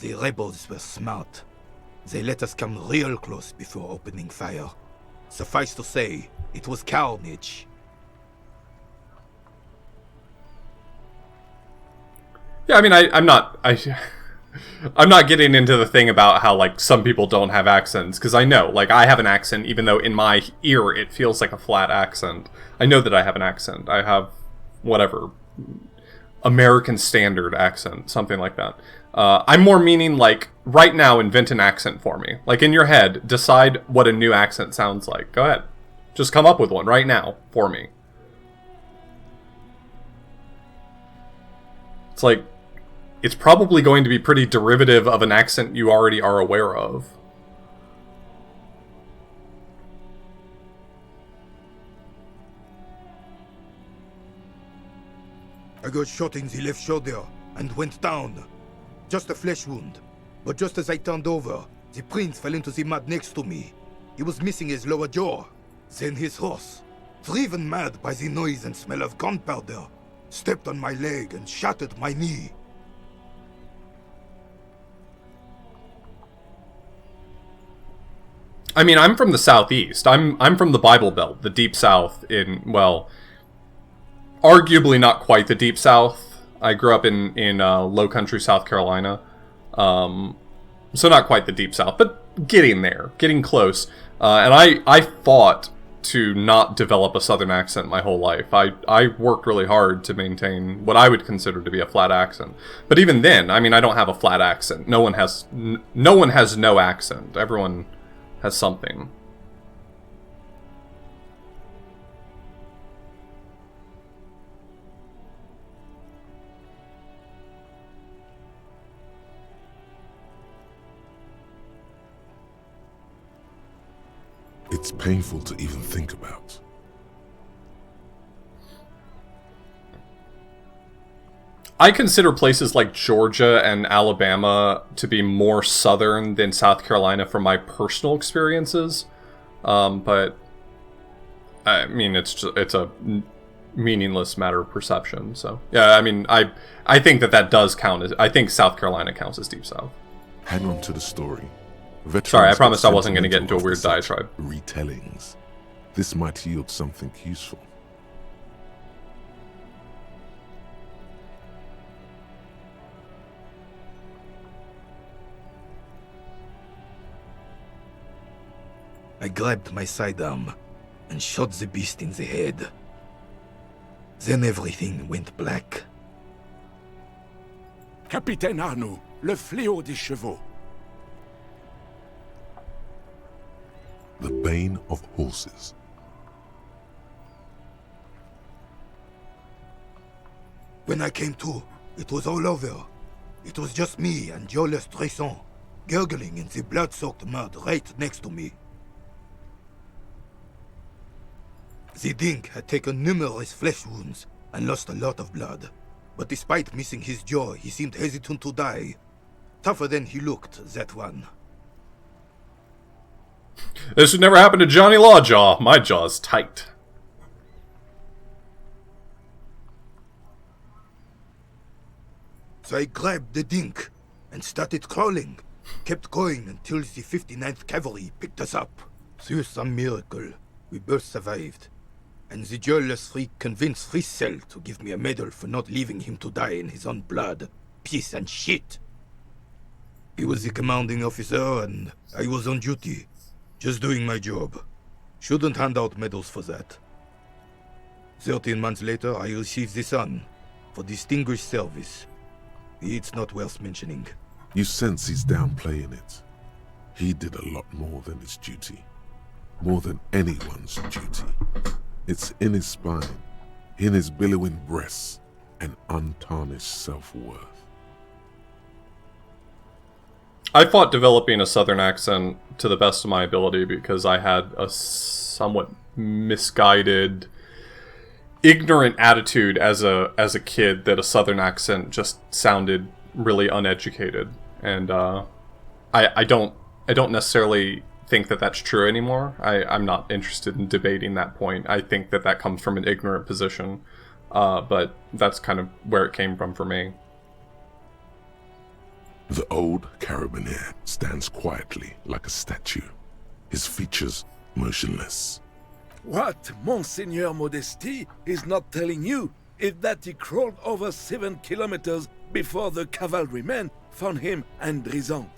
Speaker 9: The rebels were smart. They let us come real close before opening fire. Suffice to say, it was carnage.
Speaker 1: Yeah, I mean, I'm not getting into the thing about how, like, some people don't have accents, because I know, like, I have an accent, even though in my ear it feels like a flat accent. I know that I have an accent. I have, whatever, American Standard accent, something like that. I'm more meaning like right now invent an accent for me. Like in your head, decide what a new accent sounds like. Go ahead. Just come up with one right now for me. It's like, it's probably going to be pretty derivative of an accent you already are aware of.
Speaker 9: I got shot in the left shoulder and went down. Just a flesh wound. But just as I turned over, the prince fell into the mud next to me. He was missing his lower jaw. Then his horse, driven mad by the noise and smell of gunpowder, stepped on my leg and shattered my knee.
Speaker 1: I mean, I'm from the southeast. I'm from the Bible Belt, the Deep South in, well, arguably not quite the Deep South. I grew up in Low Country, South Carolina. So not quite the Deep South, but getting there, getting close. And I fought to not develop a Southern accent my whole life. I worked really hard to maintain what I would consider to be a flat accent. But even then, I mean, I don't have a flat accent. No one has no accent. Everyone has something.
Speaker 2: It's painful to even think about.
Speaker 1: I consider places like Georgia and Alabama to be more southern than South Carolina from my personal experiences. But I mean, it's a meaningless matter of perception. So yeah, I mean, I think that does count as, I think South Carolina counts as Deep South.
Speaker 2: Hang on to the story.
Speaker 1: Sorry, I promised I wasn't going to get into a weird diatribe.
Speaker 2: Retellings. This might yield something useful.
Speaker 9: I grabbed my sidearm and shot the beast in the head. Then everything went black.
Speaker 10: Capitaine Arnaud, le fléau des chevaux.
Speaker 2: The bane of horses.
Speaker 9: When I came to, it was all over. It was just me and Jolas Tresson, gurgling in the blood-soaked mud right next to me. The Dink had taken numerous flesh wounds and lost a lot of blood. But despite missing his jaw, he seemed hesitant to die. Tougher than he looked, that one.
Speaker 1: This would never happen to Johnny Lawjaw. My jaw's tight.
Speaker 9: So I grabbed the Dink and started crawling. Kept going until the 59th Cavalry picked us up. Through some miracle, we both survived. And the jealous freak convinced Frissel to give me a medal for not leaving him to die in his own blood. Piece and shit. He was the commanding officer and I was on duty. Just doing my job. Shouldn't hand out medals for that. 13 months later, I received the Sun for distinguished service. It's not worth mentioning.
Speaker 2: You sense he's downplaying it. He did a lot more than his duty. More than anyone's duty. It's in his spine, in his billowing breasts, and untarnished self-worth.
Speaker 1: I fought developing a Southern accent to the best of my ability because I had a somewhat misguided, ignorant attitude as a kid that a Southern accent just sounded really uneducated, and I don't necessarily think that that's true anymore. I'm not interested in debating that point. I think that comes from an ignorant position, but that's kind of where it came from for me.
Speaker 2: The old carabinier stands quietly like a statue, his features motionless.
Speaker 10: What Monseigneur Modesty is not telling you is that he crawled over 7 kilometers before the cavalrymen found him en Drisant.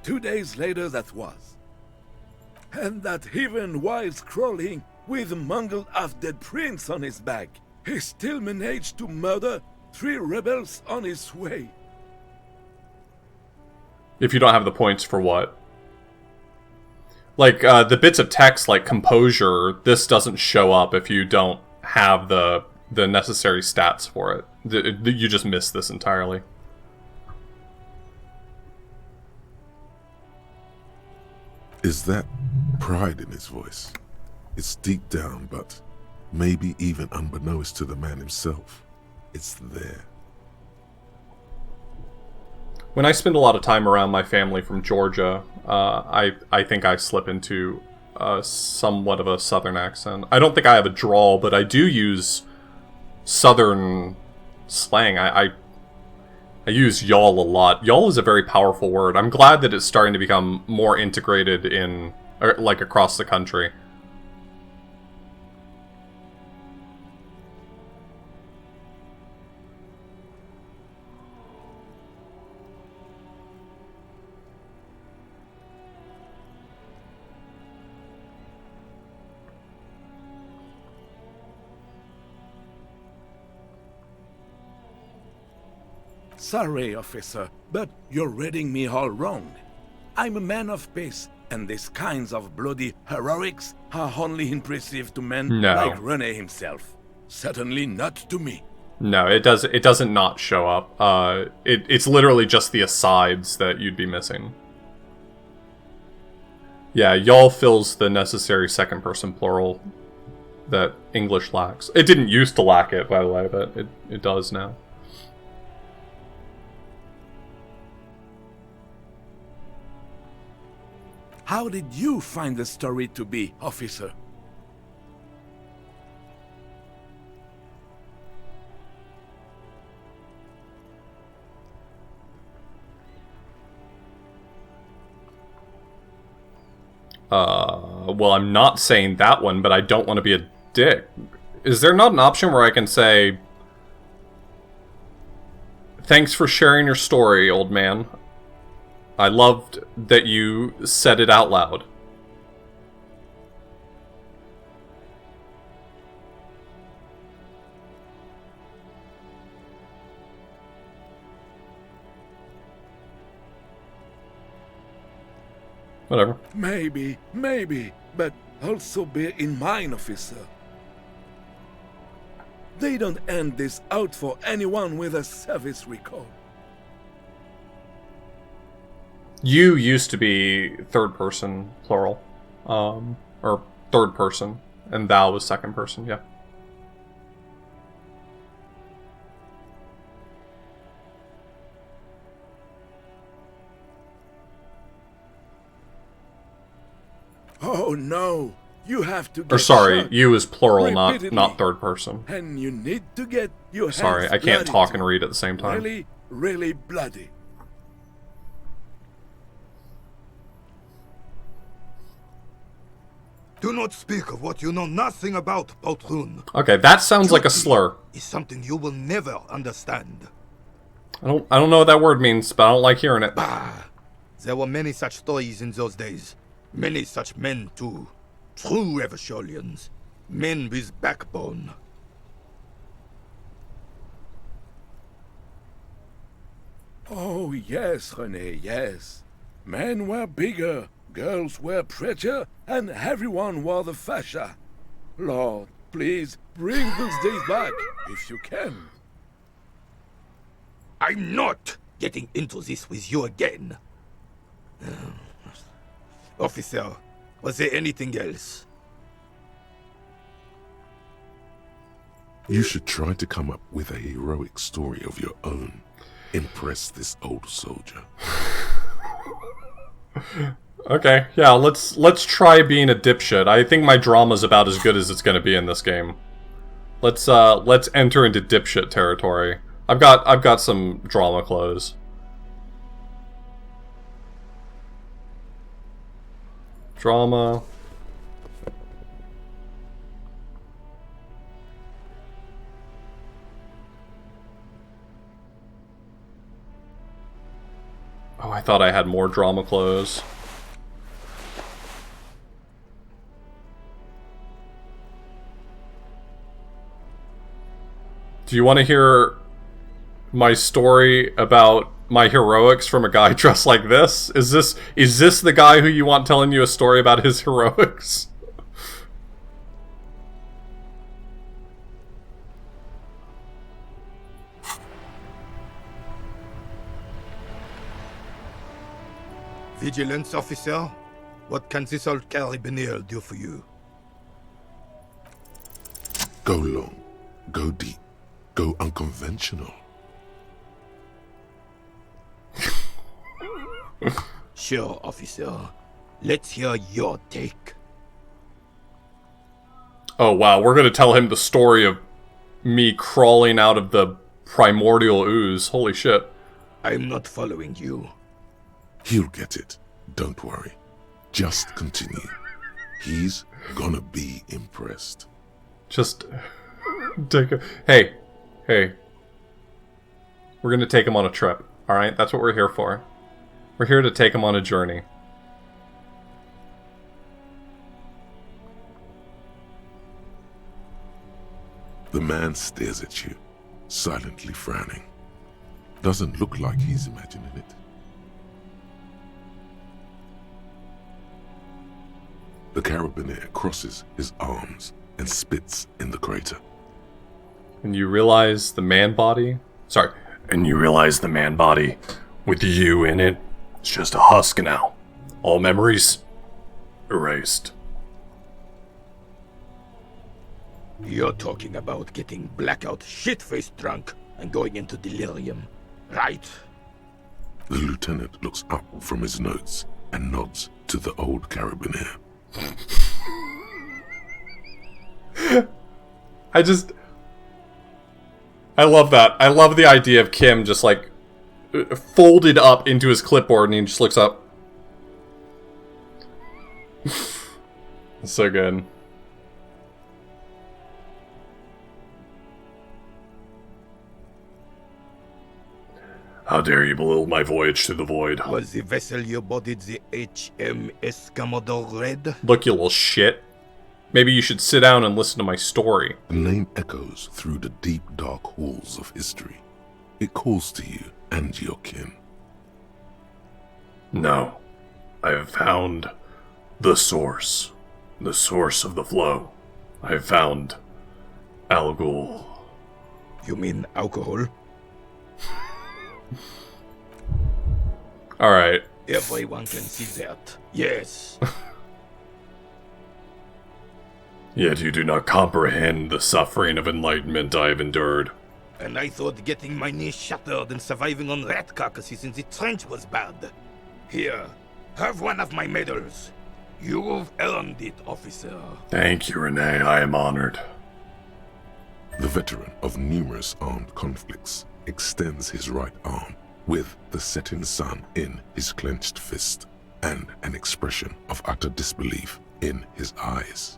Speaker 10: 2 days later that was. And that even whilst crawling with a mangled half-dead prince on his back, he still managed to murder 3 rebels on his way.
Speaker 1: If you don't have the points for what? Like, the bits of text, like composure, this doesn't show up if you don't have the necessary stats for it. You just miss this entirely.
Speaker 2: Is that pride in his voice? It's deep down, but maybe even unbeknownst to the man himself, it's there.
Speaker 1: When I spend a lot of time around my family from Georgia, I think I slip into somewhat of a southern accent. I don't think I have a drawl, but I do use southern slang. I use y'all a lot. Y'all is a very powerful word. I'm glad that it's starting to become more integrated in, like, across the country.
Speaker 10: Sorry, officer, but you're reading me all wrong. I'm a man of peace, and these kinds of bloody heroics are only impressive to men like René himself. Certainly not to me.
Speaker 1: No, it doesn't not show up. It's literally just the asides that you'd be missing. Yeah, y'all fills the necessary second person plural that English lacks. It didn't used to lack it, by the way, but it does now.
Speaker 10: How did you find the story to be, officer?
Speaker 1: Well, I'm not saying that one, but I don't want to be a dick. Is there not an option where I can say, thanks for sharing your story, old man. I loved that you said it out loud. Whatever.
Speaker 10: Maybe, but also bear in mind, officer. They don't end this out for anyone with a service record.
Speaker 1: You used to be third person, plural. Or third person, and thou was second person, yeah.
Speaker 10: Oh no, you have to get
Speaker 1: Or sorry,
Speaker 10: shot.
Speaker 1: you is plural,
Speaker 10: Repeatedly.
Speaker 1: not third person.
Speaker 10: And you need to get your hands
Speaker 1: Sorry, I can't
Speaker 10: bloody
Speaker 1: talk
Speaker 10: too.
Speaker 1: and read at the same time.
Speaker 10: Really, really bloody.
Speaker 9: Do not speak of what you know nothing about, Poltroon.
Speaker 1: Okay, that sounds like a
Speaker 9: Duty
Speaker 1: slur.
Speaker 9: is something you will never understand.
Speaker 1: I don't know what that word means, but I don't like hearing it.
Speaker 9: Bah! There were many such stories in those days. Many such men, too. True Eversolians. Men with backbone.
Speaker 10: Oh yes, René, yes. Men were bigger, girls were prettier, and everyone wore the fascia. Lord, please bring those days back, if you can.
Speaker 9: I'm not getting into this with you again. Officer, was there anything else?
Speaker 2: You should try to come up with a heroic story of your own. Impress this old soldier.
Speaker 1: Okay, yeah, let's try being a dipshit. I think my drama's about as good as it's gonna be in this game. Let's enter into dipshit territory. I've got some drama clothes. Drama. Oh, I thought I had more drama clothes. Do you want to hear my story about my heroics from a guy dressed like this? Is this the guy who you want telling you a story about his heroics?
Speaker 9: Vigilance officer, what can this old carabiner do for you?
Speaker 2: Go long, go deep, go unconventional.
Speaker 9: Sure, officer. Let's hear your take.
Speaker 1: Oh wow, we're gonna tell him the story of me crawling out of the primordial ooze. Holy shit.
Speaker 9: I'm not following you.
Speaker 2: He'll get it. Don't worry. Just continue. He's gonna be impressed.
Speaker 1: Just take a... Hey. We're gonna take him on a trip, alright? That's what we're here for. We're here to take him on a journey.
Speaker 2: The man stares at you, silently frowning. Doesn't look like he's imagining it. The carabiner crosses his arms and spits in the crater.
Speaker 1: And you realize the man body... Sorry. And you realize the man body with you in it, it's just a husk now. All memories erased.
Speaker 9: You're talking about getting blackout shit-faced drunk and going into delirium, right?
Speaker 2: The lieutenant looks up from his notes and nods to the old carabiner.
Speaker 1: I love that. I love the idea of Kim just like folded up into his clipboard and he just looks up. It's so good. How dare you belittle my voyage through the void?
Speaker 9: Was the vessel you boarded the HMS Commodore Red?
Speaker 1: Look, you little shit. Maybe you should sit down and listen to my story.
Speaker 2: The name echoes through the deep, dark halls of history. It calls to you and your kin.
Speaker 1: No. I have found the source. The source of the flow. I have found Al Ghul.
Speaker 9: You mean alcohol?
Speaker 1: Alright.
Speaker 9: Everyone can see that. Yes.
Speaker 1: Yet you do not comprehend the suffering of enlightenment I have endured.
Speaker 9: And I thought getting my knee shattered and surviving on rat carcasses in the trench was bad. Here, have one of my medals. You've earned it, officer.
Speaker 1: Thank you, Renee. I am honored.
Speaker 2: The veteran of numerous armed conflicts extends his right arm with the setting sun in his clenched fist and an expression of utter disbelief in his eyes.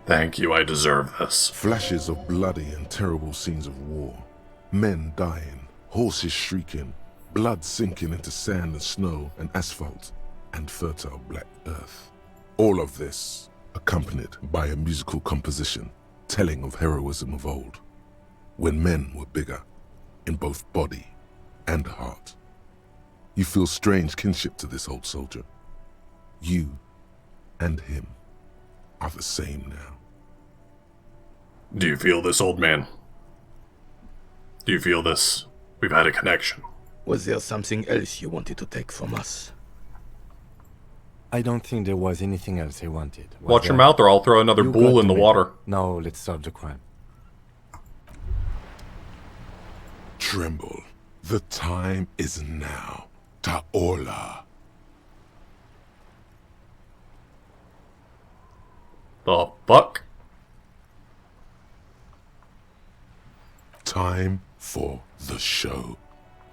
Speaker 1: Thank you, I deserve this.
Speaker 2: Flashes of bloody and terrible scenes of war. Men dying, horses shrieking, blood sinking into sand and snow and asphalt and fertile black earth. All of this accompanied by a musical composition telling of heroism of old, when men were bigger in both body and heart. You feel strange kinship to this old soldier. You and him are the same now.
Speaker 1: Do you feel this, old man? Do you feel this? We've had a connection.
Speaker 9: Was there something else you wanted to take from us?
Speaker 3: I don't think there was anything else he wanted.
Speaker 1: Watch your mouth or I'll throw another bull in the water.
Speaker 3: No, let's solve the crime.
Speaker 2: Tremble. The time is now. Ta'ola.
Speaker 1: The fuck?
Speaker 2: Time for the show.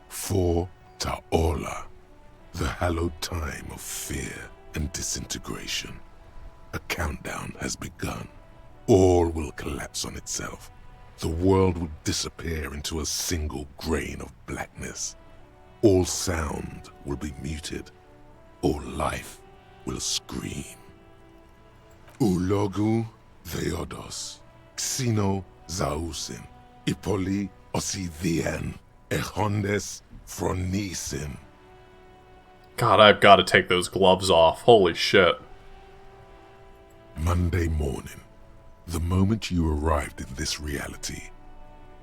Speaker 2: For Ta'ola. The hallowed time of fear and disintegration. A countdown has begun. All will collapse on itself. The world will disappear into a single grain of blackness. All sound will be muted. All life will scream. Ulogu Theodos, Xeno Zausin, Ipoli Osidien Ejondes Fronisin.
Speaker 1: God, I've got to take those gloves off. Holy shit.
Speaker 2: Monday morning, the moment you arrived in this reality,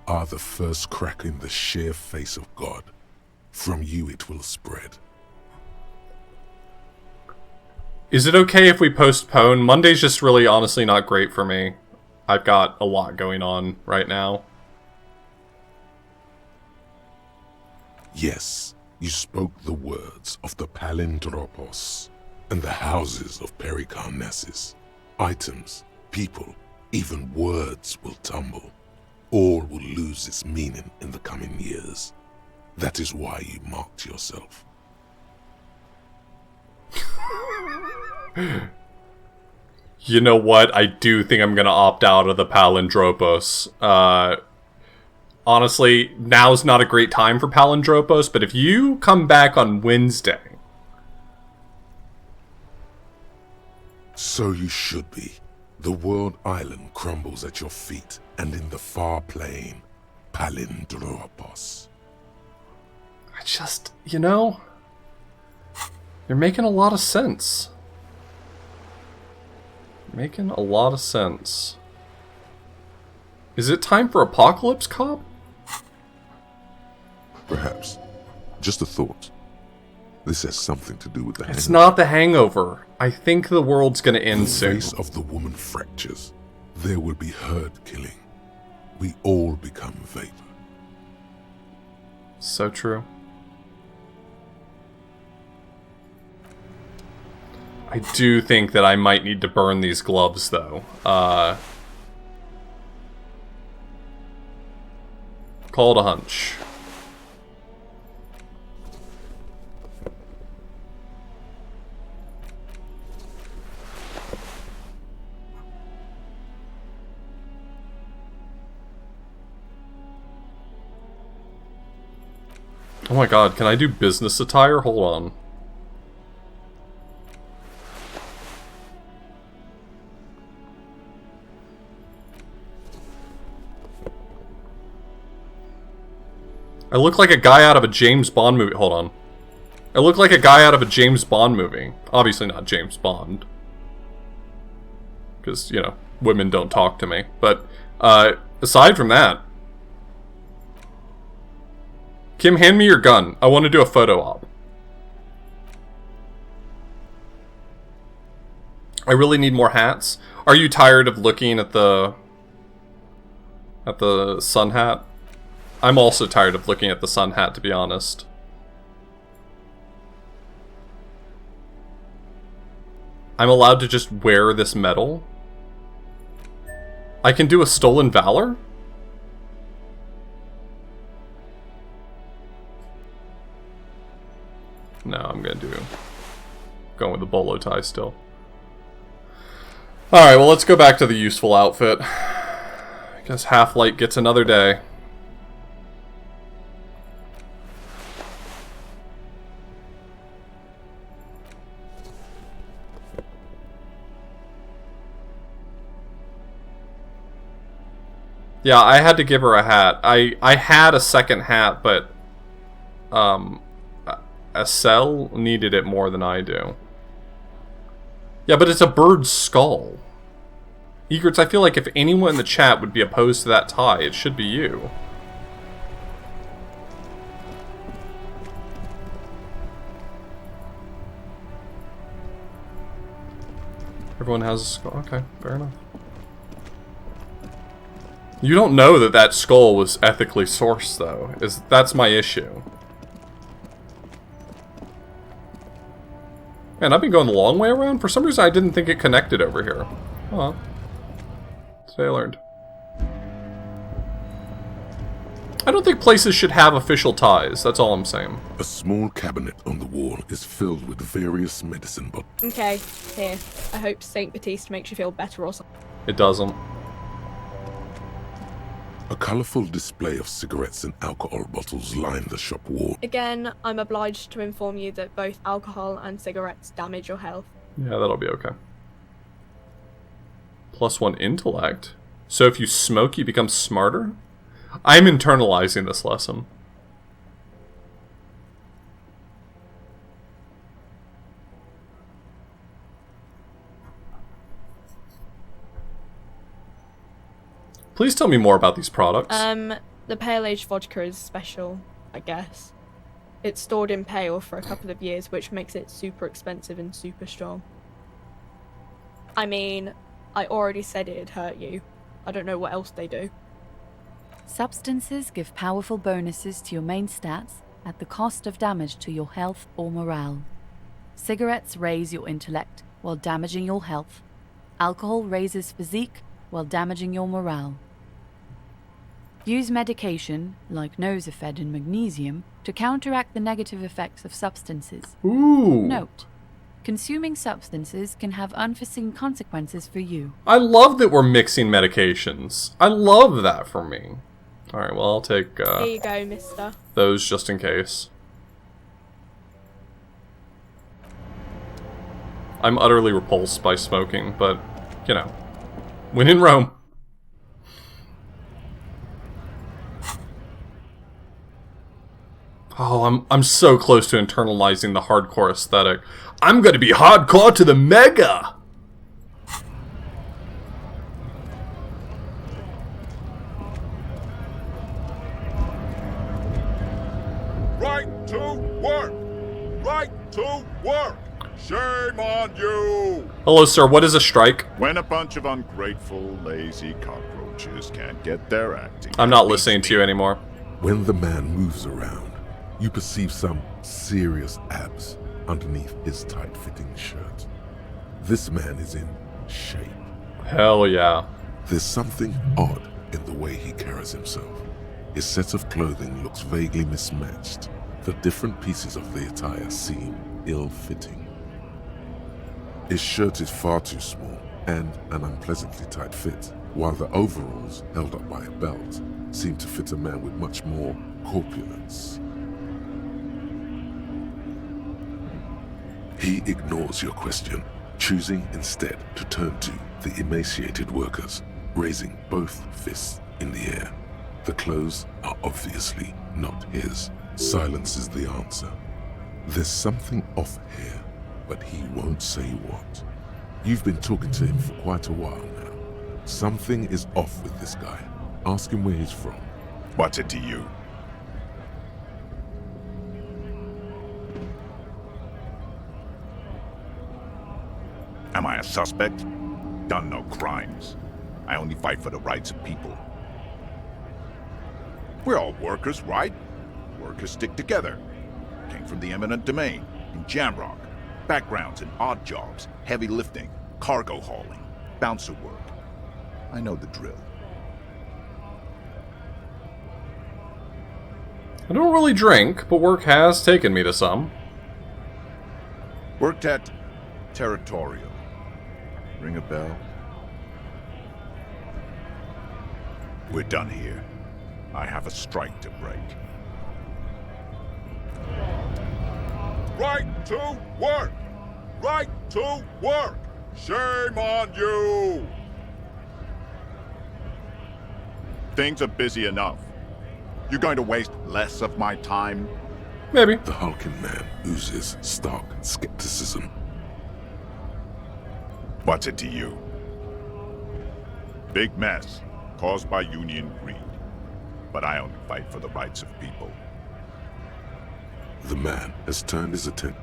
Speaker 2: are the first crack in the sheer face of God. From you it will spread.
Speaker 1: Is it okay if we postpone? Monday's just really honestly not great for me. I've got a lot going on right now.
Speaker 2: Yes, you spoke the words of the Palindropos and the houses of Pericarnassus. Items, people, even words will tumble. All will lose its meaning in the coming years. That is why you marked yourself.
Speaker 1: You know what? I do think I'm gonna opt out of the Palindropos. Honestly, now's not a great time for Palindropos, but if you come back on Wednesday...
Speaker 2: So you should be. The world island crumbles at your feet, and in the far plain, Palindropos.
Speaker 1: I just, you know... You're making a lot of sense. Making a lot of sense. Is it time for Apocalypse Cop?
Speaker 2: Perhaps. Just a thought. This has something to do with the hangover.
Speaker 1: It's not the hangover. I think the world's gonna end
Speaker 2: The
Speaker 1: soon.
Speaker 2: face of the woman fractures. There will be herd killing. We all become vapor.
Speaker 1: So true. I do think that I might need to burn these gloves, though. Call it a hunch. Oh my god, can I do business attire? Hold on. I look like a guy out of a James Bond movie. Hold on. I look like a guy out of a James Bond movie. Obviously not James Bond. Because, you know, women don't talk to me. But, aside from that... Kim, hand me your gun. I want to do a photo op. I really need more hats. Are you tired of looking at the sun hat? I'm also tired of looking at the sun hat, to be honest. I'm allowed to just wear this medal? I can do a stolen valor? No, I'm going with the bolo tie still. Alright, well, let's go back to the useful outfit. I guess Half-Light gets another day. Yeah, I had to give her a hat. I had a second hat, but Estelle needed it more than I do. Yeah, but it's a bird's skull. Egrets, I feel like if anyone in the chat would be opposed to that tie, it should be you. Everyone has a skull. Okay, fair enough. You don't know that that skull was ethically sourced, though. That's my issue. Man, I've been going the long way around. For some reason, I didn't think it connected over here. Oh. Today I learned. I don't think places should have official ties. That's all I'm saying.
Speaker 2: A small cabinet on the wall is filled with various medicine bottles.
Speaker 11: Okay, here. I hope Saint Baptiste makes you feel better or something.
Speaker 1: It doesn't.
Speaker 2: A colourful display of cigarettes and alcohol bottles line the shop wall.
Speaker 11: Again, I'm obliged to inform you that both alcohol and cigarettes damage your health.
Speaker 1: Yeah, that'll be okay. +1 intellect. So if you smoke, you become smarter? I'm internalizing this lesson. Please tell me more about these products.
Speaker 11: The Pale Age vodka is special, I guess. It's stored in pale for a couple of years, which makes it super expensive and super strong. I mean, I already said it'd hurt you. I don't know what else they do.
Speaker 12: Substances give powerful bonuses to your main stats at the cost of damage to your health or morale. Cigarettes raise your intellect while damaging your health. Alcohol raises physique while damaging your morale. Use medication, like Nosifed and magnesium, to counteract the negative effects of substances.
Speaker 1: Ooh.
Speaker 12: Note: consuming substances can have unforeseen consequences for you.
Speaker 1: I love that we're mixing medications. I love that for me. Alright, well, I'll take
Speaker 11: Here you go, mister.
Speaker 1: those just in case. I'm utterly repulsed by smoking, but, you know, when in Rome. Oh, I'm so close to internalizing the hardcore aesthetic. I'm gonna be hardcore to the mega!
Speaker 13: Right to work! Right to work! Shame on you!
Speaker 1: Hello, sir. What is a strike?
Speaker 13: When a bunch of ungrateful, lazy cockroaches can't get their acting.
Speaker 1: I'm not listening to you anymore.
Speaker 2: When the man moves around, you perceive some serious abs underneath his tight-fitting shirt. This man is in shape.
Speaker 1: Hell yeah.
Speaker 2: There's something odd in the way he carries himself. His set of clothing looks vaguely mismatched. The different pieces of the attire seem ill-fitting. His shirt is far too small and an unpleasantly tight fit, while the overalls, held up by a belt, seem to fit a man with much more corpulence. He ignores your question, choosing instead to turn to the emaciated workers, raising both fists in the air. The clothes are obviously not his. Silence is the answer. There's something off here, but he won't say what. You've been talking to him for quite a while now. Something is off with this guy. Ask him where he's from.
Speaker 13: What's it to you? Am I a suspect? Done no crimes. I only fight for the rights of people. We're all workers, right? Workers stick together. Came from the eminent domain, in Jamrock. Backgrounds in odd jobs, heavy lifting, cargo hauling, bouncer work. I know the drill.
Speaker 1: I don't really drink, but work has taken me to some.
Speaker 13: Worked at Territorial. Ring a bell? We're done here. I have a strike to break. Right to work! Right to work! Shame on you! Things are busy enough. You're going to waste less of my time?
Speaker 1: Maybe.
Speaker 2: The hulking man oozes stark skepticism.
Speaker 13: What's it to you? Big mess, caused by union greed. But I only fight for the rights of people.
Speaker 2: The man has turned his attention.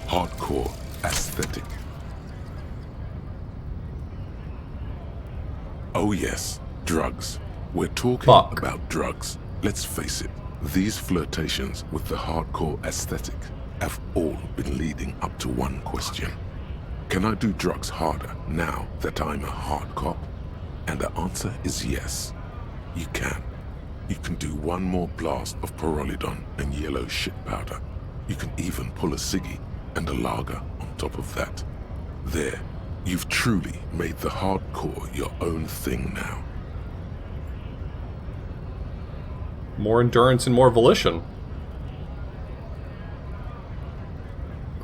Speaker 2: Hardcore aesthetic. Oh yes, drugs. We're talking about drugs. Let's face it, these flirtations with the hardcore aesthetic have all been leading up to one question. Can I do drugs harder now that I'm a hard cop? And the answer is yes. You can. You can do one more blast of Pyrrolidon and yellow shit powder. You can even pull a ciggy and a lager on top of that. There, you've truly made the hardcore your own thing now.
Speaker 1: More endurance and more volition.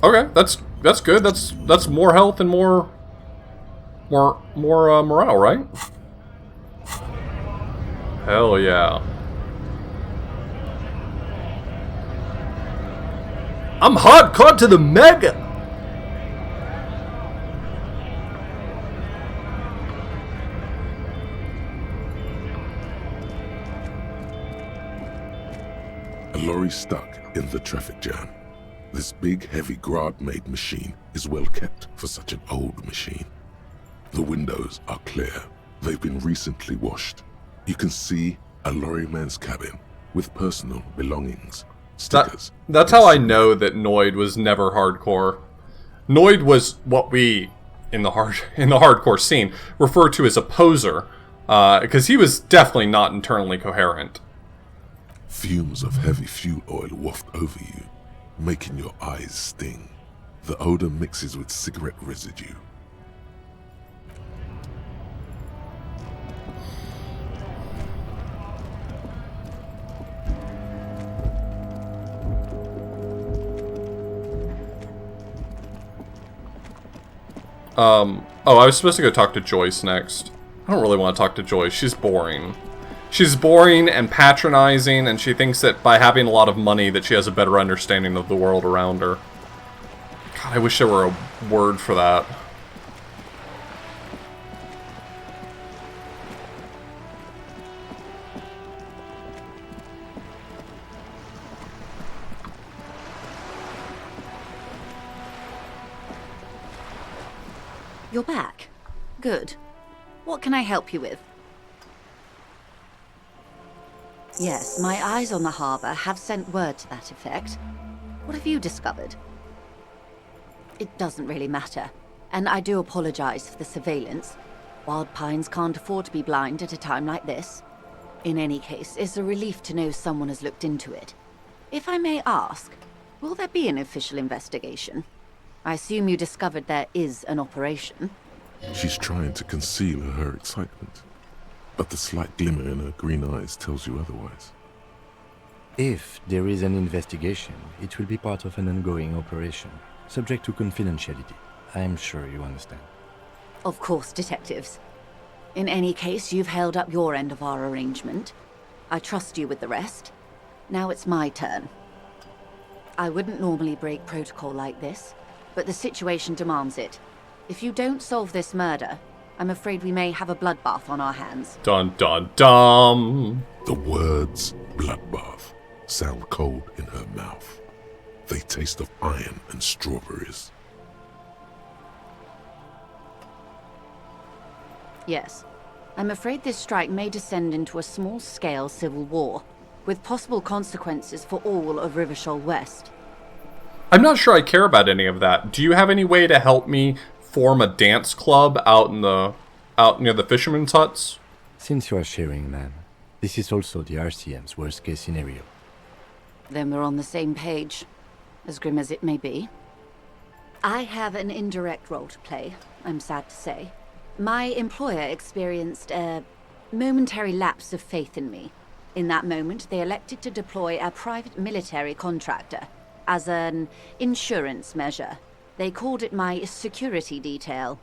Speaker 1: Okay, that's good. That's more health and more morale, right? Hell yeah. I'm hardcore to the mega!
Speaker 2: A lorry stuck in the traffic jam. This big, heavy Grad-made machine is well kept for such an old machine. The windows are clear. They've been recently washed. You can see a lorryman's cabin with personal belongings, stickers.
Speaker 1: That's how I know that Noid was never hardcore. Noid was what we, in the hardcore scene, refer to as a poser, because he was definitely not internally coherent.
Speaker 2: Fumes of heavy fuel oil waft over you, making your eyes sting. The odor mixes with cigarette residue.
Speaker 1: Oh, I was supposed to go talk to Joyce next. I don't really want to talk to Joyce. She's boring. She's boring and patronizing, and she thinks that by having a lot of money that she has a better understanding of the world around her. God, I wish there were a word for that.
Speaker 14: You're back. Good. What can I help you with? Yes, my eyes on the harbour have sent word to that effect. What have you discovered? It doesn't really matter, and I do apologise for the surveillance. Wild Pines can't afford to be blind at a time like this. In any case, it's a relief to know someone has looked into it. If I may ask, will there be an official investigation? I assume you discovered there is an operation.
Speaker 2: She's trying to conceal her excitement, but the slight glimmer in her green eyes tells you otherwise.
Speaker 3: If there is an investigation, it will be part of an ongoing operation, subject to confidentiality. I'm sure you understand.
Speaker 14: Of course, detectives. In any case, you've held up your end of our arrangement. I trust you with the rest. Now it's my turn. I wouldn't normally break protocol like this, but the situation demands it. If you don't solve this murder, I'm afraid we may have a bloodbath on our hands.
Speaker 1: Dun dun dum!
Speaker 2: The words bloodbath sound cold in her mouth. They taste of iron and strawberries.
Speaker 14: Yes. I'm afraid this strike may descend into a small-scale civil war, with possible consequences for all of Rivershoal West.
Speaker 1: I'm not sure I care about any of that. Do you have any way to help me form a dance club out near the fishermen's huts?
Speaker 3: Since you are sharing, ma'am, this is also the RCM's worst-case scenario.
Speaker 14: Then we're on the same page, as grim as it may be. I have an indirect role to play, I'm sad to say. My employer experienced a momentary lapse of faith in me. In that moment, they elected to deploy a private military contractor as an insurance measure. They called it my security detail.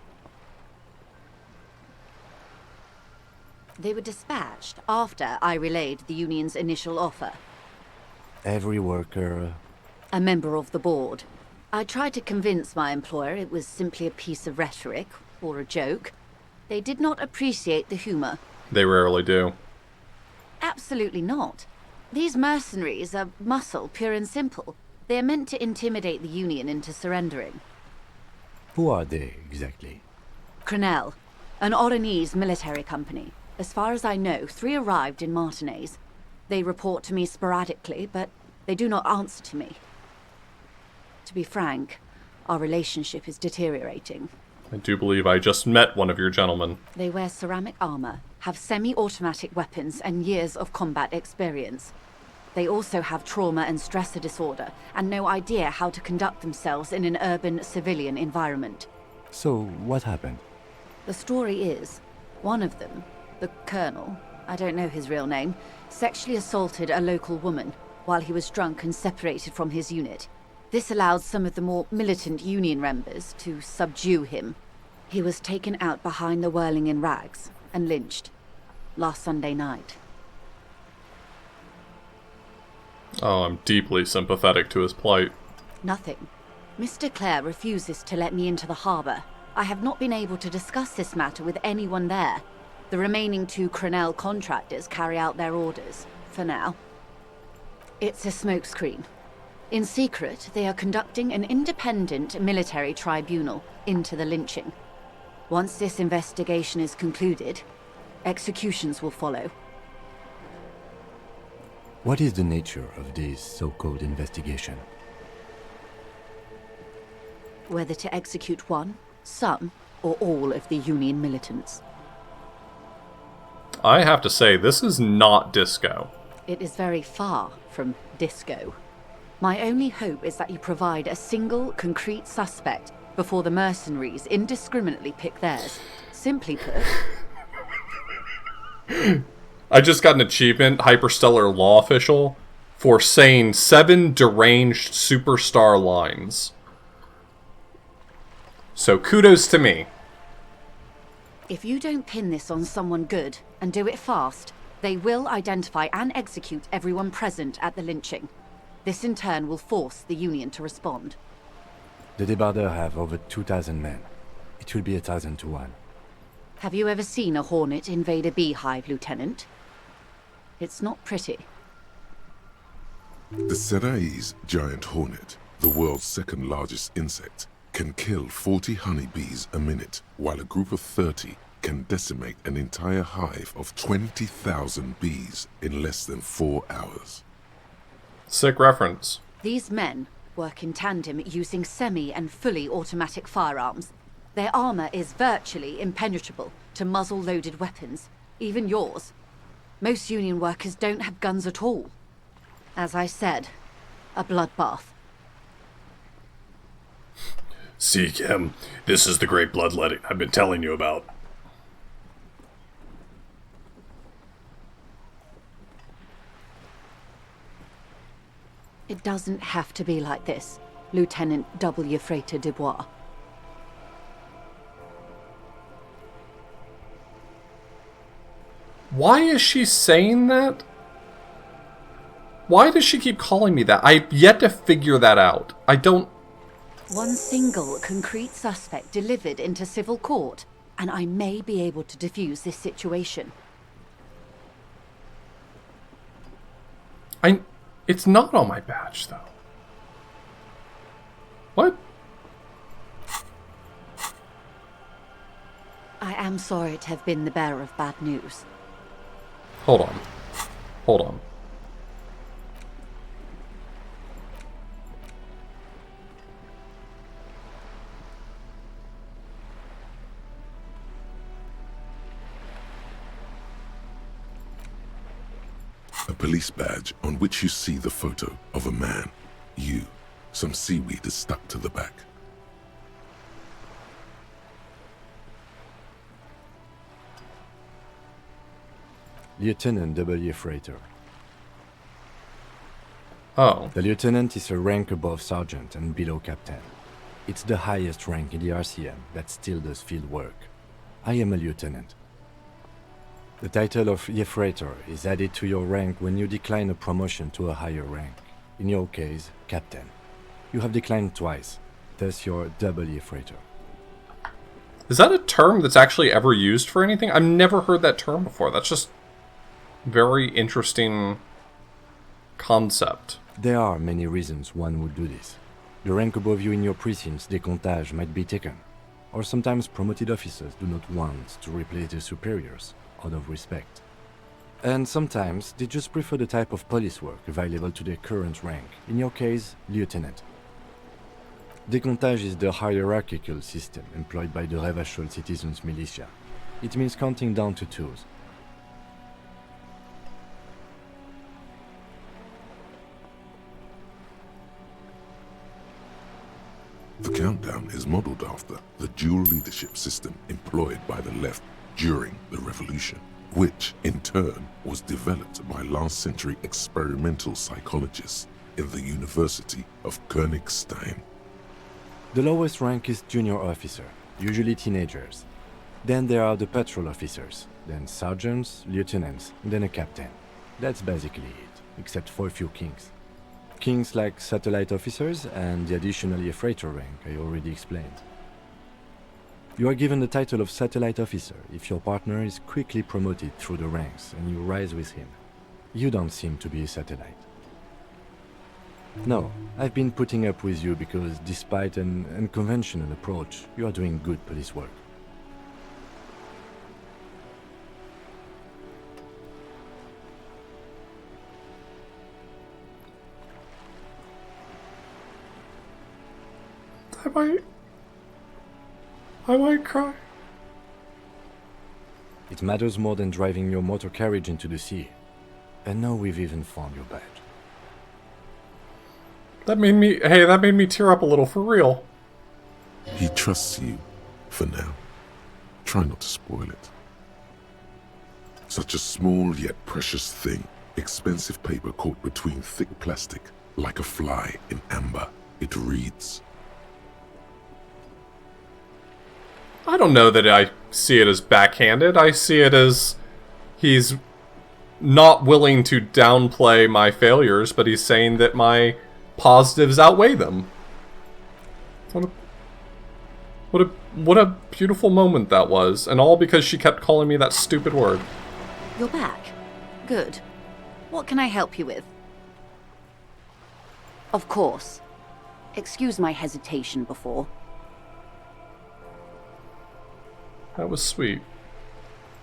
Speaker 14: They were dispatched after I relayed the union's initial offer.
Speaker 3: Every worker...
Speaker 14: A member of the board. I tried to convince my employer it was simply a piece of rhetoric, or a joke. They did not appreciate the humor.
Speaker 1: They rarely do.
Speaker 14: Absolutely not. These mercenaries are muscle, pure and simple. They are meant to intimidate the Union into surrendering.
Speaker 3: Who are they, exactly?
Speaker 14: Crenell, an Oranese military company. As far as I know, 3 arrived in Martinez. They report to me sporadically, but they do not answer to me. To be frank, our relationship is deteriorating.
Speaker 1: I do believe I just met one of your gentlemen.
Speaker 14: They wear ceramic armor, have semi-automatic weapons, and years of combat experience. They also have trauma and stressor disorder, and no idea how to conduct themselves in an urban civilian environment.
Speaker 3: So, what happened?
Speaker 14: The story is, one of them, the Colonel, I don't know his real name, sexually assaulted a local woman while he was drunk and separated from his unit. This allowed some of the more militant Union members to subdue him. He was taken out behind the whirling in rags and lynched last Sunday night.
Speaker 1: Oh, I'm deeply sympathetic to his plight.
Speaker 14: Nothing. Mr. Clare refuses to let me into the harbour. I have not been able to discuss this matter with anyone there. The remaining 2 Crenell contractors carry out their orders, for now. It's a smokescreen. In secret, they are conducting an independent military tribunal into the lynching. Once this investigation is concluded, executions will follow.
Speaker 3: What is the nature of this so-called investigation?
Speaker 14: Whether to execute one, some, or all of the Union militants.
Speaker 1: I have to say, this is not disco.
Speaker 14: It is very far from disco. My only hope is that you provide a single, concrete suspect before the mercenaries indiscriminately pick theirs. Simply put...
Speaker 1: I just got an achievement, Hyperstellar Law Official, for saying 7 deranged superstar lines. So kudos to me.
Speaker 14: If you don't pin this on someone good, and do it fast, they will identify and execute everyone present at the lynching. This in turn will force the Union to respond.
Speaker 3: The Debardeurs have over 2,000 men. It will be 1,000 to 1.
Speaker 14: Have you ever seen a hornet invade a beehive, Lieutenant? It's not pretty.
Speaker 2: The Serai's giant hornet, the world's 2nd largest insect, can kill 40 honeybees a minute, while a group of 30 can decimate an entire hive of 20,000 bees in less than 4 hours.
Speaker 1: Sick reference.
Speaker 14: These men work in tandem using semi- and fully automatic firearms. Their armor is virtually impenetrable to muzzle-loaded weapons, even yours. Most Union workers don't have guns at all. As I said, a bloodbath.
Speaker 1: Seek him. This is the great bloodletting I've been telling you about.
Speaker 14: It doesn't have to be like this, Lieutenant W. Frater Dubois.
Speaker 1: Why is she saying that? Why does she keep calling me that? I've yet to figure that out. I don't...
Speaker 14: One single concrete suspect delivered into civil court, and I may be able to defuse this situation.
Speaker 1: It's not on my badge, though. What?
Speaker 14: I am sorry to have been the bearer of bad news.
Speaker 1: Hold on. Hold on.
Speaker 2: A police badge on which you see the photo of a man. You. Some seaweed is stuck to the back.
Speaker 3: Lieutenant W. Frater.
Speaker 1: Oh.
Speaker 3: The lieutenant is a rank above sergeant and below captain. It's the highest rank in the RCM that still does field work. I am a lieutenant. The title of Frater is added to your rank when you decline a promotion to a higher rank. In your case, captain. You have declined twice, thus you're W. Frater.
Speaker 1: Is that a term that's actually ever used for anything? I've never heard that term before. That's just very interesting concept.
Speaker 3: There are many reasons one would do this. The rank above you in your precinct's décomptage might be taken, or sometimes promoted officers do not want to replace their superiors out of respect. And sometimes they just prefer the type of police work available to their current rank, in your case, lieutenant. Décomptage is the hierarchical system employed by the Revachol citizens' militia. It means counting down to twos.
Speaker 2: The countdown is modeled after the dual leadership system employed by the left during the revolution, which in turn was developed by last-century experimental psychologists in the University of Königstein.
Speaker 3: The lowest rank is junior officer, usually teenagers. Then there are the patrol officers, then sergeants, lieutenants, then a captain. That's basically it, except for a few kings. Kings like satellite officers and the additionally a freighter rank I already explained. You are given the title of satellite officer if your partner is quickly promoted through the ranks and you rise with him. You don't seem to be a satellite. No, I've been putting up with you because despite an unconventional approach, you are doing good police work.
Speaker 1: I might cry.
Speaker 3: It matters more than driving your motor carriage into the sea. And now we've even found your badge.
Speaker 1: That made me tear up a little for real.
Speaker 2: He trusts you, for now. Try not to spoil it. Such a small yet precious thing. Expensive paper caught between thick plastic, like a fly in amber. It reads.
Speaker 1: I don't know that I see it as backhanded. I see it as he's not willing to downplay my failures, but he's saying that my positives outweigh them. What a beautiful moment that was, and all because she kept calling me that stupid word.
Speaker 14: You're back. Good. What can I help you with? Of course. Excuse my hesitation before.
Speaker 1: That was sweet.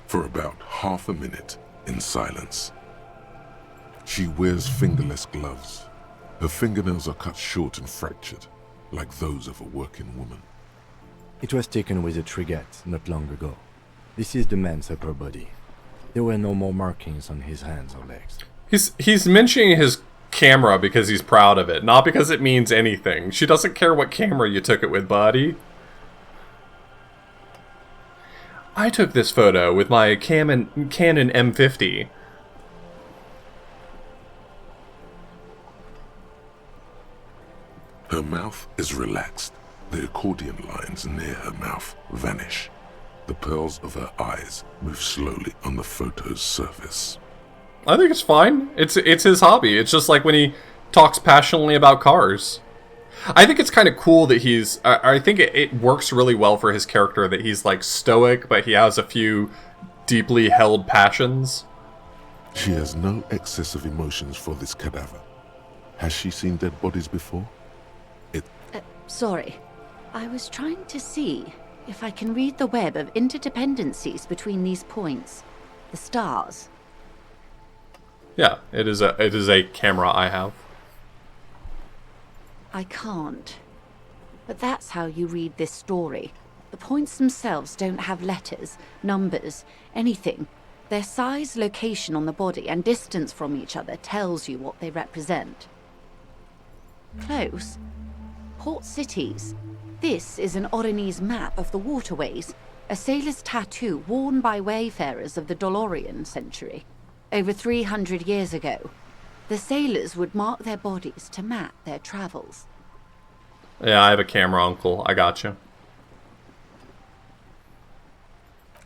Speaker 2: For about half a minute, in silence. She wears fingerless gloves. Her fingernails are cut short and fractured, like those of a working woman.
Speaker 3: It was taken with a trigette not long ago. This is the man's upper body. There were no more markings on his hands or legs.
Speaker 1: He's mentioning his camera because he's proud of it, not because it means anything. She doesn't care what camera you took it with, buddy. I took this photo with my Canon M50.
Speaker 2: Her mouth is relaxed. The accordion lines near her mouth vanish. The pearls of her eyes move slowly on the photo's surface.
Speaker 1: I think it's fine. It's his hobby. It's just like when he talks passionately about cars. I think it's kind of cool that he's... I think it works really well for his character that he's like stoic, but he has a few deeply held passions.
Speaker 2: She has no excess of emotions for this cadaver. Has she seen dead bodies before?
Speaker 14: Sorry. I was trying to see if I can read the web of interdependencies between these points. The stars.
Speaker 1: Yeah, it is a camera I have.
Speaker 14: I can't. But that's how you read this story. The points themselves don't have letters, numbers, anything. Their size, location on the body, and distance from each other tells you what they represent. Close. Port cities. This is an Oronese map of the waterways, a sailor's tattoo worn by wayfarers of the Dolorian century. Over 300 years ago, the sailors would mark their bodies to map their travels.
Speaker 1: Yeah, I have a camera, uncle. I got you.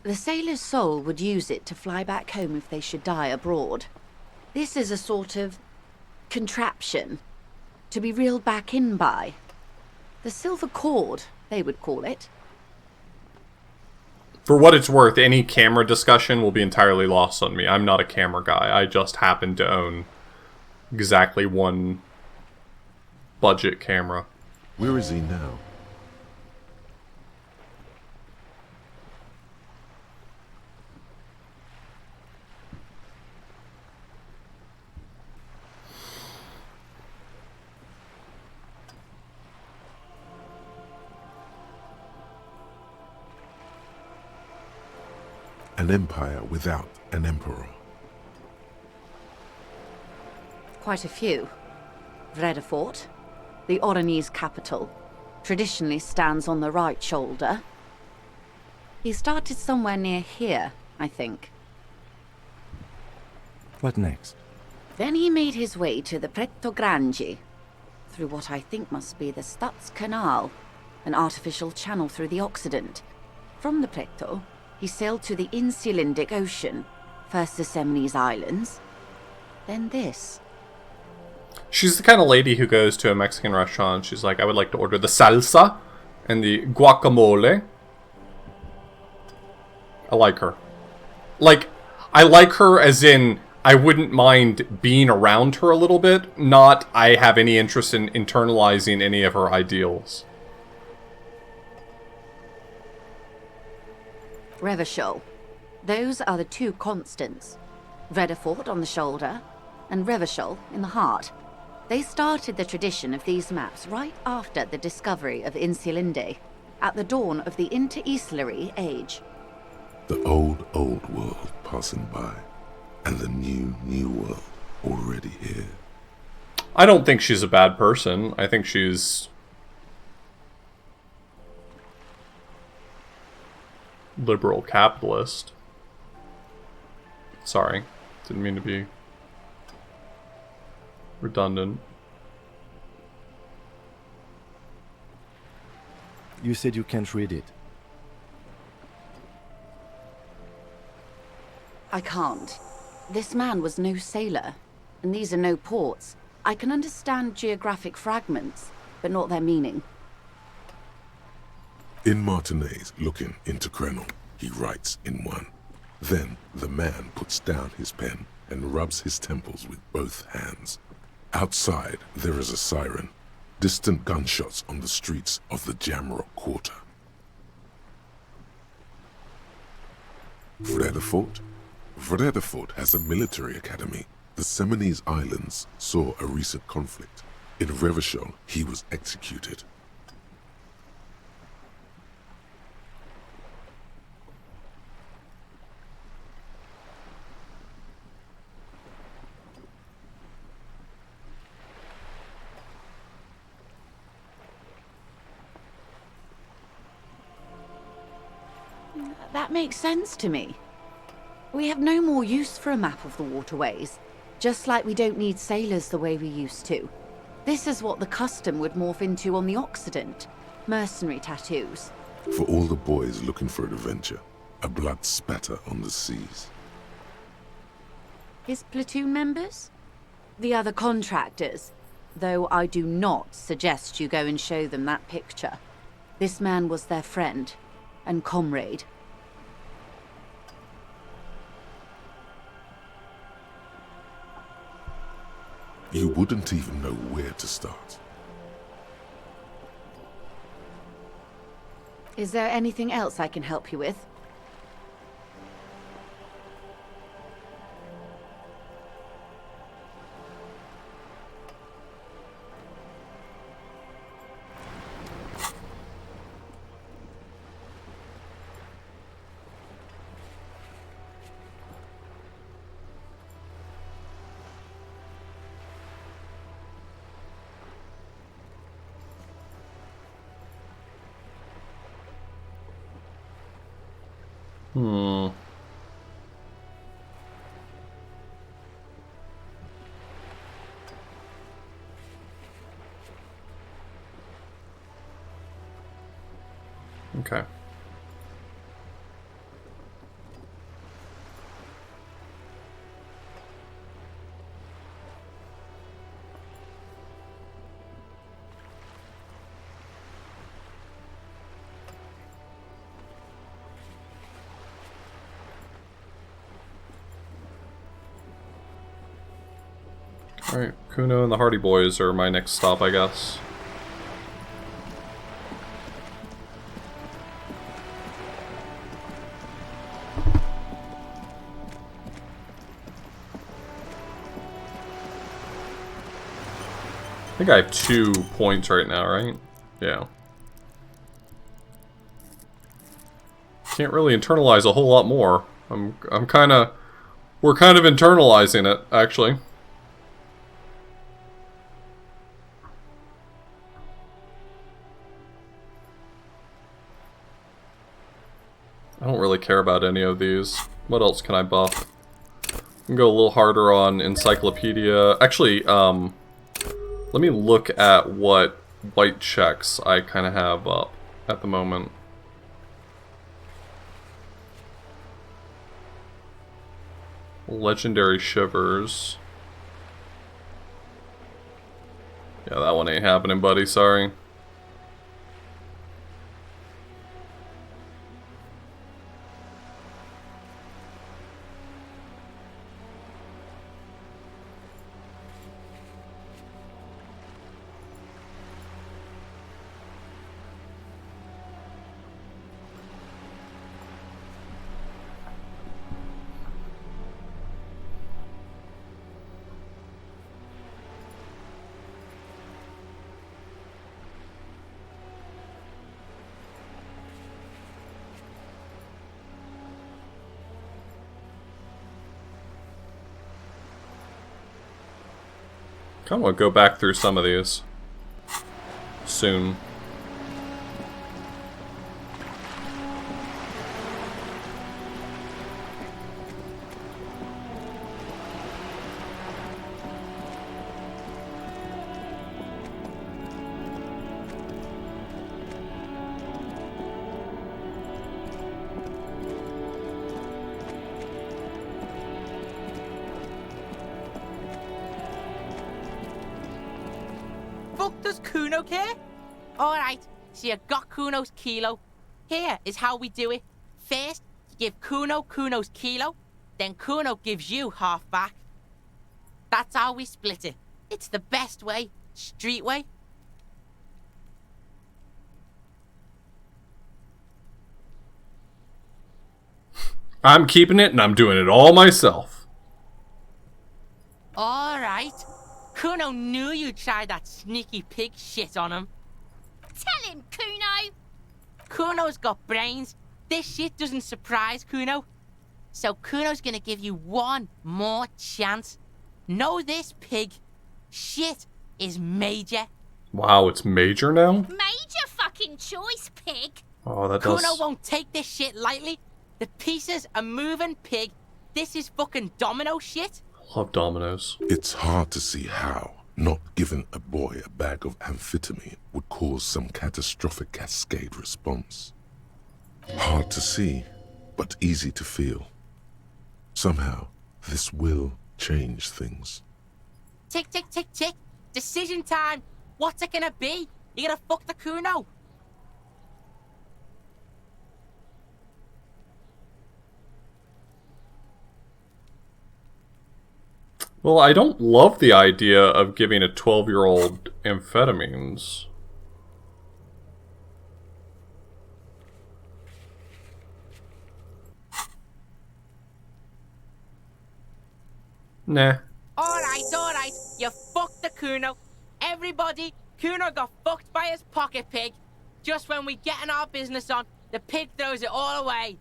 Speaker 14: The sailor's soul would use it to fly back home if they should die abroad. This is a sort of contraption to be reeled back in by. The silver cord, they would call it.
Speaker 1: For what it's worth, any camera discussion will be entirely lost on me. I'm not a camera guy. I just happen to own exactly one budget camera.
Speaker 2: Where is he now? An empire without an emperor.
Speaker 14: Quite a few. Vredefort, the Oronese capital, traditionally stands on the right shoulder. He started somewhere near here, I think.
Speaker 3: What next?
Speaker 14: Then he made his way to the Pretto Grande, through what I think must be the Stutz Canal, an artificial channel through the Occident. From the Pretto, he sailed to the Insulindic Ocean, first the Semnese Islands, then this.
Speaker 1: She's the kind of lady who goes to a Mexican restaurant. She's like, I would like to order the salsa and the guacamole. I like her. Like, I like her as in, I wouldn't mind being around her a little bit, not I have any interest in internalizing any of her ideals.
Speaker 14: Revachol. Those are the two constants. Vredefort on the shoulder, and Revachol in the heart. They started the tradition of these maps right after the discovery of Insulinde, at the dawn of the Inter-Islary Age.
Speaker 2: The old world passing by, and the new world already here.
Speaker 1: I don't think she's a bad person. I think she's liberal capitalist. Sorry, didn't mean to be redundant.
Speaker 3: You said you can't read it.
Speaker 14: I can't. This man was no sailor, and these are no ports. I can understand geographic fragments, but not their meaning.
Speaker 2: In Martinez looking into Krenel, he writes in one. Then the man puts down his pen and rubs his temples with both hands. Outside, there is a siren. Distant gunshots on the streets of the Jamrock Quarter. Vredefort? Vredefort has a military academy. The Seminese Islands saw a recent conflict. In Revachol, he was executed.
Speaker 14: That makes sense to me. We have no more use for a map of the waterways, just like we don't need sailors the way we used to. This is what the custom would morph into on the Occident. Mercenary tattoos.
Speaker 2: For all the boys looking for adventure, a blood spatter on the seas.
Speaker 14: His platoon members? The other contractors. Though I do not suggest you go and show them that picture. This man was their friend and comrade.
Speaker 2: You wouldn't even know where to start.
Speaker 14: Is there anything else I can help you with?
Speaker 1: Okay. Alright, Kuno and the Hardy Boys are my next stop, I guess. I think I have 2 points right now, right? Yeah. Can't really internalize a whole lot more. We're kind of internalizing it, actually. I don't really care about any of these. What else can I buff? I can go a little harder on Encyclopedia. Actually, let me look at what white checks I kind of have up at the moment. Legendary Shivers. Yeah, that one ain't happening, buddy. Sorry. Kind of want to go back through some of these soon.
Speaker 15: Fuck does Kuno care? Alright, so you got Kuno's kilo. Here is how we do it. First, you give Kuno Kuno's kilo, then Kuno gives you half back. That's how we split it. It's the best way, street way.
Speaker 1: I'm keeping it and I'm doing it all myself.
Speaker 15: Alright. Kuno knew you'd try that sneaky pig shit on him.
Speaker 16: Tell him, Kuno!
Speaker 15: Kuno's got brains. This shit doesn't surprise Kuno. So Kuno's gonna give you one more chance. Know this, pig. Shit is major.
Speaker 1: Wow, it's major now?
Speaker 16: Major fucking choice, pig!
Speaker 1: Oh, that
Speaker 15: Kuno
Speaker 1: does...
Speaker 15: won't take this shit lightly. The pieces are moving, pig. This is fucking domino shit.
Speaker 1: Love dominoes.
Speaker 2: It's hard to see how not giving a boy a bag of amphetamine would cause some catastrophic cascade response. Hard to see, but easy to feel. Somehow, this will change things.
Speaker 15: Tick, tick, tick, tick. Decision time. What's it gonna be? You gonna fuck the Kuno?
Speaker 1: Well, I don't love the idea of giving a 12-year-old amphetamines. Nah.
Speaker 15: Alright. You fucked the Kuno. Everybody, Kuno got fucked by his pocket pig. Just when we getting our business on, the pig throws it all away.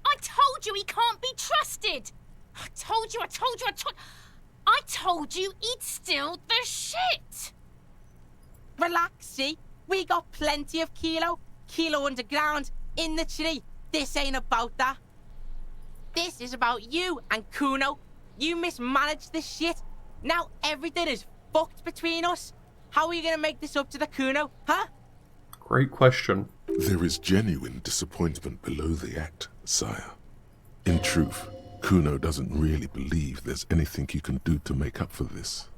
Speaker 16: I told you he can't be trusted! I told you he'd steal the shit!
Speaker 15: Relax, see? We got plenty of Kilo. Kilo underground, in the tree. This ain't about that. This is about you and Kuno. You mismanaged this shit. Now everything is fucked between us. How are you gonna make this up to the Kuno, huh?
Speaker 1: Great question.
Speaker 2: There is genuine disappointment below the act, sire. In truth, Kuno doesn't really believe there's anything you can do to make up for this.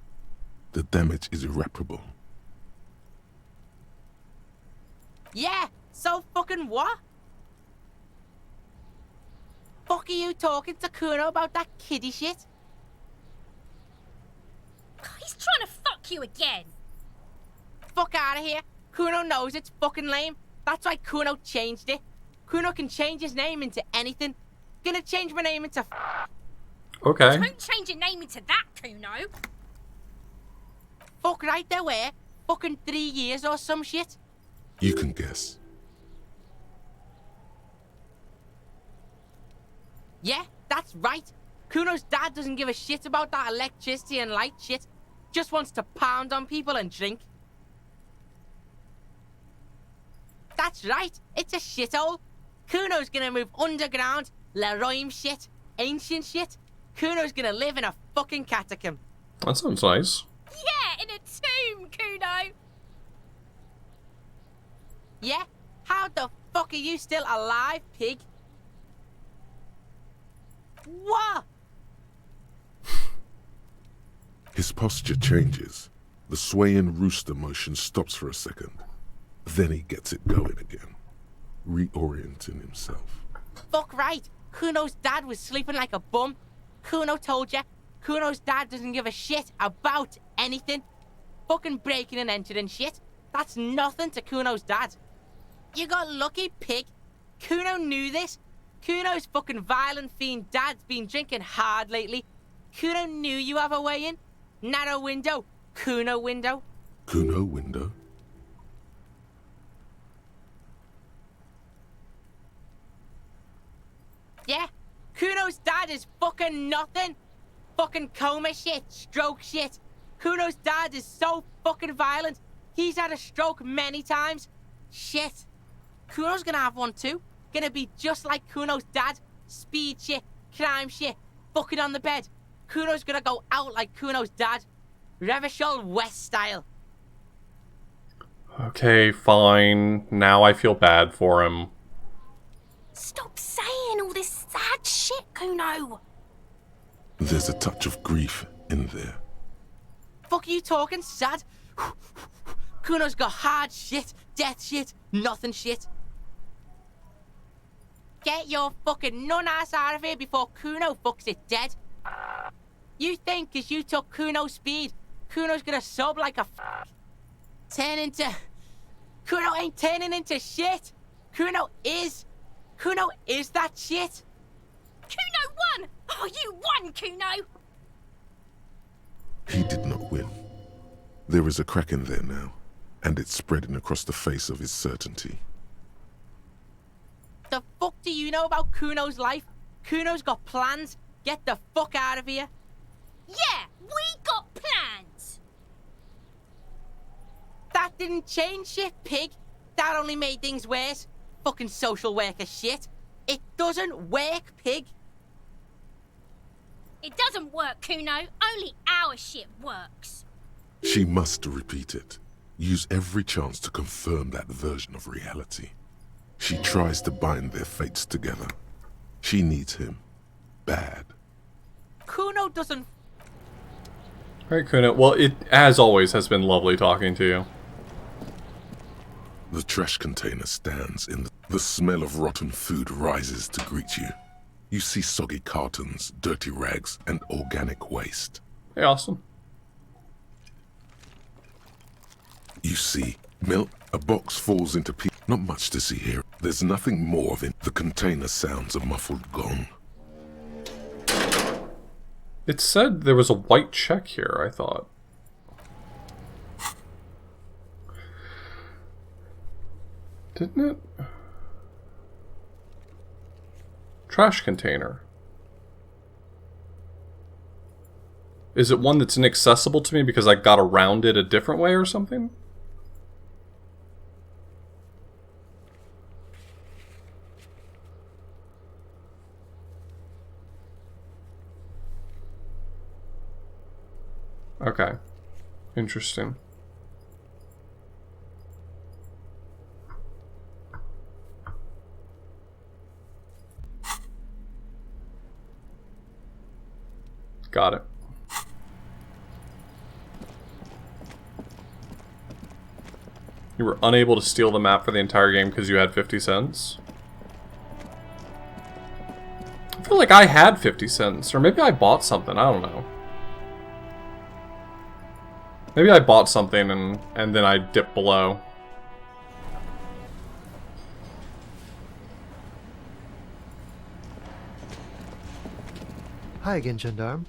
Speaker 2: The damage is irreparable.
Speaker 15: Yeah, so fucking what? Fuck are you talking to Kuno about that kiddie shit?
Speaker 16: He's trying to fuck you again.
Speaker 15: Fuck out of here. Kuno knows it's fucking lame. That's why Kuno changed it. Kuno can change his name into anything. Gonna change my name into
Speaker 1: Okay.
Speaker 16: Don't change your name into that, Kuno.
Speaker 15: Fuck right there where? Fucking 3 years or some shit?
Speaker 2: You can guess.
Speaker 15: Yeah, that's right. Kuno's dad doesn't give a shit about that electricity and light shit. Just wants to pound on people and drink. That's right, it's a shithole. Kuno's gonna move underground, Leroy shit, ancient shit. Kuno's gonna live in a fucking catacomb.
Speaker 1: That sounds nice.
Speaker 16: Yeah, in a tomb, Kuno.
Speaker 15: Yeah? How the fuck are you still alive, pig? What?
Speaker 2: His posture changes, The swaying rooster motion stops for a second. Then he gets it going again, reorienting himself.
Speaker 15: Fuck right. Kuno's dad was sleeping like a bum. Kuno told ya. Kuno's dad doesn't give a shit about anything. Fucking breaking and entering shit. That's nothing to Kuno's dad. You got lucky, pig. Kuno knew this. Kuno's fucking violent fiend dad's been drinking hard lately. Kuno knew you have a way in. Narrow window. Kuno window.
Speaker 2: Kuno window?
Speaker 15: Yeah, Kuno's dad is fucking nothing. Fucking coma shit, stroke shit. Kuno's dad is so fucking violent. He's had a stroke many times. Shit. Kuno's gonna have one too. Gonna be just like Kuno's dad. Speed shit, crime shit, fucking on the bed. Kuno's gonna go out like Kuno's dad. Revachol West style.
Speaker 1: Okay, fine. Now I feel bad for him.
Speaker 16: Stop saying all this sad shit, Kuno.
Speaker 2: There's a touch of grief in there.
Speaker 15: Fuck are you talking, sad? Kuno's got hard shit, death shit, nothing shit. Get your fucking nun-ass out of here before Kuno fucks it dead. You think cause you took Kuno's speed, Kuno's gonna sub like a turn into... Kuno ain't turning into shit. Kuno is that shit.
Speaker 16: Kuno won! Oh, you won, Kuno!
Speaker 2: He did not win. There is a crack in there now, and it's spreading across the face of his certainty.
Speaker 15: The fuck do you know about Kuno's life? Kuno's got plans. Get the fuck out of here.
Speaker 16: Yeah, we got plans.
Speaker 15: That didn't change shit, pig. That only made things worse. Fucking social worker shit. It doesn't work, pig.
Speaker 16: It doesn't work, Kuno. Only our shit works.
Speaker 2: She must repeat it. Use every chance to confirm that version of reality. She tries to bind their fates together. She needs him. Bad.
Speaker 15: Kuno doesn't...
Speaker 1: Alright, Kuno. Well, it, as always, has been lovely talking to you.
Speaker 2: The trash container stands in the smell of rotten food rises to greet you. You see soggy cartons, dirty rags, and organic waste.
Speaker 1: Hey, Austin.
Speaker 2: You see milk. A box falls into pieces. Not much to see here. There's nothing more of it. The container sounds a muffled gong.
Speaker 1: It said there was a white check here, I thought. Didn't it? Trash container. Is it one that's inaccessible to me because I got around it a different way or something? Okay. Interesting. Got it. You were unable to steal the map for the entire game because you had 50 cents? I feel like I had 50 cents, or maybe I bought something, I don't know. Maybe I bought something and then I dipped below.
Speaker 6: Hi again, gendarme.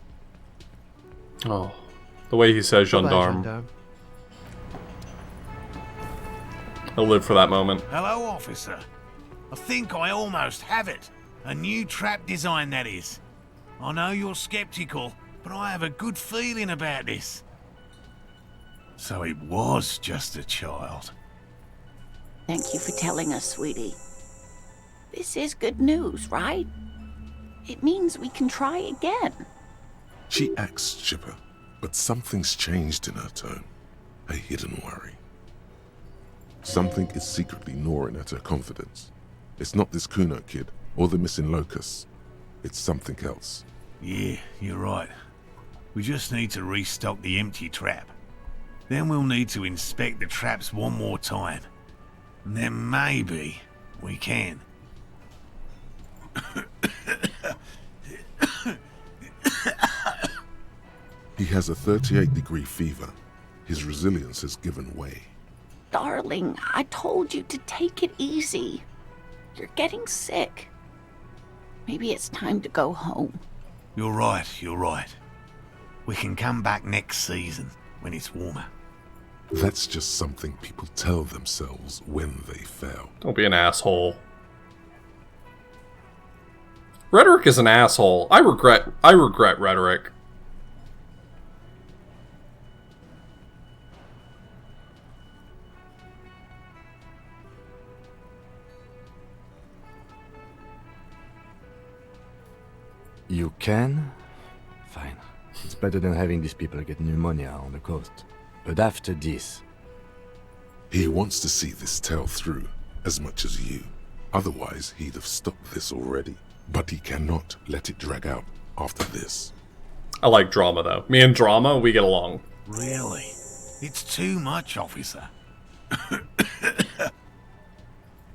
Speaker 1: Oh, the way he says
Speaker 6: Goodbye,
Speaker 1: gendarme.
Speaker 6: gendarme.
Speaker 1: I'll live for that moment.
Speaker 17: Hello, officer. I think I almost have it. A new trap design, that is. I know you're skeptical, but I have a good feeling about this. So it was just a child.
Speaker 14: Thank you for telling us, sweetie. This is good news, right? It means we can try again.
Speaker 2: She acts chipper, but something's changed in her tone. A hidden worry. Something is secretly gnawing at her confidence. It's not this Kuno kid, or the missing locusts. It's something else.
Speaker 17: Yeah, you're right. We just need to restock the empty trap. Then we'll need to inspect the traps one more time. And then maybe we can.
Speaker 2: He has a 38-degree fever. His resilience has given way.
Speaker 18: Darling, I told you to take it easy. You're getting sick. Maybe it's time to go home.
Speaker 17: You're right, you're right. We can come back next season, when it's warmer.
Speaker 2: That's just something people tell themselves when they fail.
Speaker 1: Don't be an asshole. Rhetoric is an asshole. I regret Rhetoric.
Speaker 3: You can? Fine. It's better than having these people get pneumonia on the coast. But after this...
Speaker 2: He wants to see this tale through, as much as you. Otherwise, he'd have stopped this already. But he cannot let it drag out after this.
Speaker 1: I like drama, though. Me and drama, we get along.
Speaker 17: Really? It's too much, officer.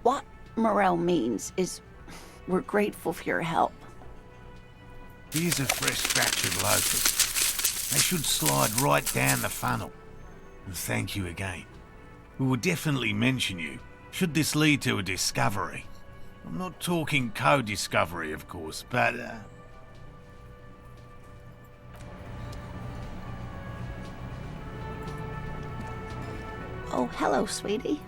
Speaker 18: What Morel means is we're grateful for your help.
Speaker 17: Here's a fresh batch of locusts. They should slide right down the funnel. And thank you again. We will definitely mention you, should this lead to a discovery. I'm not talking co-discovery, of course, but...
Speaker 18: Oh, hello, sweetie.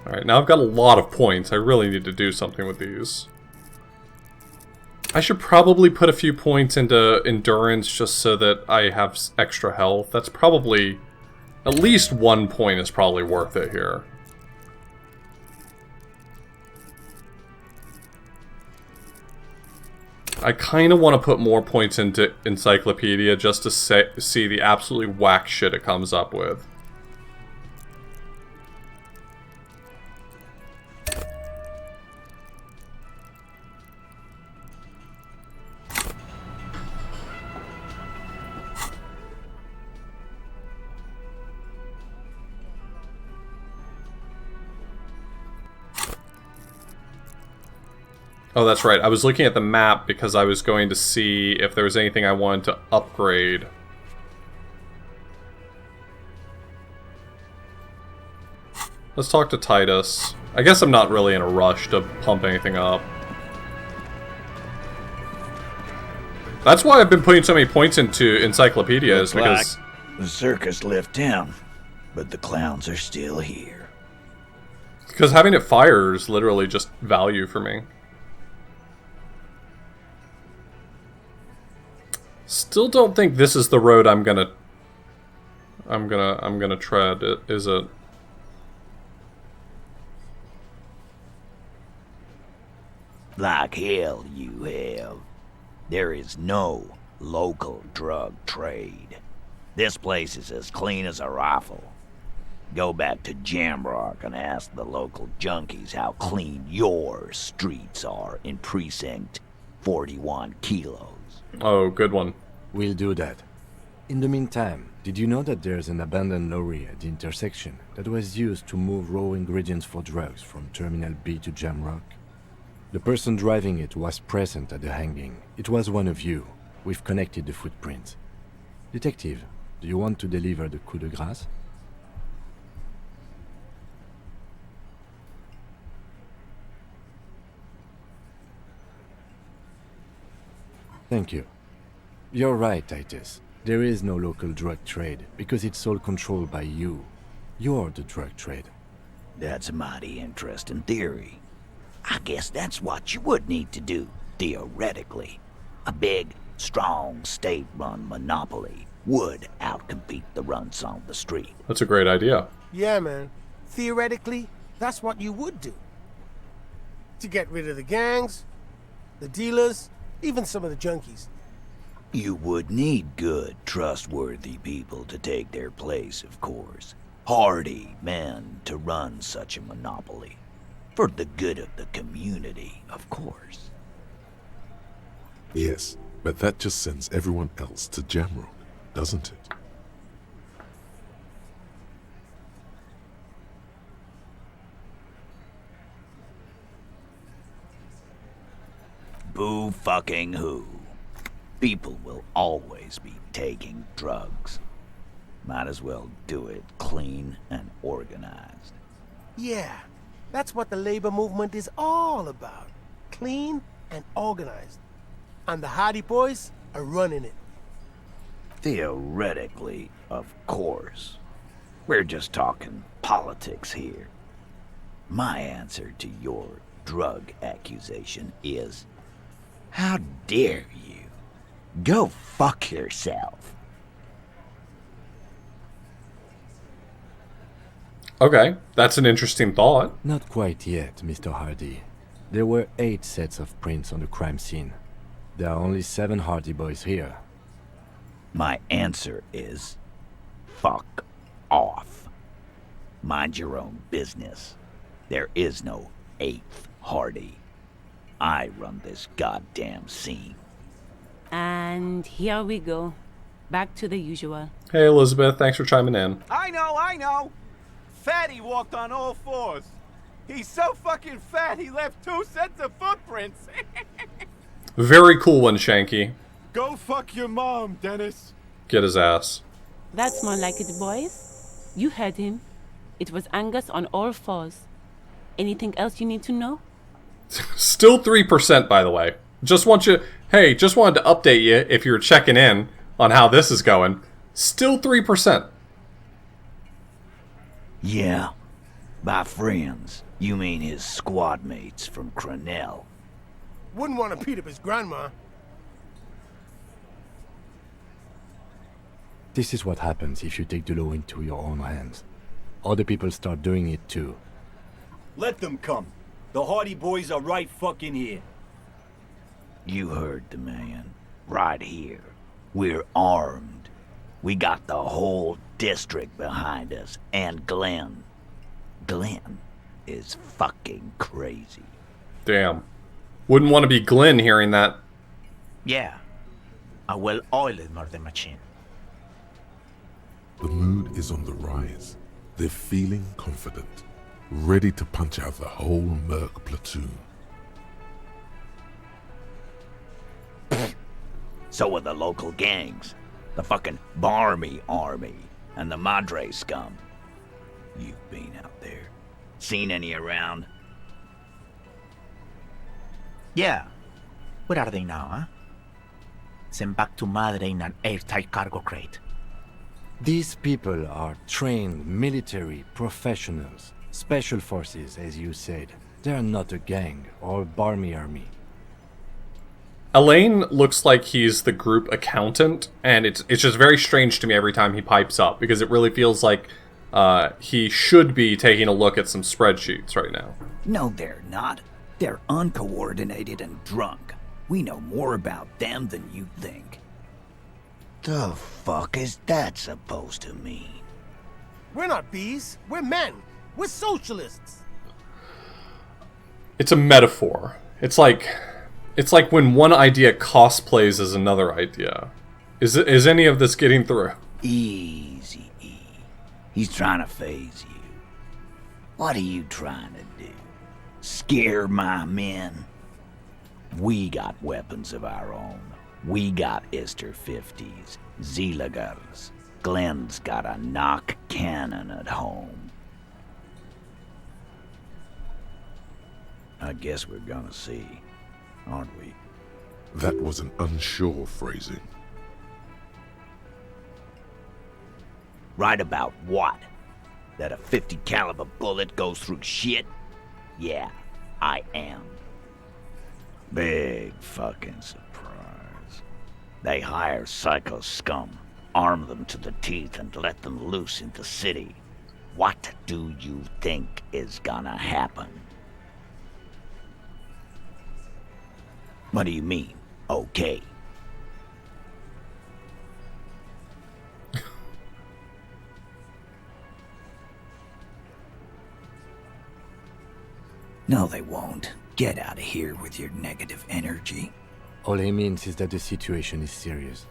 Speaker 1: Alright, now I've got a lot of points. I really need to do something with these. I should probably put a few points into endurance just so that I have extra health. That's probably... At least 1 point is probably worth it here. I kind of want to put more points into Encyclopedia just to see the absolutely whack shit it comes up with. Oh, that's right. I was looking at the map because I was going to see if there was anything I wanted to upgrade. Let's talk to Titus. I guess I'm not really in a rush to pump anything up. That's why I've been putting so many points into Encyclopedia, is because...
Speaker 19: the circus left town, but the clowns are still here.
Speaker 1: Because having it fire is literally just value for me. Still don't think this is the road I'm gonna tread, is it?
Speaker 19: Like hell you have. There is no local drug trade. This place is as clean as a rifle. Go back to Jamrock and ask the local junkies how clean your streets are in Precinct 41 Kilos.
Speaker 1: Oh, good one.
Speaker 3: We'll do that. In the meantime, did you know that there's an abandoned lorry at the intersection that was used to move raw ingredients for drugs from Terminal B to Jamrock? The person driving it was present at the hanging. It was one of you. We've connected the footprints. Detective, do you want to deliver the coup de grâce? Thank you. You're right, Titus. There is no local drug trade, because it's all controlled by you. You're the drug trade.
Speaker 19: That's a mighty interesting theory. I guess that's what you would need to do, theoretically. A big, strong, state-run monopoly would outcompete the runts on the street.
Speaker 1: That's a great idea.
Speaker 20: Yeah, man. Theoretically, that's what you would do. To get rid of the gangs, the dealers, even some of the junkies.
Speaker 19: You would need good, trustworthy people to take their place, of course. Hardy men to run such a monopoly. For the good of the community, of course.
Speaker 2: Yes, but that just sends everyone else to Jamrock, doesn't it?
Speaker 19: Boo fucking who. People will always be taking drugs. Might as well do it clean and organized.
Speaker 20: Yeah, that's what the labor movement is all about. Clean and organized. And the Hardy Boys are running it.
Speaker 19: Theoretically, of course. We're just talking politics here. My answer to your drug accusation is, how dare you? Go fuck yourself.
Speaker 1: Okay, that's an interesting thought.
Speaker 3: Not quite yet, Mr. Hardy. There were 8 sets of prints on the crime scene. There are only 7 Hardy Boys here.
Speaker 19: My answer is, fuck off. Mind your own business. There is no 8th Hardy. I run this goddamn scene.
Speaker 21: And here we go. Back to the usual.
Speaker 1: Hey, Elizabeth, thanks for chiming in.
Speaker 22: I know. Fatty walked on all 4s. He's so fucking fat he left 2 sets of footprints.
Speaker 1: Very cool one, Shanky.
Speaker 22: Go fuck your mom, Dennis.
Speaker 1: Get his ass.
Speaker 21: That's more like it, boys. You heard him. It was Angus on all 4s. Anything else you need to know?
Speaker 1: Still 3%, by the way. Just wanted to update you if you're checking in on how this is going. Still 3%.
Speaker 19: Yeah. By friends, you mean his squad mates from Crenell.
Speaker 20: Wouldn't want to beat up his grandma.
Speaker 3: This is what happens if you take the law into your own hands. Other people start doing it too.
Speaker 22: Let them come. The Hardy Boys are right fucking here.
Speaker 19: You heard the man. Right here. We're armed. We got the whole district behind us, and Glenn. Glenn is fucking crazy.
Speaker 1: Damn. Wouldn't want to be Glenn hearing that.
Speaker 23: Yeah. A well-oiled murder machine.
Speaker 2: The mood is on the rise. They're feeling confident, ready to punch out the whole Merc platoon.
Speaker 19: So are the local gangs. The fucking Barmy Army and the Madre scum. You've been out there. Seen any around?
Speaker 23: Yeah. Where are they now, huh? Sent back to Madre in an airtight cargo crate.
Speaker 3: These people are trained military professionals. Special forces, as you said. They are not a gang or Barmy army.
Speaker 1: Elaine looks like he's the group accountant, and it's just very strange to me every time he pipes up, because it really feels like he should be taking a look at some spreadsheets right now.
Speaker 19: No, they're not. They're uncoordinated and drunk. We know more about them than you think. The fuck is that supposed to mean?
Speaker 20: We're not bees. We're men. We're socialists.
Speaker 1: It's a metaphor. It's like when one idea cosplays as another idea. Is any of this getting through?
Speaker 19: Easy, E. He's trying to phase you. What are you trying to do? Scare my men? We got weapons of our own. We got Ister 50s, Zeelagers. Glenn's got a knock cannon at home. I guess we're gonna see, aren't we?
Speaker 2: That was an unsure phrasing.
Speaker 19: Right about what? That a 50 caliber bullet goes through shit? Yeah, I am. Big fucking surprise. They hire psycho scum, arm them to the teeth, and let them loose in the city. What do you think is gonna happen? What do you mean, okay? No, they won't. Get out of here with your negative energy.
Speaker 3: All he means is that the situation is serious.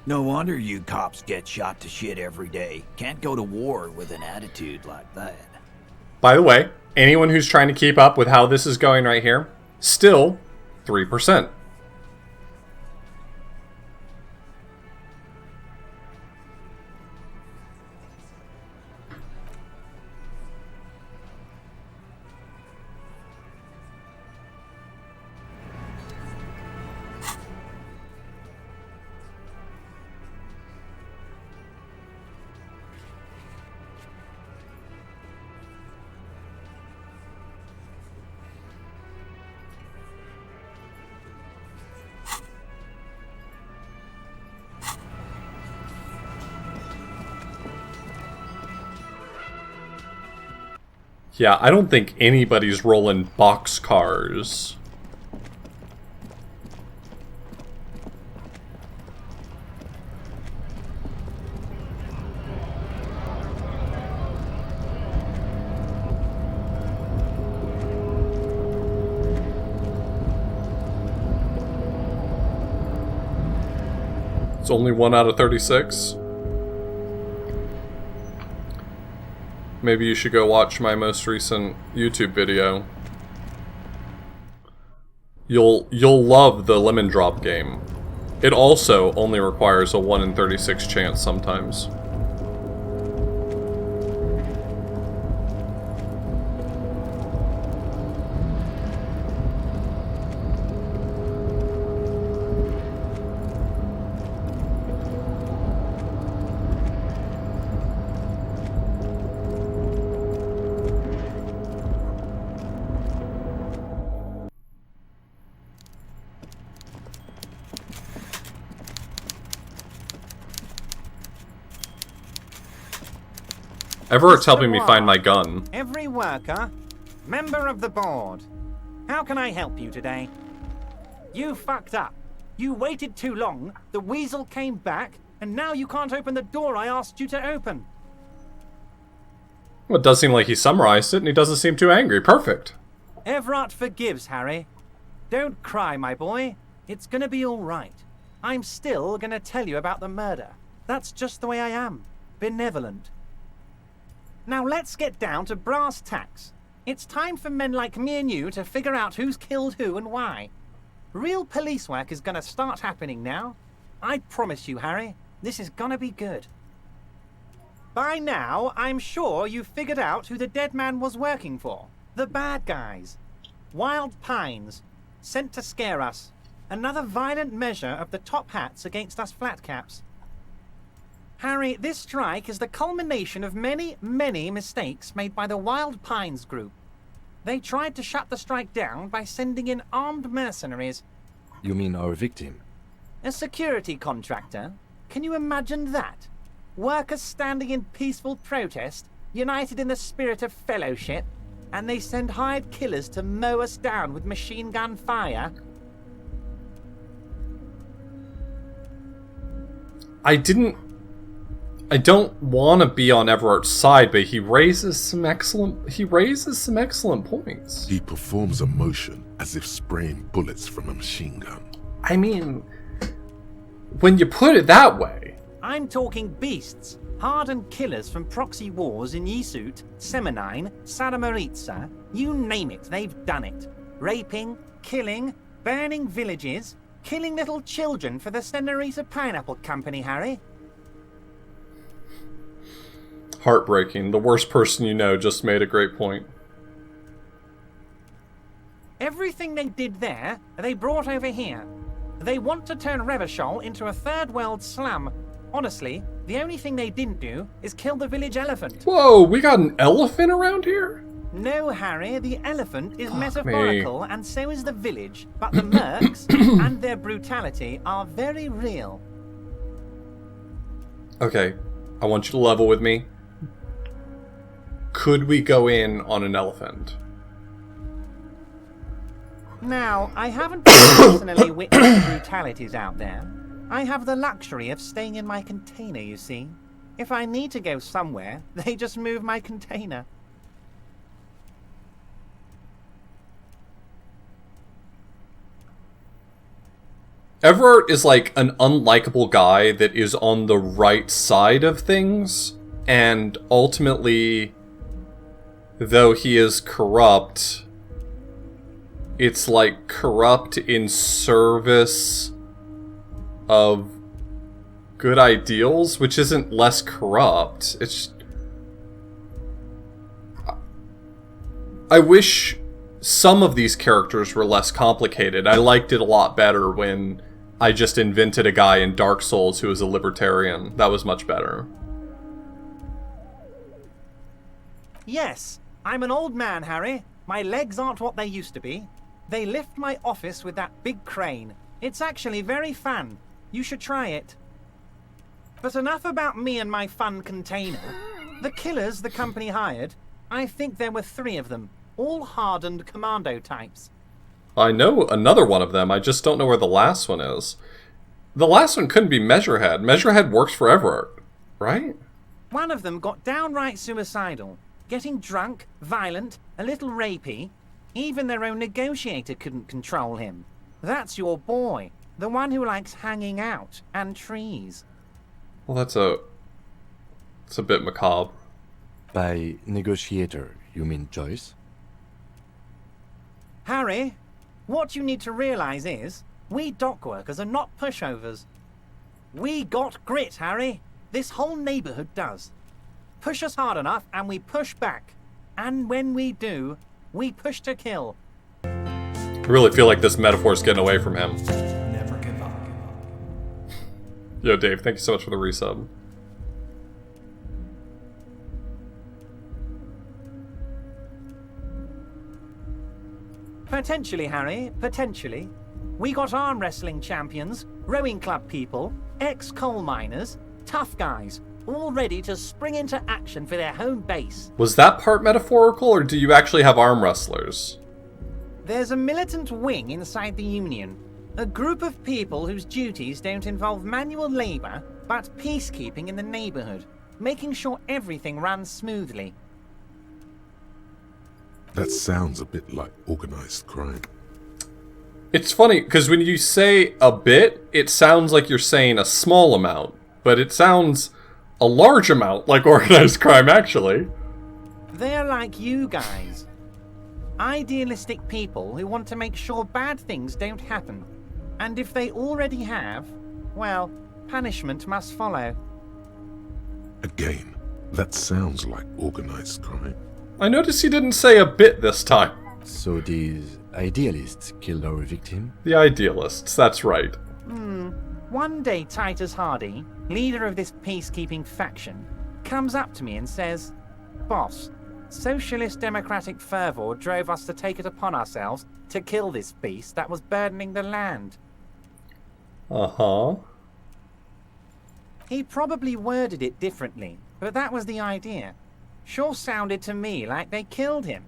Speaker 19: No wonder you cops get shot to shit every day. Can't go to war with an attitude like that.
Speaker 1: By the way, anyone who's trying to keep up with how this is going right here, still 3%. Yeah, I don't think anybody's rolling boxcars. It's only 1 out of 36. Maybe you should go watch my most recent YouTube video. You'll love the lemon drop game. It also only requires a 1 in 36 chance sometimes. Everett's helping me find my gun.
Speaker 4: Every worker, member of the board. How can I help you today? You fucked up. You waited too long, the weasel came back, and now you can't open the door I asked you to open.
Speaker 1: Well, it does seem like he summarized it, and he doesn't seem too angry. Perfect.
Speaker 4: Everett forgives, Harry. Don't cry, my boy. It's gonna be all right. I'm still gonna tell you about the murder. That's just the way I am. Benevolent. Now let's get down to brass tacks. It's time for men like me and you to figure out who's killed who and why. Real police work is gonna start happening now. I promise you, Harry, this is gonna be good. By now, I'm sure you've figured out who the dead man was working for. The bad guys. Wild Pines. Sent to scare us. Another violent measure of the top hats against us flatcaps. Harry, this strike is the culmination of many, many mistakes made by the Wild Pines group. They tried to shut the strike down by sending in armed mercenaries.
Speaker 3: You mean our victim?
Speaker 4: A security contractor? Can you imagine that? Workers standing in peaceful protest, united in the spirit of fellowship, and they send hired killers to mow us down with machine gun fire?
Speaker 1: I don't want to be on Everett's side, but he raises some excellent points.
Speaker 2: He performs a motion as if spraying bullets from a machine gun.
Speaker 1: I mean, when you put it that way.
Speaker 4: I'm talking beasts, hardened killers from proxy wars in Yisut, Semenine, Saramaritsa, you name it, they've done it. Raping, killing, burning villages, killing little children for the Senorita Pineapple Company, Harry.
Speaker 1: Heartbreaking. The worst person you know just made a great point.
Speaker 4: Everything they did there, they brought over here. They want to turn Revachol into a third world slum. Honestly, the only thing they didn't do is kill the village elephant.
Speaker 1: Whoa, we got an elephant around here?
Speaker 4: No, Harry, the elephant is metaphorical and so is the village, but the mercs and their brutality are very real.
Speaker 1: Okay, I want you to level with me. Could we go in on an elephant?
Speaker 4: Now, I haven't personally witnessed brutalities out there. I have the luxury of staying in my container, you see. If I need to go somewhere, they just move my container.
Speaker 1: Everett is like an unlikable guy that is on the right side of things, and ultimately, though he is corrupt, it's like corrupt in service of good ideals, which isn't less corrupt. It's I wish some of these characters were less complicated. I liked it a lot better when I just invented a guy in Dark Souls who was a libertarian. That was much better.
Speaker 4: Yes, I'm an old man, Harry. My legs aren't what they used to be. They lift my office with that big crane. It's actually very fun. You should try it. But enough about me and my fun container. The killers the company hired, I think there were 3 of them, all hardened commando types.
Speaker 1: I know another one of them, I just don't know where the last one is. The last one couldn't be Measurehead. Measurehead works for Everett, right?
Speaker 4: One of them got downright suicidal, getting drunk, violent, a little rapey. Even their own negotiator couldn't control him. That's your boy, the one who likes hanging out and trees.
Speaker 1: Well, that's a bit macabre.
Speaker 3: By negotiator, you mean Joyce?
Speaker 4: Harry, what you need to realize is, we dock workers are not pushovers. We got grit, Harry. This whole neighborhood does. Push us hard enough and we push back. And when we do, we push to kill.
Speaker 1: I really feel like this metaphor's getting away from him.
Speaker 4: Never give up.
Speaker 1: Yo, Dave, thank you so much for the resub.
Speaker 4: Potentially, Harry, potentially. We got arm wrestling champions, rowing club people, ex-coal miners, tough guys, all ready to spring into action for their home base.
Speaker 1: Was that part metaphorical, or do you actually have arm wrestlers?
Speaker 4: There's a militant wing inside the Union. A group of people whose duties don't involve manual labor, but peacekeeping in the neighborhood, making sure everything runs smoothly.
Speaker 2: That sounds a bit like organized crime.
Speaker 1: It's funny, because when you say a bit, it sounds like you're saying a small amount, but it sounds a large amount like organized crime, actually.
Speaker 4: They're like you guys. Idealistic people who want to make sure bad things don't happen. And if they already have, well, punishment must follow.
Speaker 2: Again, that sounds like organized crime.
Speaker 1: I noticed you didn't say a bit this time.
Speaker 3: So these idealists killed our victim?
Speaker 1: The idealists, that's right.
Speaker 4: One day Titus Hardy, leader of this peacekeeping faction, comes up to me and says, "Boss, socialist democratic fervor drove us to take it upon ourselves to kill this beast that was burdening the land."
Speaker 1: Uh-huh.
Speaker 4: He probably worded it differently, but that was the idea. Sure sounded to me like they killed him.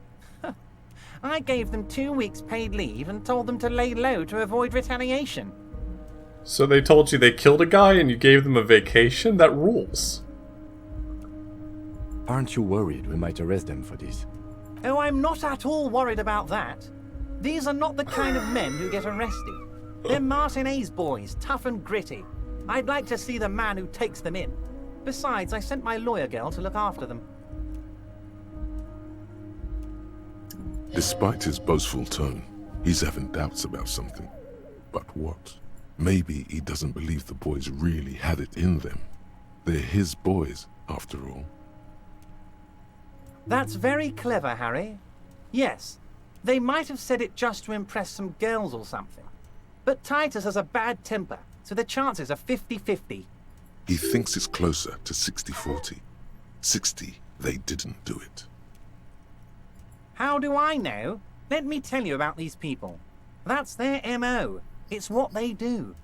Speaker 4: I gave them 2 weeks paid leave and told them to lay low to avoid retaliation.
Speaker 1: So they told you they killed a guy and you gave them a vacation? That rules.
Speaker 3: Aren't you worried we might arrest them for this?
Speaker 4: Oh, I'm not at all worried about that. These are not the kind of men who get arrested. They're Martin A's boys, tough and gritty. I'd like to see the man who takes them in. Besides, I sent my lawyer girl to look after them.
Speaker 2: Despite his boastful tone, he's having doubts about something. But what? Maybe he doesn't believe the boys really had it in them. They're his boys, after all.
Speaker 4: That's very clever, Harry. Yes, they might have said it just to impress some girls or something. But Titus has a bad temper, so the chances are 50-50.
Speaker 2: He thinks it's closer to 60-40. 60, they didn't do it.
Speaker 4: How do I know? Let me tell you about these people. That's their MO. It's what they do.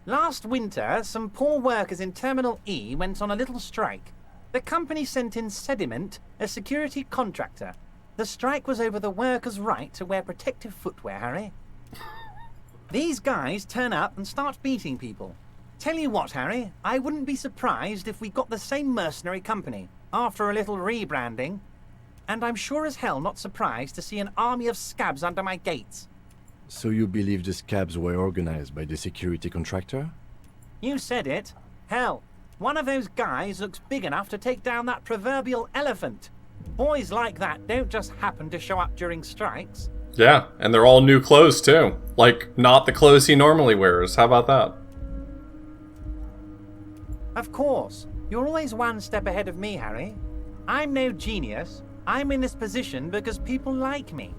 Speaker 4: Last winter, some poor workers in Terminal E went on a little strike. The company sent in Sediment, a security contractor. The strike was over the workers' right to wear protective footwear, Harry. These guys turn up and start beating people. Tell you what, Harry, I wouldn't be surprised if we got the same mercenary company, after a little rebranding. And I'm sure as hell not surprised to see an army of scabs under my gates.
Speaker 3: So you believe the scabs were organized by the security contractor?
Speaker 4: You said it. Hell, one of those guys looks big enough to take down that proverbial elephant. Boys like that don't just happen to show up during strikes.
Speaker 1: Yeah, and they're all new clothes too. Like, not the clothes he normally wears. How about that?
Speaker 4: Of course. You're always one step ahead of me, Harry. I'm no genius. I'm in this position because people like me.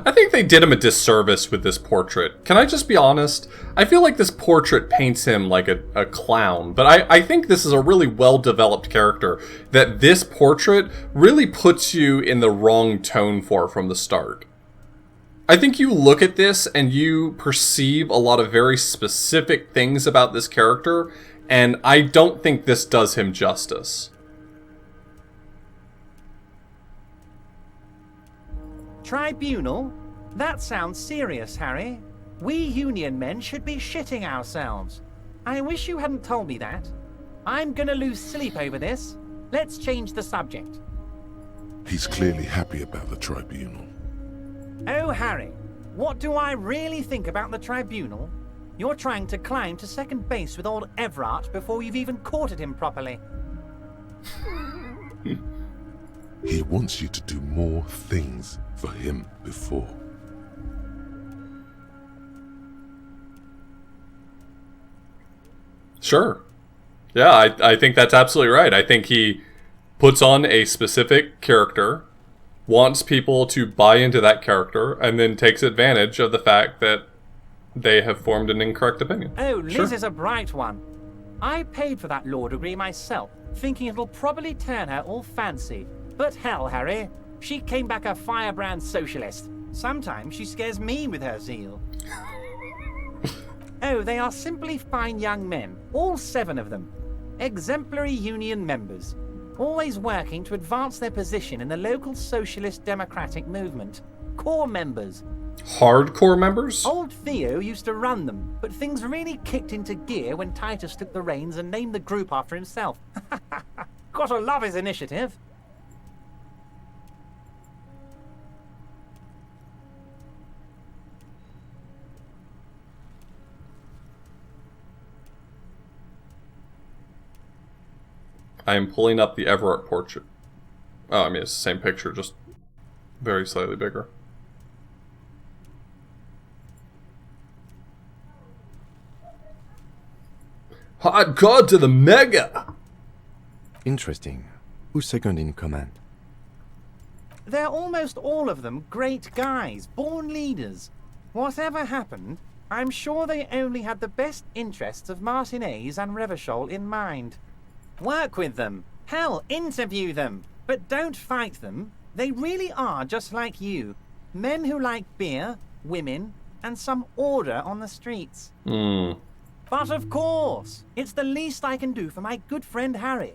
Speaker 1: I think they did him a disservice with this portrait. Can I just be honest? I feel like this portrait paints him like a clown, but I think this is a really well-developed character that this portrait really puts you in the wrong tone for from the start. I think you look at this and you perceive a lot of very specific things about this character, and I don't think this does him justice.
Speaker 4: Tribunal? That sounds serious, Harry. We Union men should be shitting ourselves. I wish you hadn't told me that. I'm gonna lose sleep over this. Let's change the subject.
Speaker 2: He's clearly happy about the tribunal.
Speaker 4: Oh, Harry, what do I really think about the Tribunal? You're trying to climb to second base with old Everard before you've even courted him properly.
Speaker 2: He wants you to do more things for him before.
Speaker 1: Sure. Yeah, I think that's absolutely right. I think he puts on a specific character, wants people to buy into that character, and then takes advantage of the fact that they have formed an incorrect opinion.
Speaker 4: Oh, Liz
Speaker 1: Sure.
Speaker 4: is a bright one. I paid for that law degree myself, thinking it'll probably turn her all fancy. But hell, Harry, she came back a firebrand socialist. Sometimes she scares me with her zeal. Oh, they are simply fine young men, all 7 of them. Exemplary union members, always working to advance their position in the local socialist democratic movement. Core members.
Speaker 1: Hardcore members?
Speaker 4: Old Theo used to run them, but things really kicked into gear when Titus took the reins and named the group after himself. Gotta love his initiative.
Speaker 1: I am pulling up the Everett portrait. Oh, I mean, it's the same picture, just very slightly bigger. Hot God to the mega!
Speaker 3: Interesting. Who's second in command?
Speaker 4: They're almost all of them great guys, born leaders. Whatever happened, I'm sure they only had the best interests of Martinez and Revachol in mind. Work with them. Hell, interview them. But don't fight them. They really are just like you. Men who like beer, women, and some order on the streets. But of course, it's the least I can do for my good friend Harry.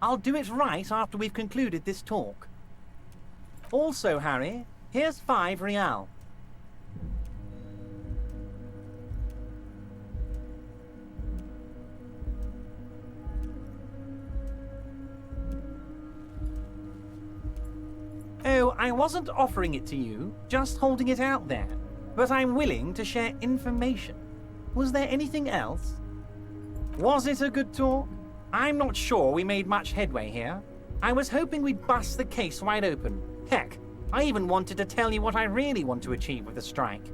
Speaker 4: I'll do it right after we've concluded this talk. Also, Harry, here's 5 real. Oh, I wasn't offering it to you, just holding it out there. But I'm willing to share information. Was there anything else? Was it a good talk? I'm not sure we made much headway here. I was hoping we'd bust the case wide open. Heck, I even wanted to tell you what I really want to achieve with the strike.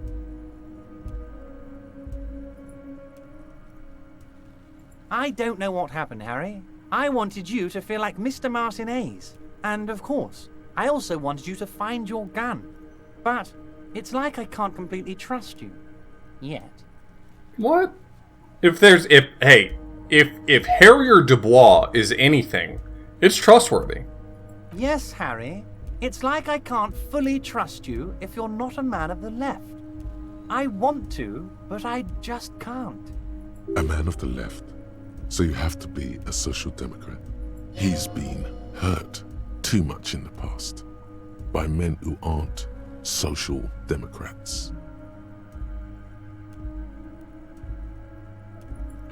Speaker 4: I don't know what happened, Harry. I wanted you to feel like Mr. Martinez. And of course, I also wanted you to find your gun. But it's like I can't completely trust you. Yet.
Speaker 1: What? If Harrier Dubois is anything, it's trustworthy.
Speaker 4: Yes, Harry. It's like I can't fully trust you if you're not a man of the left. I want to, but I just can't.
Speaker 2: A man of the left, so you have to be a social democrat. He's been hurt too much in the past by men who aren't social democrats.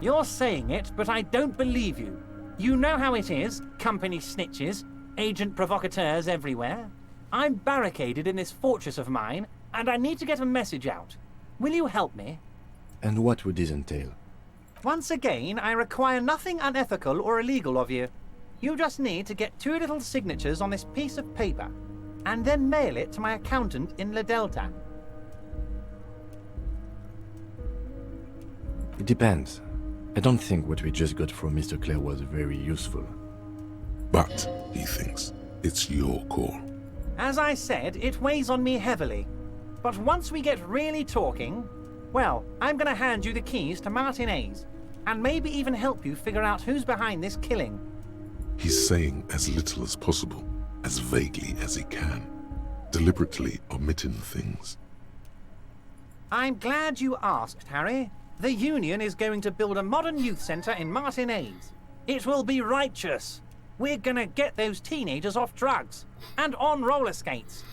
Speaker 4: You're saying it, but I don't believe you. You know how it is, company snitches, agent provocateurs everywhere. I'm barricaded in this fortress of mine, and I need to get a message out. Will you help me?
Speaker 3: And what would this entail?
Speaker 4: Once again, I require nothing unethical or illegal of you. You just need to get 2 little signatures on this piece of paper. and then mail it to my accountant in La Delta.
Speaker 3: It depends. I don't think what we just got from Mr. Clare was very useful.
Speaker 2: But, he thinks, it's your call.
Speaker 4: As I said, it weighs on me heavily. But once we get really talking, well, I'm gonna hand you the keys to Martinez, and maybe even help you figure out who's behind this killing.
Speaker 2: He's saying as little as possible, as vaguely as he can, deliberately omitting things.
Speaker 4: I'm glad you asked, Harry. The Union is going to build a modern youth centre in Martinez. It will be righteous. We're gonna get those teenagers off drugs and on roller skates.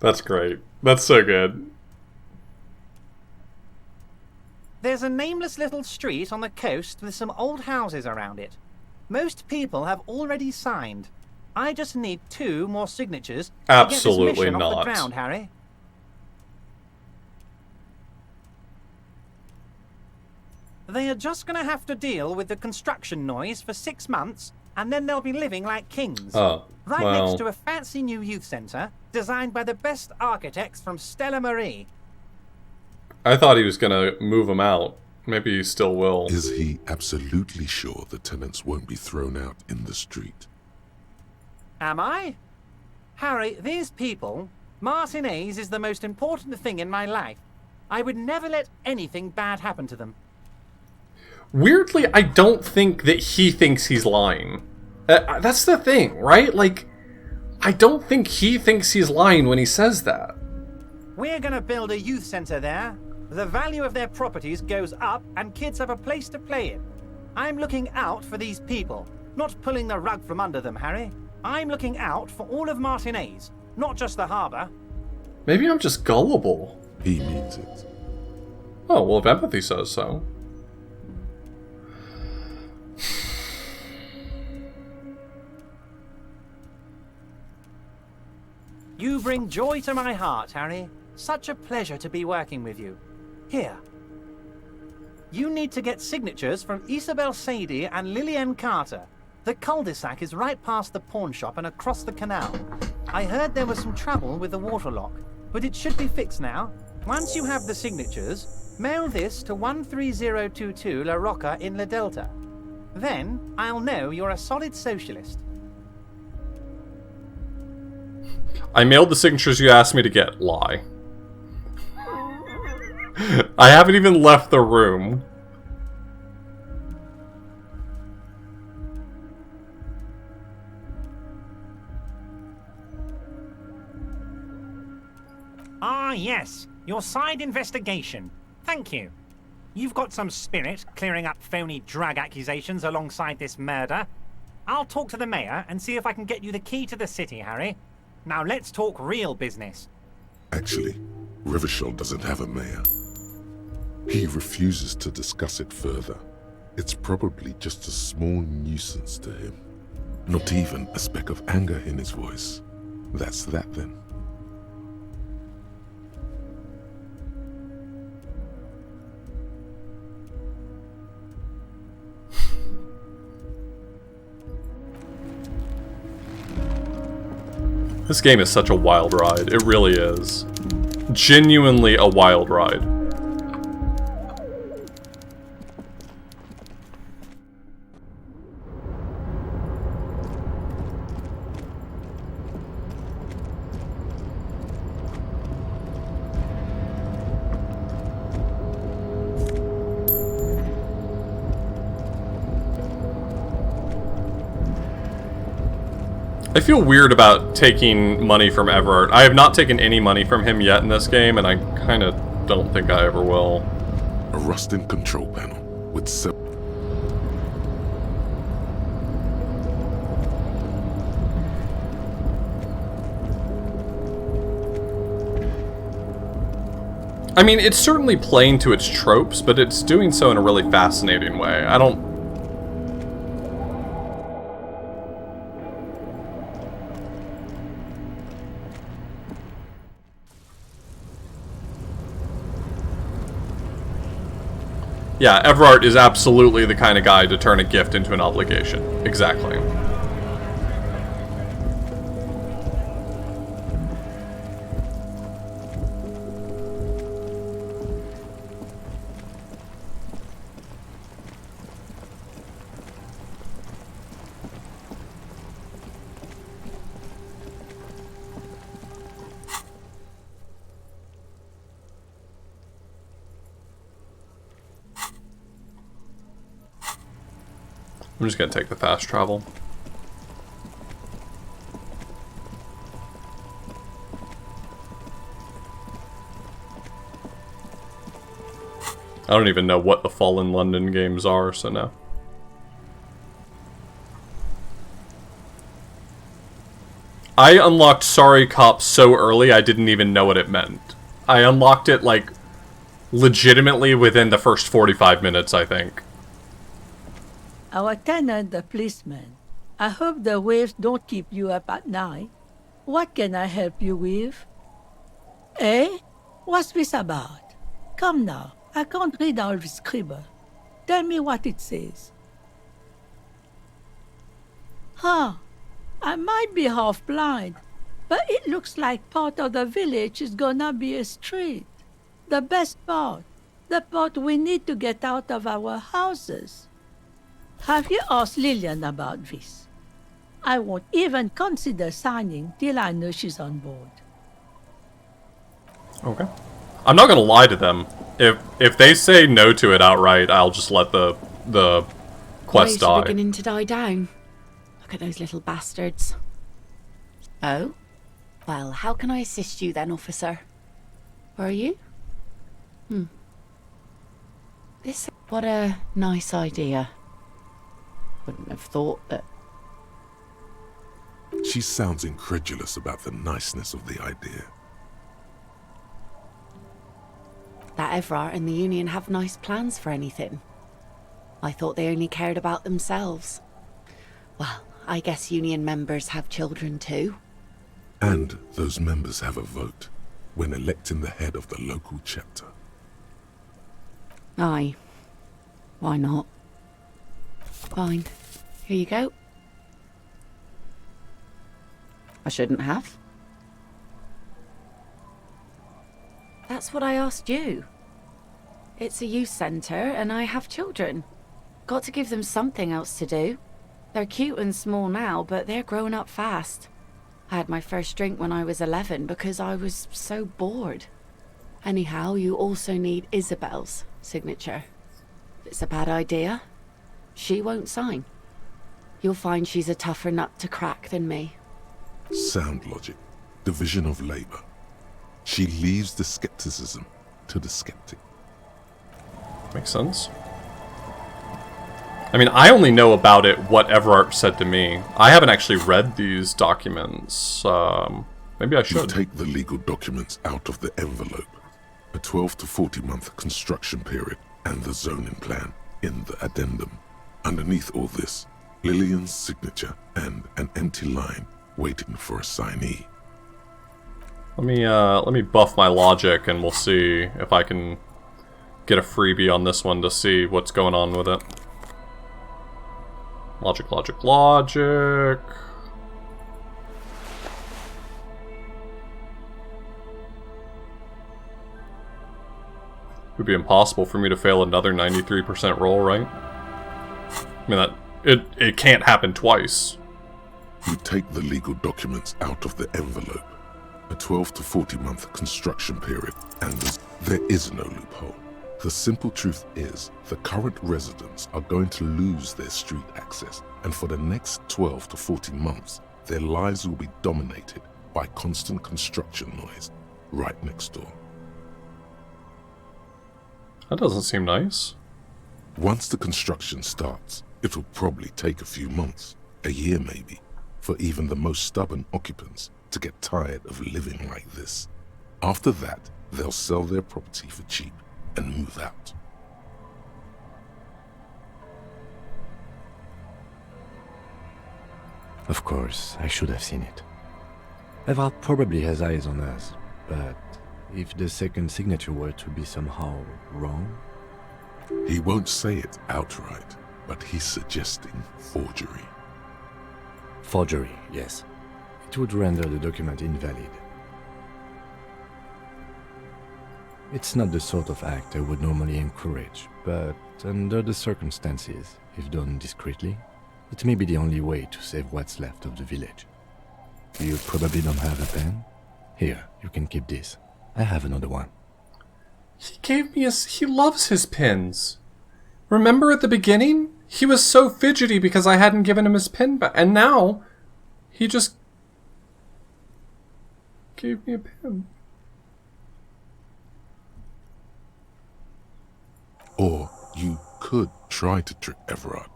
Speaker 1: That's great. That's so good.
Speaker 4: There's a nameless little street on the coast with some old houses around it. Most people have already signed. I just need 2 more signatures to get this mission off the ground, Harry. They are just going to have to deal with the construction noise for 6 months, and then they'll be living like kings.
Speaker 1: Oh,
Speaker 4: right
Speaker 1: well.
Speaker 4: next to a fancy new youth centre, designed by the best architects from Stella Marie.
Speaker 1: I thought he was gonna move him out. Maybe he still will.
Speaker 2: Is he absolutely sure the tenants won't be thrown out in the street?
Speaker 4: Am I? Harry, these people, Martinez is the most important thing in my life. I would never let anything bad happen to them.
Speaker 1: Weirdly, I don't think that he thinks he's lying. That's the thing, right? Like, I don't think he thinks he's lying when he says that.
Speaker 4: We're gonna build a youth centre there. The value of their properties goes up and kids have a place to play in. I'm looking out for these people, not pulling the rug from under them, Harry. I'm looking out for all of Martinez, not just the harbour.
Speaker 1: Maybe I'm just gullible.
Speaker 2: He means it.
Speaker 1: Oh, well, if empathy says so.
Speaker 4: You bring joy to my heart, Harry. Such a pleasure to be working with you. Here. You need to get signatures from Isabel Sadie and Lillian Carter. The cul-de-sac is right past the pawn shop and across the canal. I heard there was some trouble with the waterlock, but it should be fixed now. Once you have the signatures, mail this to 13022 La Rocca in La Delta. Then, I'll know you're a solid socialist.
Speaker 1: I mailed the signatures you asked me to get. Lie. I haven't even left the room.
Speaker 4: Ah, yes. Your side investigation. Thank you. You've got some spirit clearing up phony drug accusations alongside this murder. I'll talk to the mayor and see if I can get you the key to the city, Harry. Now let's talk real business.
Speaker 2: Actually, Rivershell doesn't have a mayor. He refuses to discuss it further. It's probably just a small nuisance to him. Not even a speck of anger in his voice. That's that then.
Speaker 1: This game is such a wild ride. It really is. Genuinely a wild ride. I feel weird about taking money from Everard. I have not taken any money from him yet in this game, and I kind of don't think I ever will.
Speaker 2: A rusting control panel with
Speaker 1: I mean, it's certainly playing to its tropes, but it's doing so in a really fascinating way. I don't... Yeah, Everard is absolutely the kind of guy to turn a gift into an obligation. Exactly. I'm just gonna take the fast travel. I don't even know what the Fallen London games are, so no. I unlocked Sorry Cop so early I didn't even know what it meant. I unlocked it, like, legitimately within the first 45 minutes, I think.
Speaker 5: Our tenant, the policeman. I hope the waves don't keep you up at night. What can I help you with? Eh? What's this about? Come now, I can't read all this scribble. Tell me what it says. Huh. I might be half blind, but it looks like part of the village is gonna be a street. The best part. The part we need to get out of our houses. Have you asked Lillian about this? I won't even consider signing till I know she's on board.
Speaker 1: Okay. I'm not gonna lie to them. If they say no to it outright, I'll just let the quest
Speaker 18: Waves are
Speaker 1: die.
Speaker 18: beginning to die down. Look at those little bastards. Oh? Well, how can I assist you then, officer? Where are you? What a nice idea. Wouldn't have thought that...
Speaker 2: She sounds incredulous about the niceness of the idea.
Speaker 18: That Everard and the Union have nice plans for anything. I thought they only cared about themselves. Well, I guess Union members have children too.
Speaker 2: And those members have a vote when electing the head of the local chapter.
Speaker 18: Aye. Why not? Fine. Here you go. I shouldn't have. That's what I asked you. It's a youth centre and I have children. Got to give them something else to do. They're cute and small now, but they're growing up fast. I had my first drink when I was 11 because I was so bored. Anyhow, you also need Isabel's signature. If it's a bad idea, she won't sign. You'll find she's a tougher nut to crack than me.
Speaker 2: Sound logic. Division of labor. She leaves the skepticism to the skeptic.
Speaker 1: Makes sense. I mean, I only know about it what Everard said to me. I haven't actually read these documents. Maybe I should.
Speaker 2: You take the legal documents out of the envelope. A 12 to 40 month construction period and the zoning plan in the addendum. Underneath all this, Lillian's signature and an empty line waiting for a signee.
Speaker 1: Let me buff my logic and we'll see if I can get a freebie on this one to see what's going on with it. Logic, logic, logic. It would be impossible for me to fail another 93% roll, right? I mean, it can't happen twice.
Speaker 2: You take the legal documents out of the envelope. A 12 to 40 month construction period, and there is no loophole. The simple truth is, the current residents are going to lose their street access, and for the next 12 to 40 months, their lives will be dominated by constant construction noise right next door.
Speaker 1: That doesn't seem nice.
Speaker 2: Once the construction starts, it will probably take a few months, a year maybe, for even the most stubborn occupants to get tired of living like this. After that, they'll sell their property for cheap and move out.
Speaker 3: Of course, I should have seen it. Everard probably has eyes on us, but if the second signature were to be somehow wrong...
Speaker 2: He won't say it outright, but he's suggesting forgery.
Speaker 3: Forgery, yes. It would render the document invalid. It's not the sort of act I would normally encourage, but under the circumstances, if done discreetly, it may be the only way to save what's left of the village. You probably don't have a pen? Here, you can keep this. I have another one.
Speaker 1: He gave me he loves his pins. Remember at the beginning? He was so fidgety because I hadn't given him his pin back. And now, he just gave me a pin.
Speaker 2: Or you could try to trick Everard.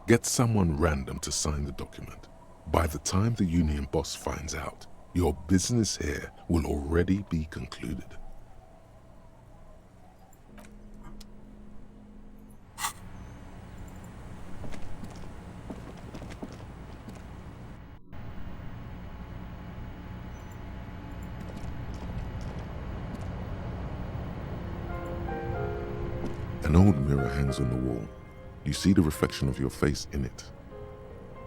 Speaker 2: Get someone random to sign the document. By the time the Union boss finds out, your business here will already be concluded. An old mirror hangs on the wall. You see the reflection of your face in it,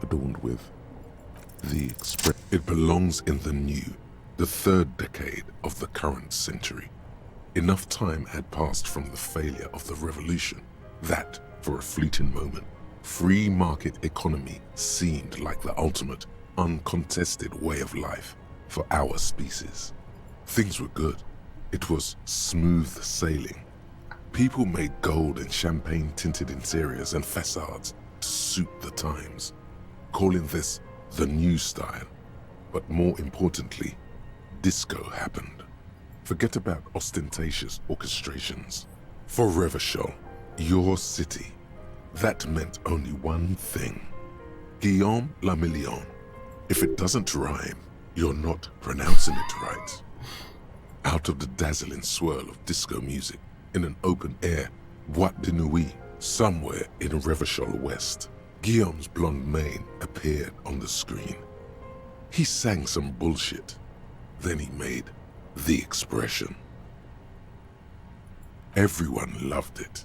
Speaker 2: adorned with the express. It belongs in the new, the third decade of the current century. Enough time had passed from the failure of the revolution that, for a fleeting moment, free market economy seemed like the ultimate, uncontested way of life for our species. Things were good. It was smooth sailing. People made gold and champagne-tinted interiors and facades to suit the times, calling this the new style. But more importantly, disco happened. Forget about ostentatious orchestrations. For Revachol, your city, that meant only one thing. Guillaume le Million. If it doesn't rhyme, you're not pronouncing it right. Out of the dazzling swirl of disco music, in an open-air boîte de nuit somewhere in Revachol West, Guillaume's blonde mane appeared on the screen. He sang some bullshit. Then he made the expression. Everyone loved it.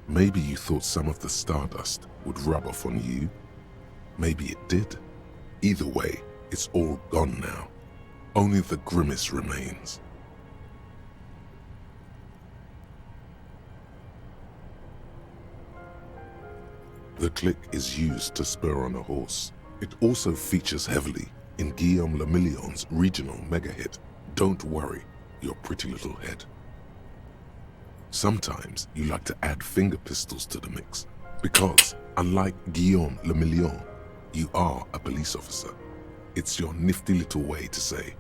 Speaker 2: Maybe you thought some of the stardust would rub off on you. Maybe it did. Either way, it's all gone now. Only the grimace remains. The click is used to spur on a horse. It also features heavily in Guillaume le Million's regional mega hit, Don't Worry, Your Pretty Little Head. Sometimes you like to add finger pistols to the mix, because, unlike Guillaume le Million, you are a police officer. It's your nifty little way to say,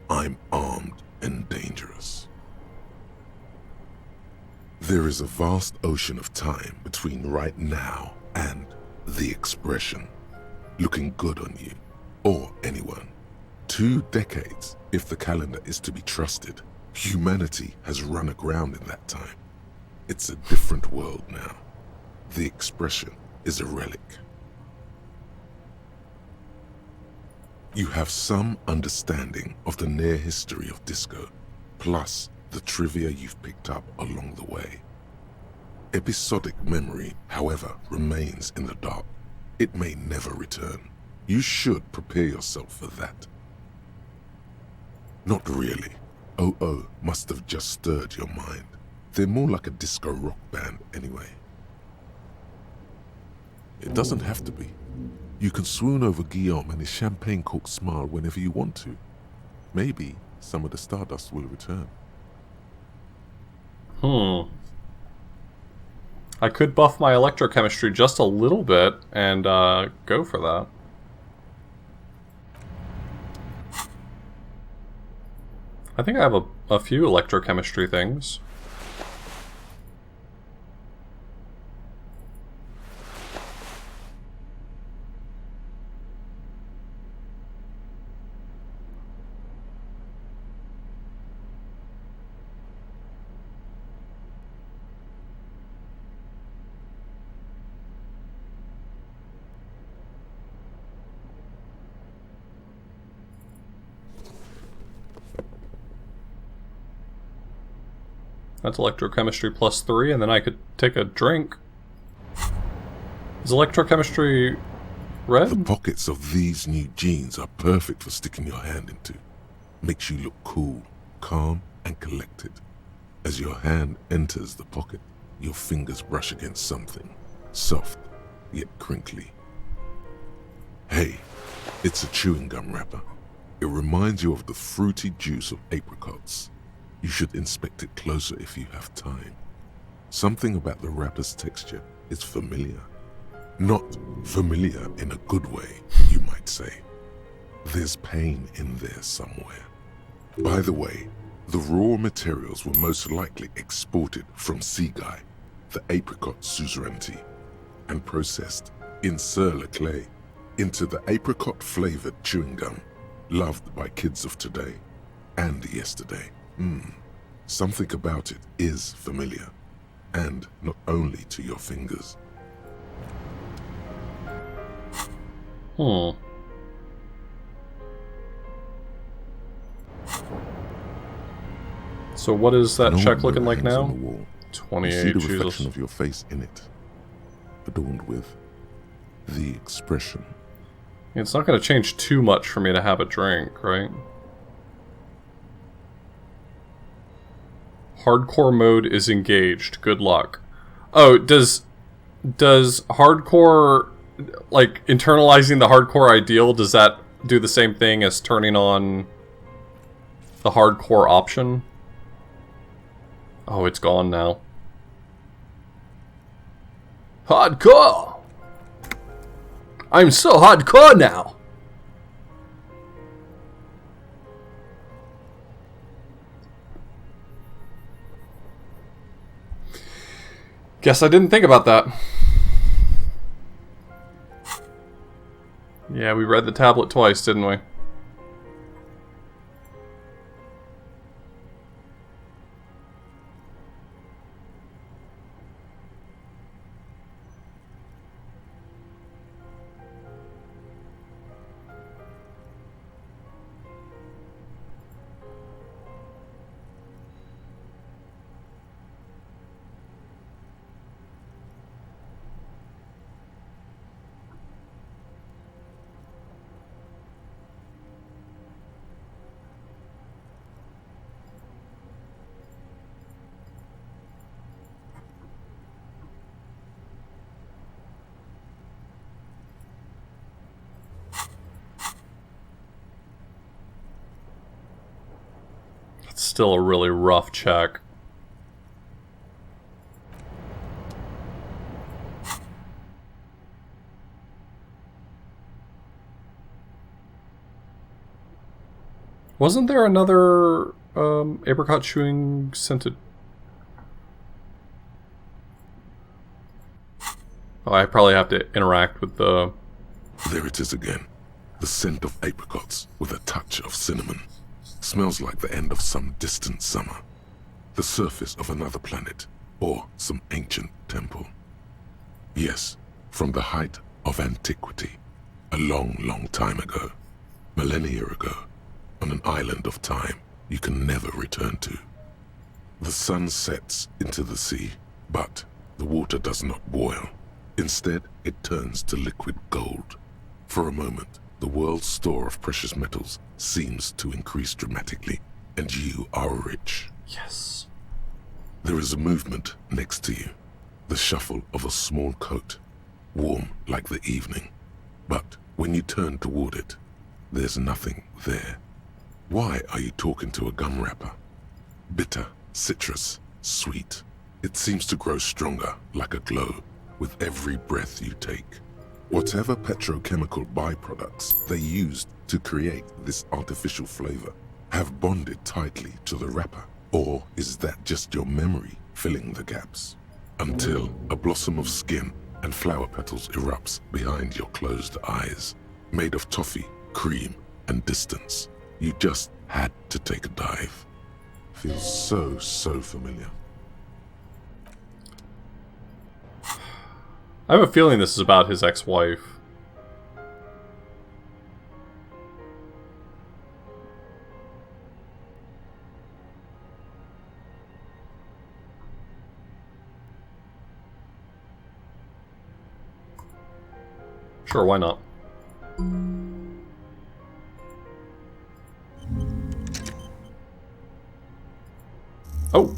Speaker 2: I'm armed and dangerous. There is a vast ocean of time between right now and the expression, looking good on you, or anyone. 2 decades, if the calendar is to be trusted. Humanity has run aground in that time. It's a different world now. The expression is a relic. You have some understanding of the near history of disco, plus the trivia you've picked up along the way. Episodic memory, however, remains in the dark. It may never return. You should prepare yourself for that. Not really. OO must have just stirred your mind. They're more like a disco rock band anyway. It doesn't have to be. You can swoon over Guillaume and his champagne-corked smile whenever you want to. Maybe some of the stardust will return.
Speaker 1: I could buff my electrochemistry just a little bit and go for that. I think I have a few electrochemistry things. That's electrochemistry +3, and then I could take a drink. Is electrochemistry red?
Speaker 2: The pockets of these new jeans are perfect for sticking your hand into. Makes you look cool, calm, and collected. As your hand enters the pocket, your fingers brush against something, soft, yet crinkly. Hey, it's a chewing gum wrapper. It reminds you of the fruity juice of apricots. You should inspect it closer if you have time. Something about the wrapper's texture is familiar. Not familiar in a good way, you might say. There's pain in there somewhere. By the way, the raw materials were most likely exported from Seaguy, the apricot suzerainty, and processed in sur-le-clay into the apricot-flavored chewing gum loved by kids of today and yesterday. Something about it is familiar, and not only to your fingers.
Speaker 1: So what is that
Speaker 2: An
Speaker 1: check
Speaker 2: old
Speaker 1: looking
Speaker 2: mirror
Speaker 1: like
Speaker 2: hangs
Speaker 1: now?
Speaker 2: on the wall. You
Speaker 1: 28,
Speaker 2: see the
Speaker 1: Jesus.
Speaker 2: reflection of your face in it, adorned with the expression.
Speaker 1: It's not going to change too much for me to have a drink, right? Hardcore mode is engaged. Good luck. Oh, does hardcore, like, internalizing the hardcore ideal, does that do the same thing as turning on the hardcore option? Oh, it's gone now. Hardcore! I'm so hardcore now! Guess I didn't think about that. Yeah, we read the tablet twice, didn't we? It's still a really rough check. Wasn't there another apricot chewing scented? Oh, I probably have to interact with the...
Speaker 2: There it is again. The scent of apricots with a touch of cinnamon. Smells like the end of some distant summer. The surface of another planet, or some ancient temple. Yes, from the height of antiquity. A long, long time ago. Millennia ago. On an island of time you can never return to. The sun sets into the sea, but the water does not boil. Instead, it turns to liquid gold. For a moment, the world's store of precious metals seems to increase dramatically, and you are rich.
Speaker 1: Yes.
Speaker 2: There is a movement next to you, the shuffle of a small coat, warm like the evening. But when you turn toward it, there's nothing there. Why are you talking to a gum wrapper? Bitter, citrus, sweet. It seems to grow stronger, like a glow, with every breath you take. Whatever petrochemical byproducts they used to create this artificial flavor have bonded tightly to the wrapper. Or is that just your memory filling the gaps? Until a blossom of skin and flower petals erupts behind your closed eyes, made of toffee, cream, and distance. You just had to take a dive. Feels so, so familiar.
Speaker 1: I have a feeling this is about his ex-wife. Sure, why not? Oh!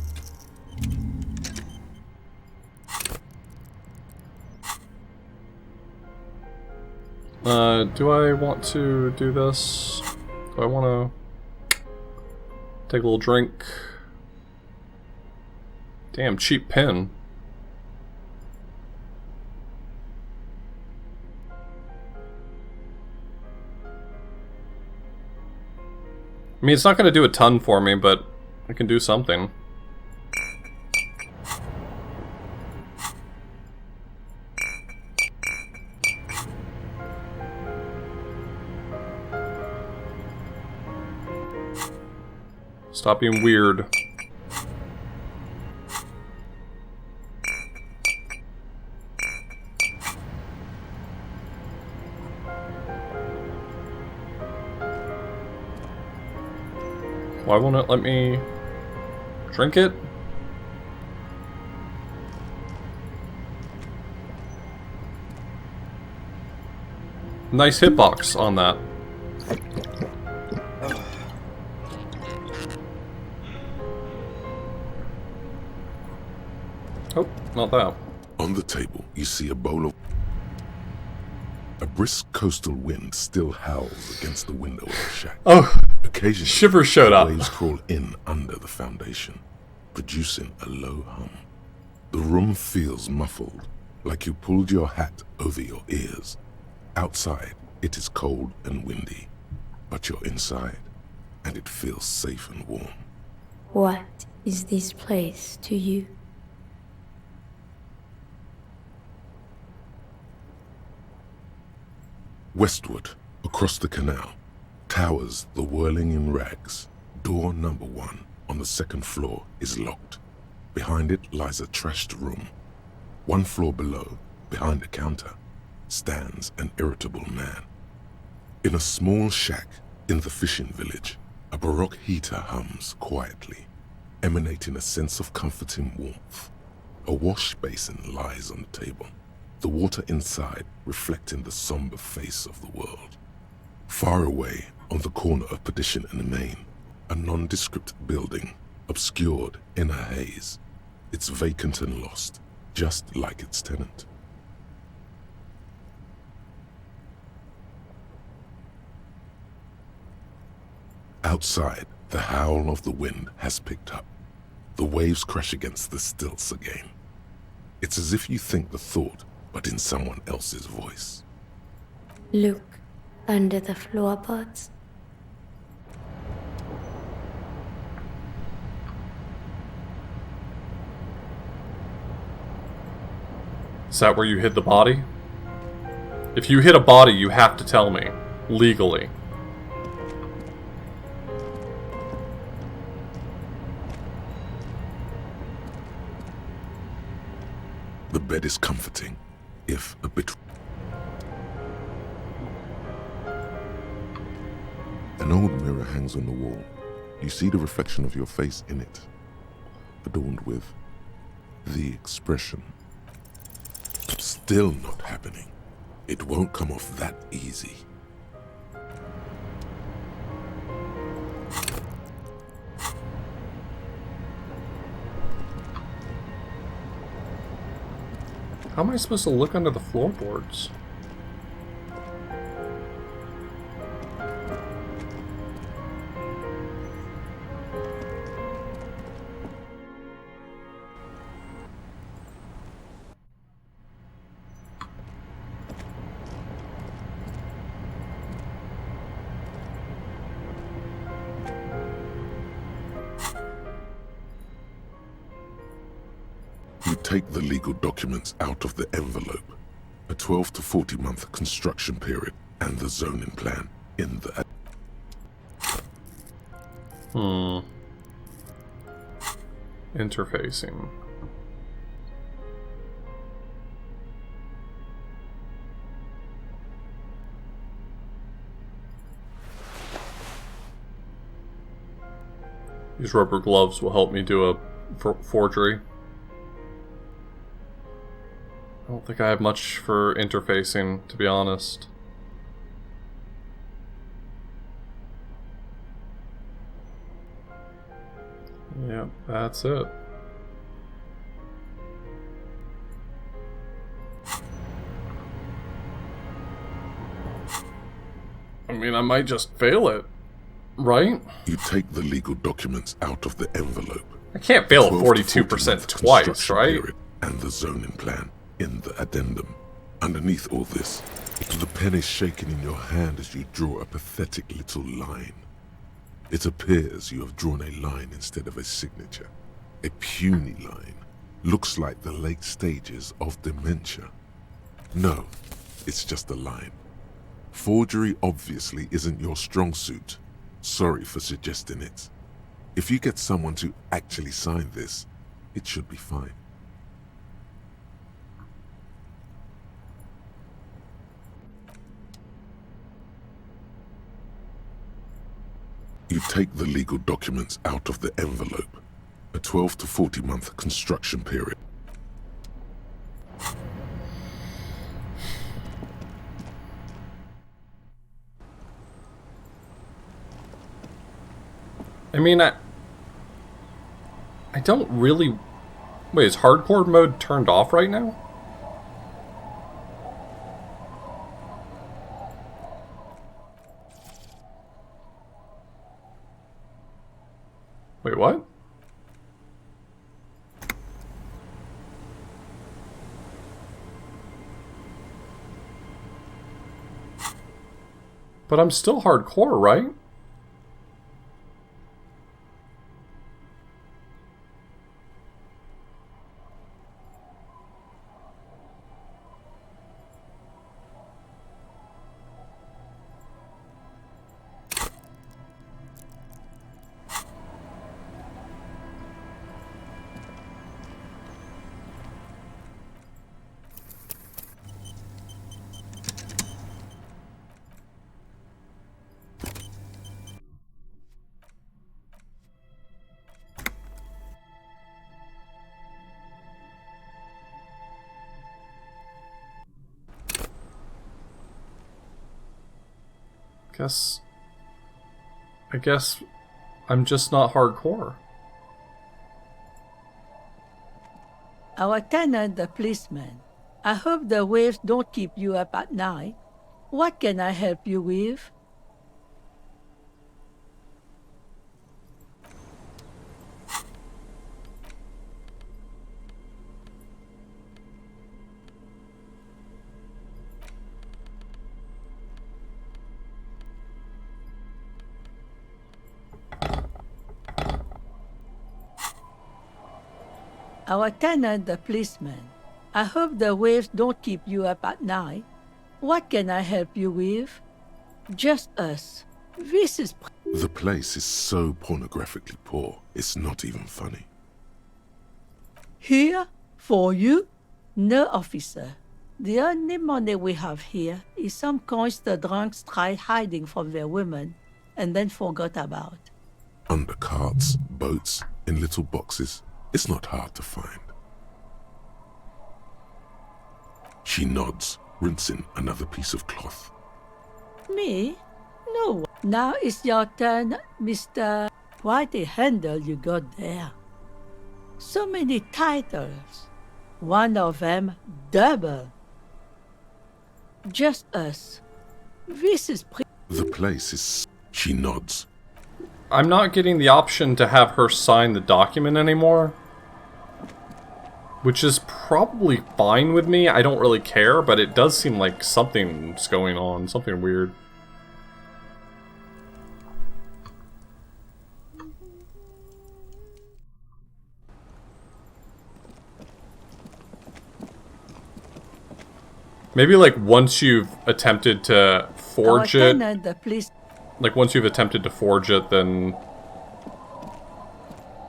Speaker 1: Do I want to do this? Do I want to take a little drink? Damn, cheap pen. I mean, it's not going to do a ton for me, but I can do something. Stop being weird. Why won't it let me drink it? Nice hitbox on that. Oh, not that.
Speaker 2: On the table, you see a bowl of... A brisk coastal wind still howls against the window of the shack.
Speaker 1: Oh,
Speaker 2: occasionally,
Speaker 1: Shiver showed up.
Speaker 2: Waves crawl in under the foundation, producing a low hum. The room feels muffled, like you pulled your hat over your ears. Outside, it is cold and windy, but you're inside, and it feels safe and warm.
Speaker 7: What is this place to you?
Speaker 2: Westward, across the canal, towers the whirling in rags. Door number 1 on the second floor is locked. Behind it lies a trashed room. 1 floor below, behind a counter, stands an irritable man. In a small shack in the fishing village, a baroque heater hums quietly, emanating a sense of comforting warmth. A wash basin lies on the table, the water inside reflecting the somber face of the world. Far away, on the corner of Perdition and Main, a nondescript building, obscured in a haze. It's vacant and lost, just like its tenant. Outside, the howl of the wind has picked up. The waves crash against the stilts again. It's as if you think the thought, but in someone else's voice.
Speaker 7: Look under the floorboards.
Speaker 1: Is that where you hid the body? If you hid a body, you have to tell me. Legally.
Speaker 2: The bed is comforting, if a bit... An old mirror hangs on the wall. You see the reflection of your face in it, adorned with the expression. Still not happening. It won't come off that easy.
Speaker 1: How am I supposed to look under the floorboards?
Speaker 2: You take the legal documents out of the envelope, a 12 to 40 month construction period, and the zoning plan in the...
Speaker 1: Interfacing. These rubber gloves will help me do a forgery. I don't think I have much for interfacing, to be honest. Yep, that's it. I mean, I might just fail it, right?
Speaker 2: You take the legal documents out of the envelope.
Speaker 1: I can't fail a 42% twice, right?
Speaker 2: And the zoning plan in the addendum. Underneath all this, the pen is shaking in your hand as you draw a pathetic little line. It appears you have drawn a line instead of a signature. A puny line. Looks like the late stages of dementia. No, it's just a line. Forgery obviously isn't your strong suit. Sorry for suggesting it. If you get someone to actually sign this, it should be fine. You take the legal documents out of the envelope. A 12 to 40 month construction period.
Speaker 1: I mean, I don't really... Wait, is hardcore mode turned off right now? Wait, what? But I'm still hardcore, right? I guess I'm just not hardcore.
Speaker 5: Our tenant, the policeman. I hope the waves don't keep you up at night. What can I help you with? Our tenant, the policeman. I hope the waves don't keep you up at night. What can I help you with? Just us. This is...
Speaker 2: The place is so pornographically poor, it's not even funny.
Speaker 5: Here? For you? No, officer. The only money we have here is some coins the drunks tried hiding from their women and then forgot about.
Speaker 2: Under carts, boats, in little boxes. It's not hard to find. She nods, rinsing another piece of cloth.
Speaker 5: Me? No. Now it's your turn, Mr. Quite a handle you got there. So many titles. One of them double. Just us. This is
Speaker 2: The place is... She nods.
Speaker 1: I'm not getting the option to have her sign the document anymore. Which is probably fine with me. I don't really care, but it does seem like something's going on. Something weird. Maybe like once you've attempted to forge it... Like, once you've attempted to forge it, then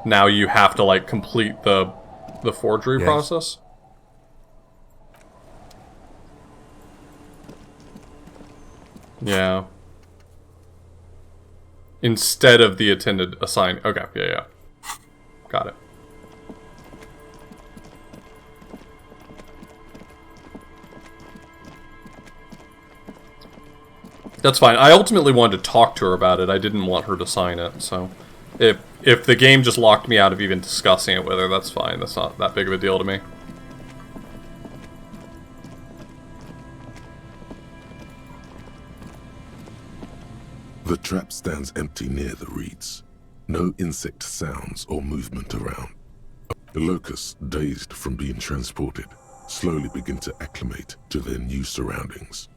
Speaker 1: now you have to, like, complete the forgery process? Yeah. Instead of the attended assign... Okay, yeah. Got it. That's fine. I ultimately wanted to talk to her about it. I didn't want her to sign it, so... If the game just locked me out of even discussing it with her, that's fine. That's not that big of a deal to me.
Speaker 2: The trap stands empty near the reeds. No insect sounds or movement around. The locusts, dazed from being transported, slowly begin to acclimate to their new surroundings.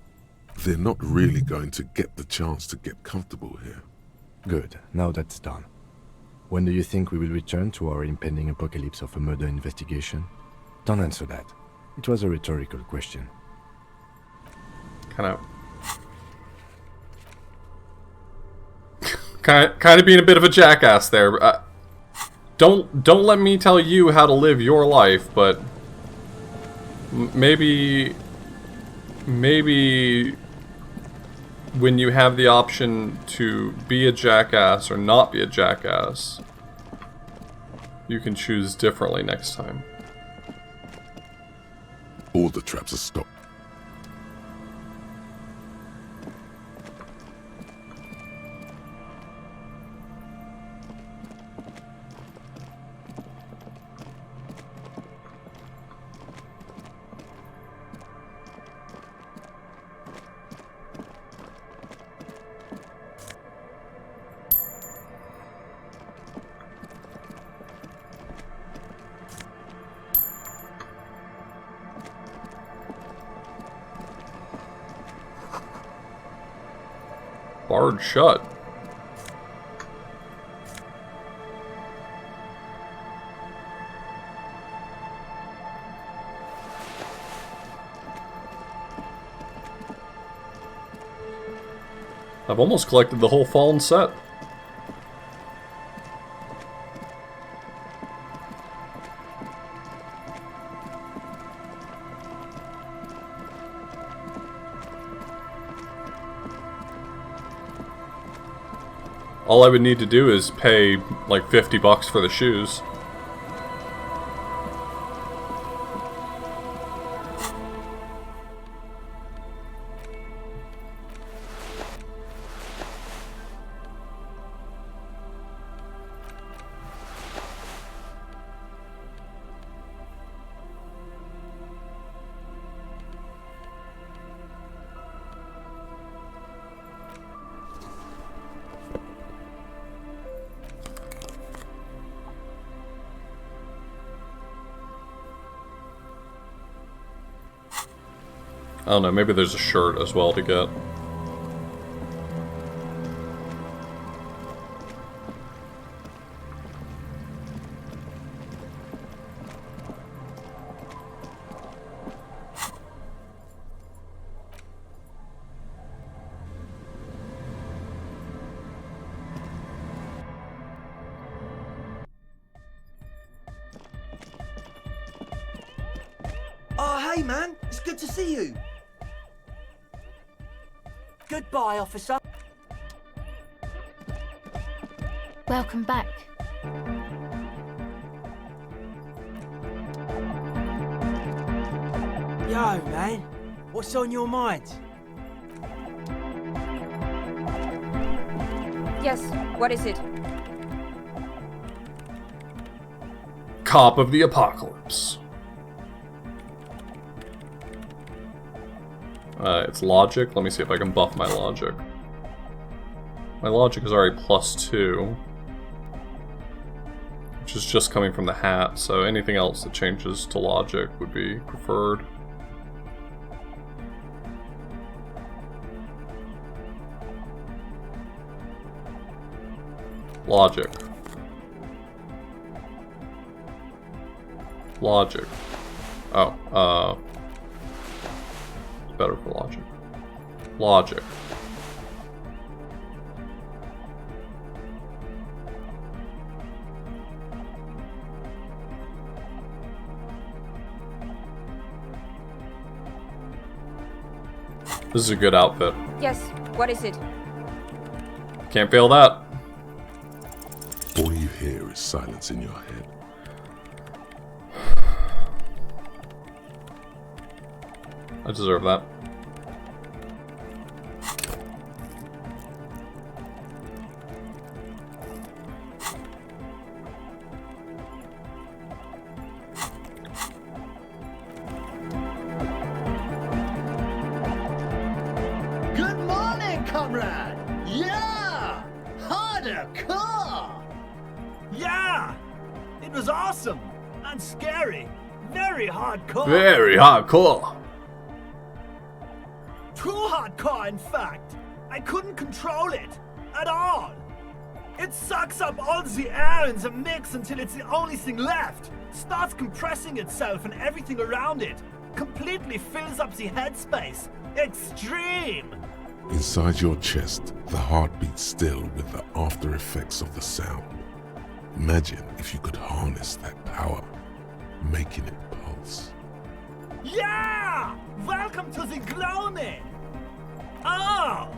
Speaker 2: They're not really going to get the chance to get comfortable here.
Speaker 3: Good, now that's done. When do you think we will return to our impending apocalypse of a murder investigation? Don't answer that. It was a rhetorical question.
Speaker 1: Kind of being a bit of a jackass there. Don't let me tell you how to live your life, but maybe when you have the option to be a jackass or not be a jackass, you can choose differently next time.
Speaker 2: All the traps are stopped.
Speaker 1: Barred shut. I've almost collected the whole Fallen set. All I would need to do is pay like $50 for the shoes. I don't know, maybe there's a shirt as well to get.
Speaker 8: Oh, hey man, it's good to see you. Goodbye, officer.
Speaker 16: Welcome back.
Speaker 8: Yo, man, what's on your mind?
Speaker 9: Yes, what is it?
Speaker 1: Cop of the Apocalypse. It's logic. Let me see if I can buff my logic. My logic is already +2. Which is just coming from the hat, so anything else that changes to logic would be preferred. Logic. Logic. Oh, it's better for logic. Logic. This is a good outfit.
Speaker 9: Yes, what is it?
Speaker 1: Can't fail that.
Speaker 2: All you hear is silence in your head.
Speaker 1: I deserve that.
Speaker 10: Good morning, comrade! Yeah! Harder car!
Speaker 24: Yeah! It was awesome! And scary! Very hardcore!
Speaker 1: Very hardcore.
Speaker 24: Too hardcore, in fact! I couldn't control it! At all! It sucks up all the air in the mix until it's the only thing left. Starts compressing itself and everything around it. Completely fills up the headspace. Extreme!
Speaker 2: Inside your chest, the heart beats still with the after effects of the sound. Imagine if you could harness that power, making it pulse.
Speaker 24: Yeah! Welcome to the gloaming! Oh!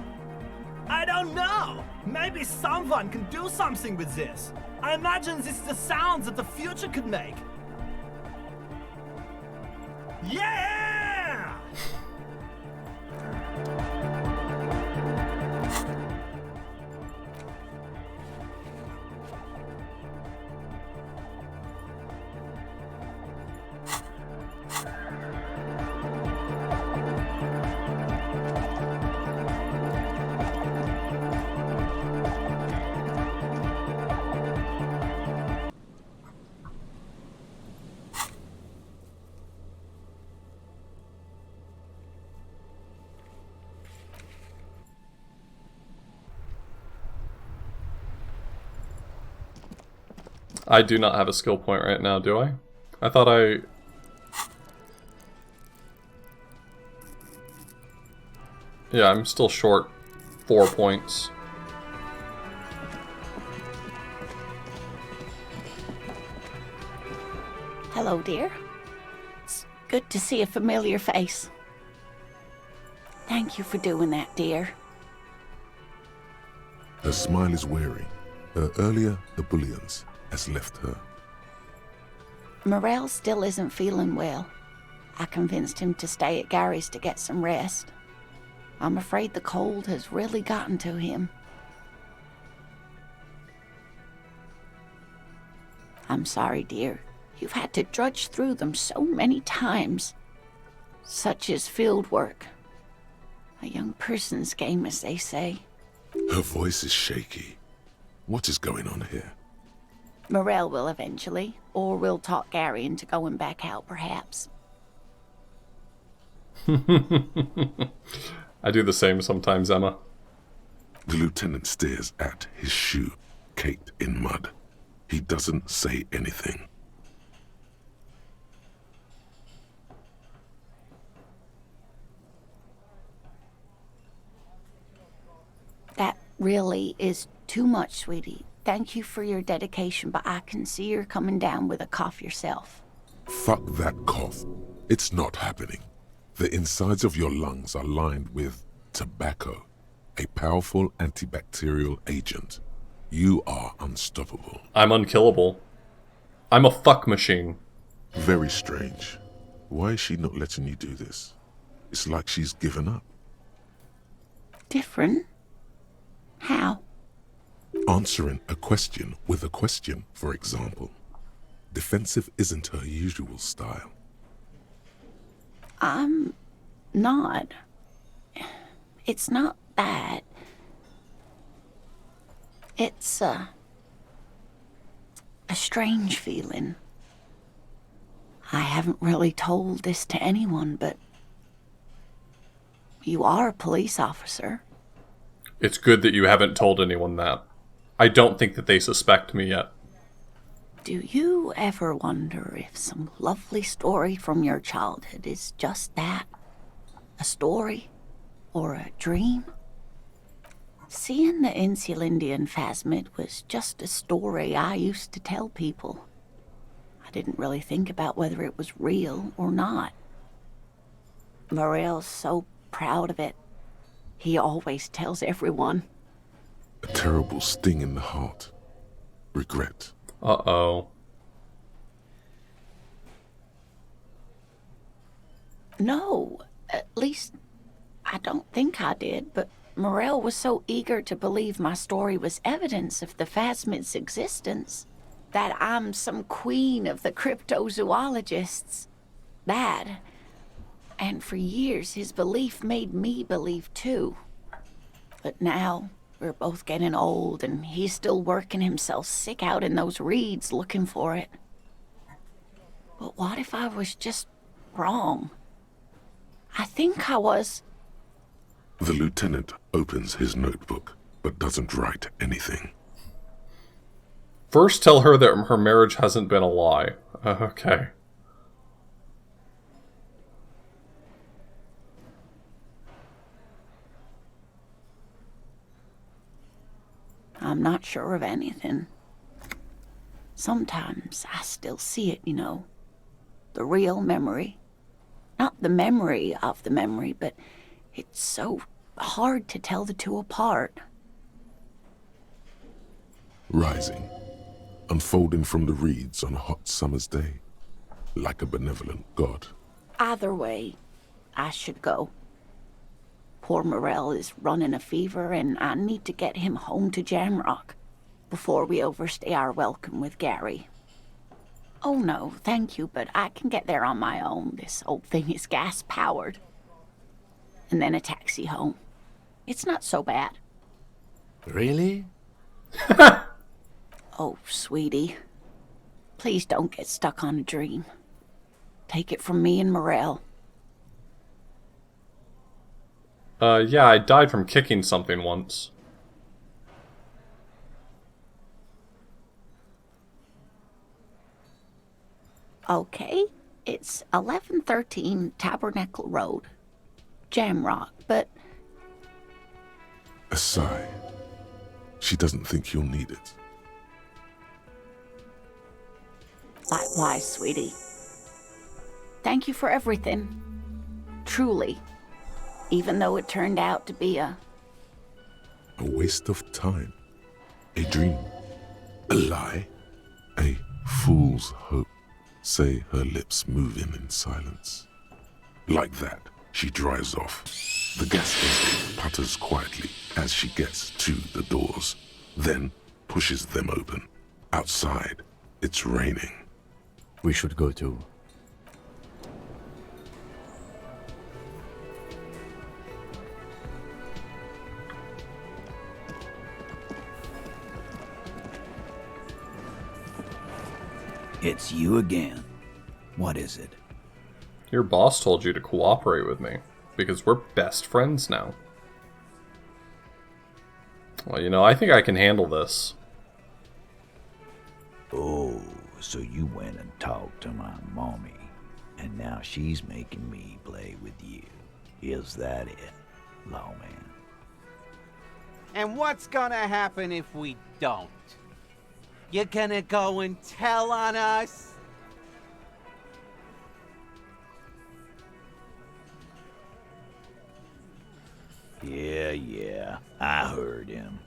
Speaker 24: I don't know. Maybe someone can do something with this. I imagine this is the sounds that the future could make. Yeah!
Speaker 1: I do not have a skill point right now, do I? I thought I... Yeah, I'm still short 4 points.
Speaker 18: Hello, dear. It's good to see a familiar face. Thank you for doing that, dear.
Speaker 2: Her smile is weary. Her earlier ebullience has left her.
Speaker 18: Morel still isn't feeling well. I convinced him to stay at Gary's to get some rest. I'm afraid the cold has really gotten to him. I'm sorry, dear. You've had to drudge through them so many times. Such is field work. A young person's game, as they say.
Speaker 2: Her voice is shaky. What is going on here?
Speaker 18: Morel will eventually, or we'll talk Gary into going back out, perhaps.
Speaker 1: I do the same sometimes, Emma.
Speaker 2: The lieutenant stares at his shoe, caked in mud. He doesn't say anything.
Speaker 18: That really is too much, sweetie. Thank you for your dedication, but I can see you're coming down with a cough yourself.
Speaker 2: Fuck that cough. It's not happening. The insides of your lungs are lined with tobacco, a powerful antibacterial agent. You are unstoppable.
Speaker 1: I'm unkillable. I'm a fuck machine.
Speaker 2: Very strange. Why is she not letting you do this? It's like she's given up.
Speaker 18: Different? How?
Speaker 2: Answering a question with a question, for example. Defensive isn't her usual style.
Speaker 18: I'm not. It's not that. It's a strange feeling. I haven't really told this to anyone, but you are a police officer.
Speaker 1: It's good that you haven't told anyone that. I don't think that they suspect me yet.
Speaker 18: Do you ever wonder if some lovely story from your childhood is just that? A story? Or a dream? Seeing the Insulindian phasmid was just a story I used to tell people. I didn't really think about whether it was real or not. Morel's so proud of it. He always tells everyone.
Speaker 2: A terrible sting in the heart. Regret.
Speaker 1: Uh-oh.
Speaker 18: No, at least I don't think I did, but Morel was so eager to believe my story was evidence of the phasmid's existence, that I'm some queen of the cryptozoologists. That, and for years his belief made me believe too. But now we're both getting old and he's still working himself sick out in those reeds looking for it. But what if I was just wrong? I think I was.
Speaker 2: The lieutenant opens his notebook, but doesn't write anything.
Speaker 1: First, tell her that her marriage hasn't been a lie. Okay.
Speaker 18: I'm not sure of anything. Sometimes I still see it, you know. The real memory. Not the memory of the memory, but it's so hard to tell the two apart.
Speaker 2: Rising, unfolding from the reeds on a hot summer's day, like a benevolent god.
Speaker 18: Either way, I should go. Poor Morel is running a fever, and I need to get him home to Jamrock before we overstay our welcome with Gary. Oh no, thank you, but I can get there on my own. This old thing is gas-powered. And then a taxi home. It's not so bad.
Speaker 3: Really?
Speaker 18: Oh, sweetie. Please don't get stuck on a dream. Take it from me and Morel.
Speaker 1: Yeah, I died from kicking something once.
Speaker 18: Okay, it's 1113 Tabernacle Road. Jamrock, but...
Speaker 2: A sigh. She doesn't think you'll need it.
Speaker 18: Likewise, sweetie. Thank you for everything. Truly. Even though it turned out to be a
Speaker 2: waste of time. A dream. A lie. A fool's hope. Say her lips moving in silence. Like that, she drives off. The gas engine putters quietly as she gets to the doors, then pushes them open. Outside, it's raining.
Speaker 3: We should go too.
Speaker 19: It's you again. What is it?
Speaker 1: Your boss told you to cooperate with me, because we're best friends now. Well, you know, I think I can handle this.
Speaker 19: Oh, so you went and talked to my mommy, and now she's making me play with you. Is that it, lawman?
Speaker 22: And what's gonna happen if we don't? You're gonna go and tell on us?
Speaker 19: Yeah, I heard him.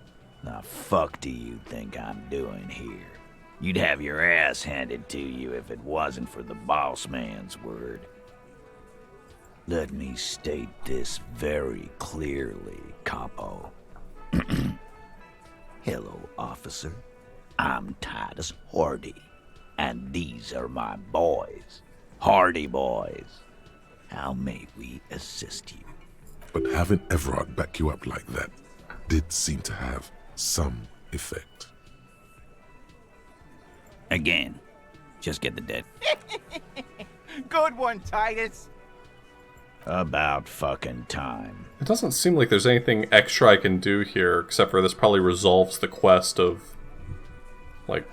Speaker 19: The fuck do you think I'm doing here? You'd have your ass handed to you if it wasn't for the boss man's word. Let me state this very clearly, capo. Hello, officer. I'm Titus Hardy, and these are my boys. Hardy boys. How may we assist you?
Speaker 2: But having Everard back you up like that did seem to have some effect.
Speaker 19: Again, just get the dead.
Speaker 22: Good one, Titus.
Speaker 19: About fucking time.
Speaker 1: It doesn't seem like there's anything extra I can do here, except for this probably resolves the quest of, like...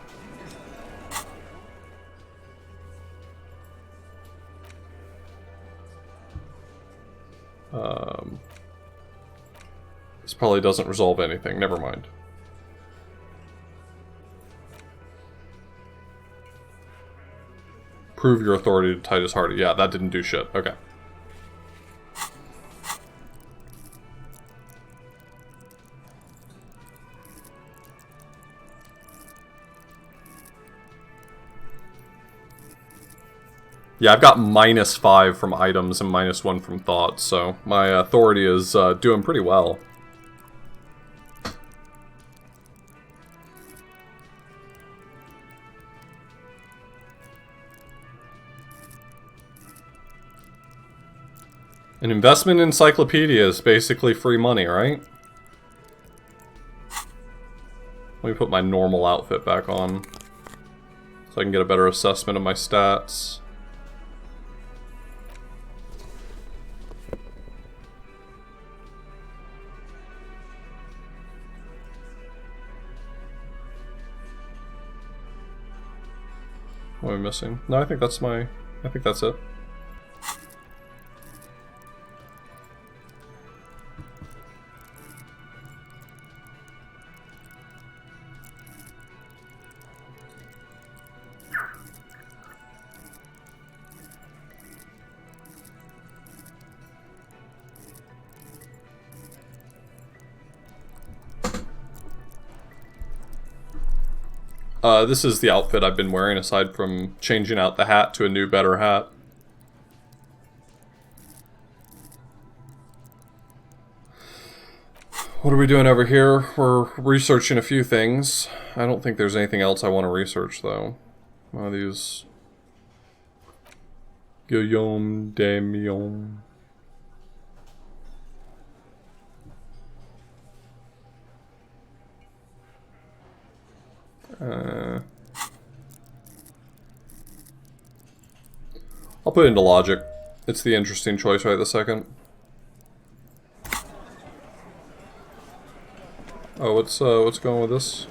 Speaker 1: This probably doesn't resolve anything, never mind. Prove your authority to Titus Hardy. Yeah, that didn't do shit. Okay. Yeah, I've got -5 from items and -1 from thoughts, so my authority is doing pretty well. An investment encyclopedia is basically free money, right? Let me put my normal outfit back on, so I can get a better assessment of my stats. What am I missing? No, I think that's it. This is the outfit I've been wearing, aside from changing out the hat to a new, better hat. What are we doing over here? We're researching a few things. I don't think there's anything else I want to research, though. One of these... Guillaume Damion. I'll put it into logic. It's the interesting choice right this second. Oh, what's going with this?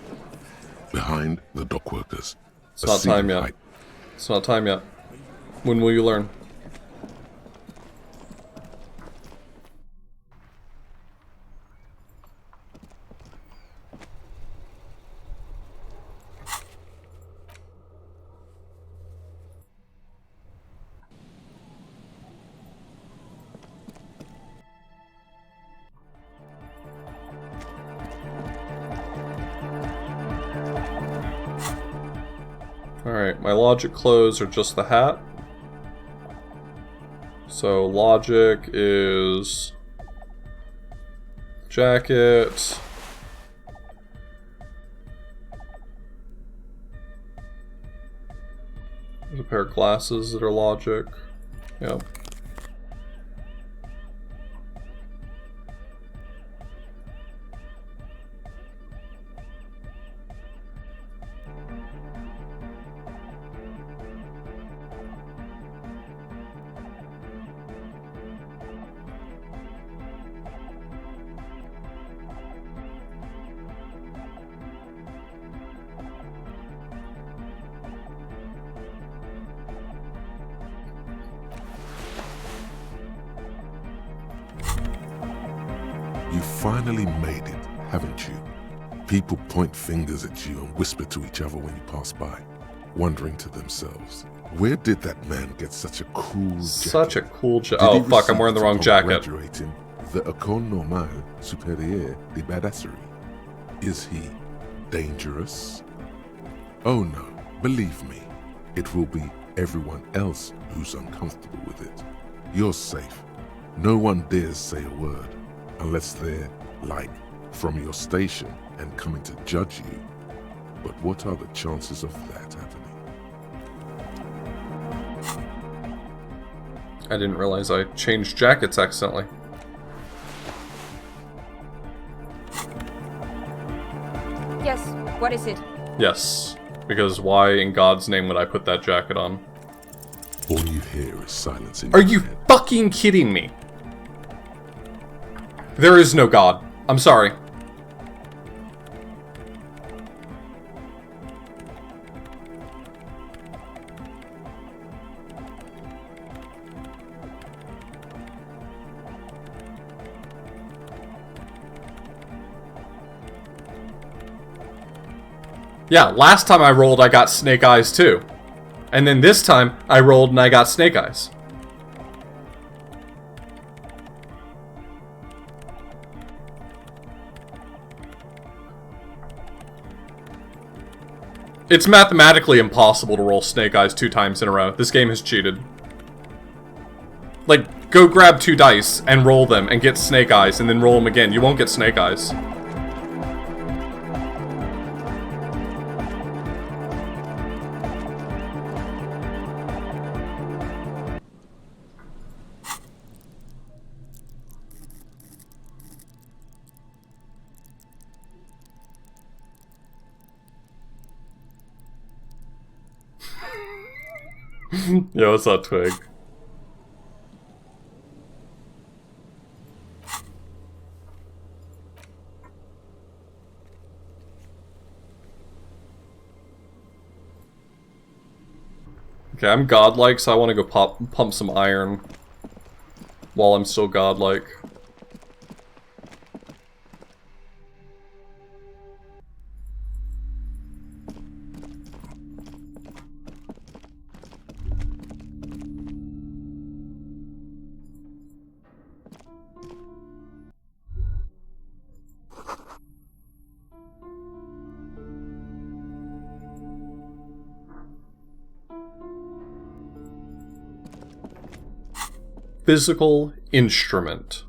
Speaker 2: Behind the dockworkers.
Speaker 1: It's not time yet. It's not time yet. When will you learn? Alright, my logic clothes are just the hat. So logic is jacket. There's a pair of glasses that are logic. Yep.
Speaker 2: You finally made it, haven't you? People point fingers at you and whisper to each other when you pass by, wondering to themselves, where did that man get such a cool jacket?
Speaker 1: Such a cool jacket. Oh fuck, I'm wearing the wrong jacket.
Speaker 2: Graduating the École Normale Supérieure de Badasserie. Is he dangerous? Oh no, believe me, it will be everyone else who's uncomfortable with it. You're safe. No one dares say a word. Unless they're, like, from your station and coming to judge you. But what are the chances of that happening?
Speaker 1: I didn't realize I changed jackets accidentally.
Speaker 9: Yes, what is it?
Speaker 1: Yes, because why in God's name would I put that jacket on?
Speaker 2: All you hear is silence in
Speaker 1: Are you fucking kidding me? There is no God. I'm sorry. Yeah, last time I rolled, I got snake eyes too. And then this time, I rolled and I got snake eyes. It's mathematically impossible to roll snake eyes 2 times in a row. This game has cheated. Like, go grab 2 dice and roll them and get snake eyes and then roll them again. You won't get snake eyes. Yo, what's up, Twig? Okay, I'm godlike, so I want to go pump some iron while I'm still godlike. Physical instrument.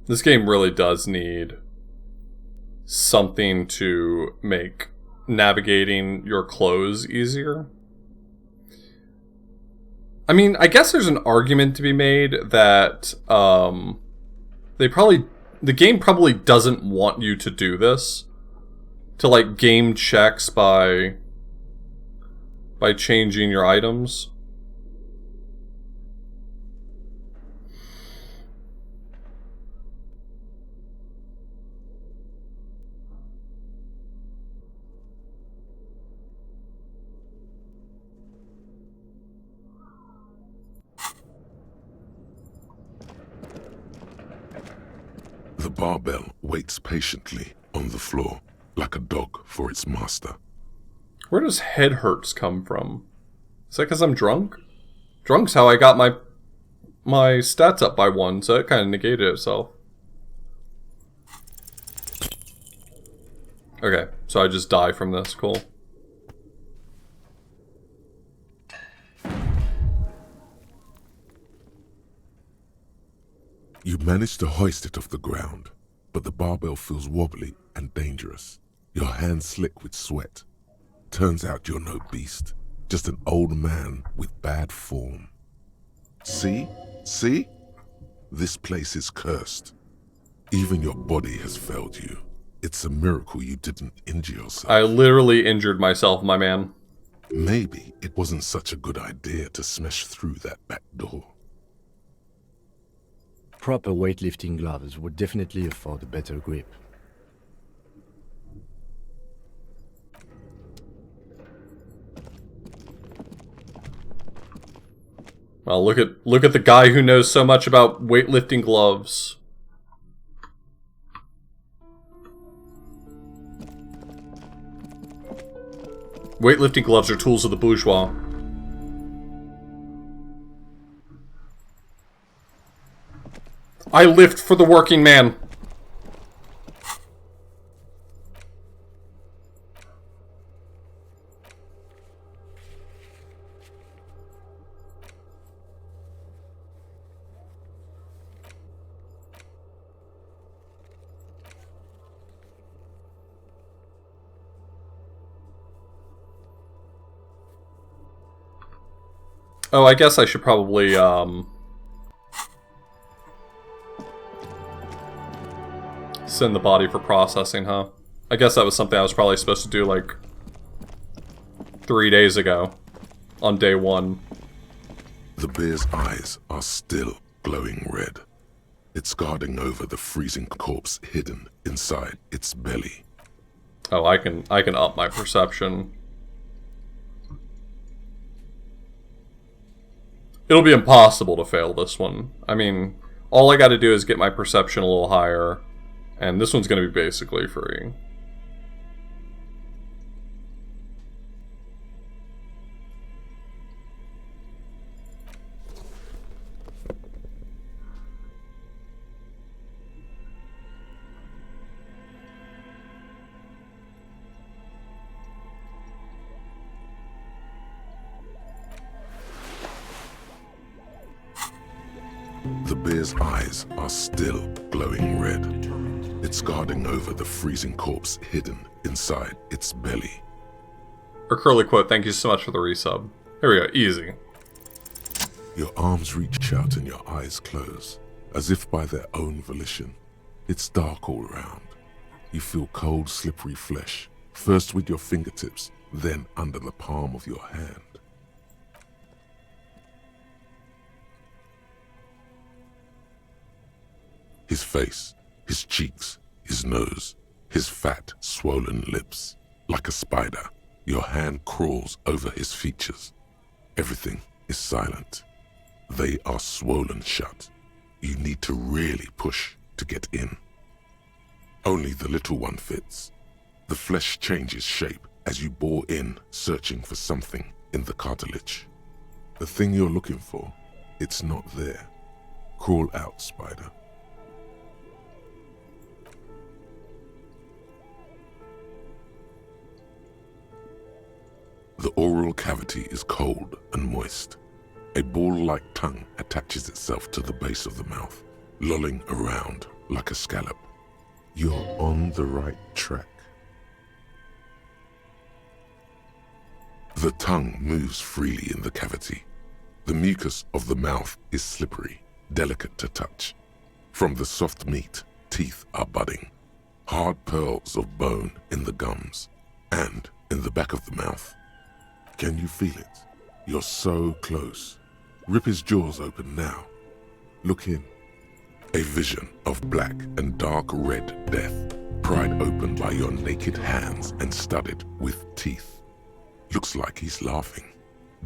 Speaker 1: This game really does need something to make navigating your clothes easier. I mean, I guess there's an argument to be made that the game probably doesn't want you to do this, to like game checks by changing your items.
Speaker 2: The barbell waits patiently on the floor, like a dog for its master.
Speaker 1: Where does head hurts come from? Is that because I'm drunk? Drunk's how I got my stats up by 1, so it kind of negated itself. Okay, so I just die from this. Cool.
Speaker 2: You manage to hoist it off the ground, but the barbell feels wobbly and dangerous. Your hands slick with sweat. Turns out you're no beast, just an old man with bad form. See? See? This place is cursed. Even your body has failed you. It's a miracle you didn't injure yourself.
Speaker 1: I literally injured myself, my man.
Speaker 2: Maybe it wasn't such a good idea to smash through that back door.
Speaker 3: Proper weightlifting gloves would definitely afford a better grip.
Speaker 1: Well, look at the guy who knows so much about weightlifting gloves. Weightlifting gloves are tools of the bourgeois. I lift for the working man. Oh, I guess I should probably, send the body for processing, huh? I guess that was something I was probably supposed to do, like, 3 days ago. On day 1.
Speaker 2: The bear's eyes are still glowing red. It's guarding over the freezing corpse hidden inside its belly.
Speaker 1: Oh, I can up my perception. It'll be impossible to fail this one. I mean, all I gotta do is get my perception a little higher, and this one's gonna be basically free.
Speaker 2: The bear's eyes are still glowing red. It's guarding over the freezing corpse hidden inside its belly.
Speaker 1: Or Curly Quote, thank you so much for the resub. Here we go, easy.
Speaker 2: Your arms reach out and your eyes close, as if by their own volition. It's dark all around. You feel cold, slippery flesh, first with your fingertips, then under the palm of your hand. His face, his cheeks, his nose, his fat, swollen lips. Like a spider, your hand crawls over his features. Everything is silent. They are swollen shut. You need to really push to get in. Only the little one fits. The flesh changes shape as you bore in, searching for something in the cartilage. The thing you're looking for, it's not there. Crawl out, spider. The oral cavity is cold and moist. A ball-like tongue attaches itself to the base of the mouth, lolling around like a scallop. You're on the right track. The tongue moves freely in the cavity. The mucus of the mouth is slippery, delicate to touch. From the soft meat, teeth are budding. Hard pearls of bone in the gums and in the back of the mouth. Can you feel it? You're so close. Rip his jaws open now. Look in. A vision of black and dark red death, pried open by your naked hands and studded with teeth. Looks like he's laughing.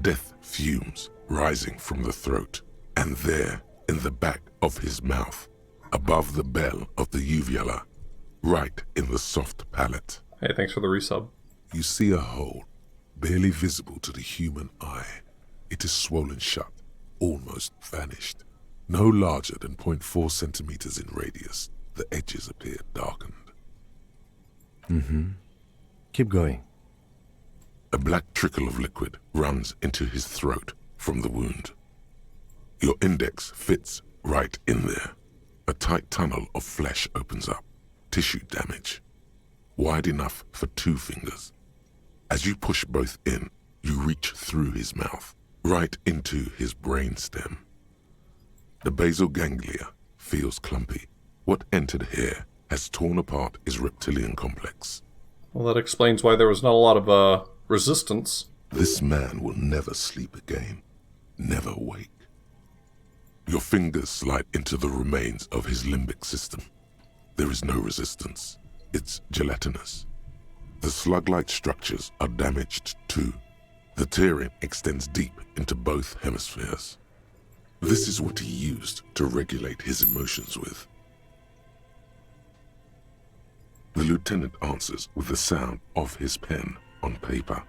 Speaker 2: Death fumes rising from the throat, and there, in the back of his mouth, above the bell of the uvula, right in the soft palate.
Speaker 1: Hey, thanks for the resub.
Speaker 2: You see a hole, barely visible to the human eye. It is swollen shut, almost vanished. No larger than 0.4 centimeters in radius, the edges appear darkened.
Speaker 3: Keep going.
Speaker 2: A black trickle of liquid runs into his throat from the wound. Your index fits right in there. A tight tunnel of flesh opens up. Tissue damage. Wide enough for 2 fingers. As you push both in, you reach through his mouth, right into his brain stem. The basal ganglia feels clumpy. What entered here has torn apart his reptilian complex.
Speaker 1: Well, that explains why there was not a lot of, resistance.
Speaker 2: This man will never sleep again. Never wake. Your fingers slide into the remains of his limbic system. There is no resistance. It's gelatinous. The slug-like structures are damaged too. The tearing extends deep into both hemispheres. This is what he used to regulate his emotions with. The lieutenant answers with the sound of his pen on paper.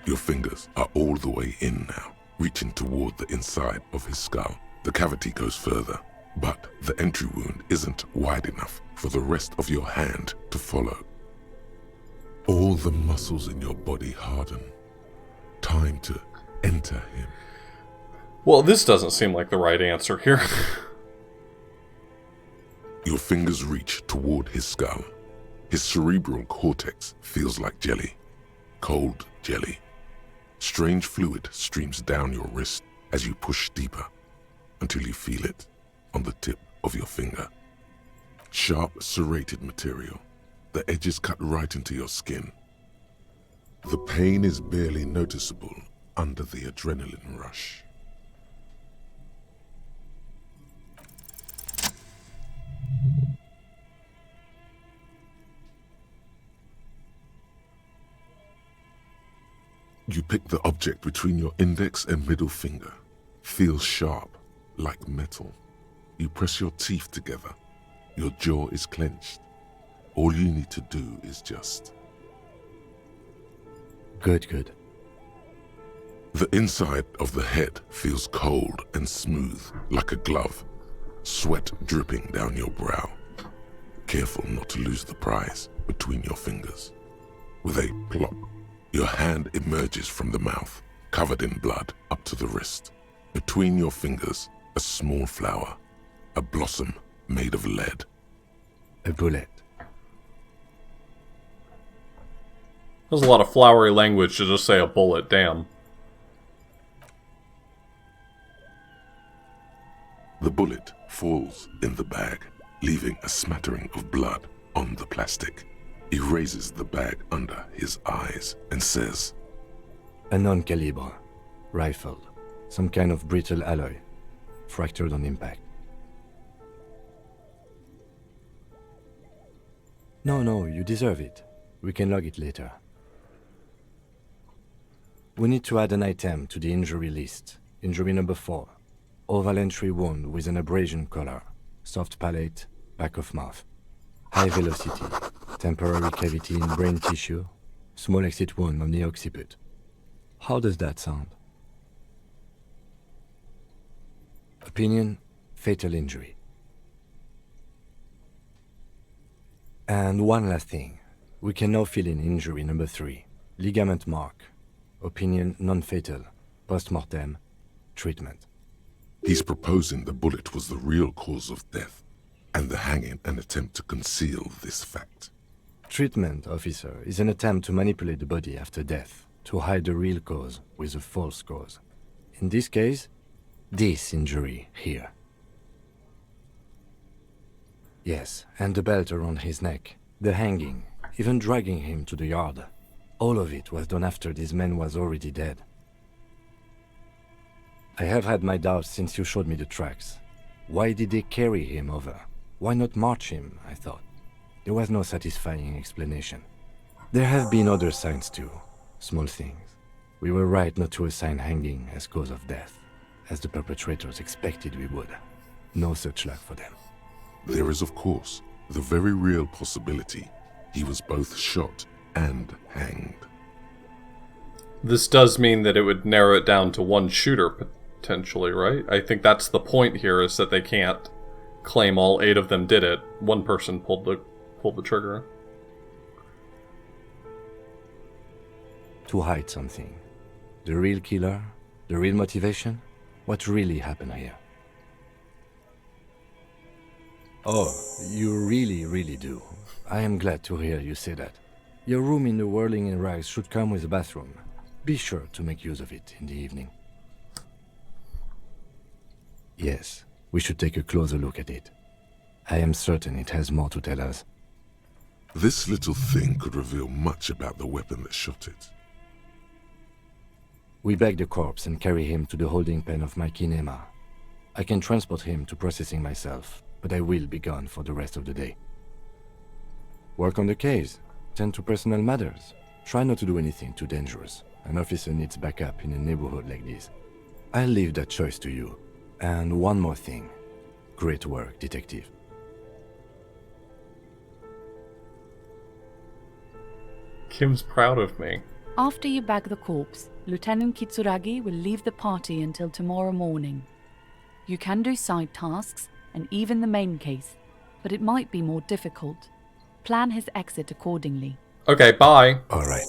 Speaker 2: Your fingers are all the way in now, reaching toward the inside of his skull. The cavity goes further, but the entry wound isn't wide enough for the rest of your hand to follow. All the muscles in your body harden. Time to enter him.
Speaker 1: Well, this doesn't seem like the right answer here.
Speaker 2: Your fingers reach toward his skull. His cerebral cortex feels like jelly. Cold jelly. Strange fluid streams down your wrist as you push deeper, until you feel it on the tip of your finger. Sharp, serrated material. The edges cut right into your skin. The pain is barely noticeable under the adrenaline rush. You pick the object between your index and middle finger. Feels sharp, like metal. You press your teeth together. Your jaw is clenched. All you need to do is just...
Speaker 3: Good.
Speaker 2: The inside of the head feels cold and smooth, like a glove. Sweat dripping down your brow. Careful not to lose the prize between your fingers. With a plop, your hand emerges from the mouth, covered in blood up to the wrist. Between your fingers, a small flower, a blossom made of lead.
Speaker 3: A bullet.
Speaker 1: There's a lot of flowery language to just say a bullet, damn.
Speaker 2: The bullet falls in the bag, leaving a smattering of blood on the plastic. He raises the bag under his eyes and says,
Speaker 3: A non-caliber. Rifle. Some kind of brittle alloy. Fractured on impact. No, you deserve it. We can log it later. We need to add an item to the injury list. Injury number 4. Oval entry wound with an abrasion color. Soft palate, back of mouth. High velocity. Temporary cavity in brain tissue. Small exit wound on the occiput. How does that sound? Opinion, fatal injury. And one last thing. We can now fill in injury number 3. Ligament mark. Opinion, non-fatal. Post-mortem. Treatment.
Speaker 2: He's proposing the bullet was the real cause of death, and the hanging an attempt to conceal this fact.
Speaker 3: Treatment, officer, is an attempt to manipulate the body after death, to hide the real cause with a false cause. In this case, this injury here. Yes, and the belt around his neck, the hanging, even dragging him to the yard. All of it was done after this man was already dead. I have had my doubts since you showed me the tracks. Why did they carry him over? Why not march him, I thought. There was no satisfying explanation. There have been other signs too, small things. We were right not to assign hanging as cause of death, as the perpetrators expected we would. No such luck for them.
Speaker 2: There is, of course, the very real possibility he was both shot and hanged.
Speaker 1: This does mean that it would narrow it down to one shooter, potentially, right? I think that's the point here, is that they can't claim all 8 of them did it. One person pulled the trigger.
Speaker 3: To hide something. The real killer? The real motivation? What really happened here? Oh, you really do. I am glad to hear you say that. Your room in the Whirling in Rags should come with a bathroom. Be sure to make use of it in the evening. Yes, we should take a closer look at it. I am certain it has more to tell us.
Speaker 2: This little thing could reveal much about the weapon that shot it.
Speaker 3: We bag the corpse and carry him to the holding pen of my kinema. I can transport him to processing myself, but I will be gone for the rest of the day. Work on the case. Tend to personal matters. Try not to do anything too dangerous. An officer needs backup in a neighborhood like this. I'll leave that choice to you. And one more thing. Great work, detective.
Speaker 1: Kim's proud of me.
Speaker 18: After you bag the corpse, Lieutenant Kitsuragi will leave the party until tomorrow morning. You can do side tasks, and even the main case, but it might be more difficult. Plan his exit accordingly.
Speaker 1: Okay, bye.
Speaker 3: Alright.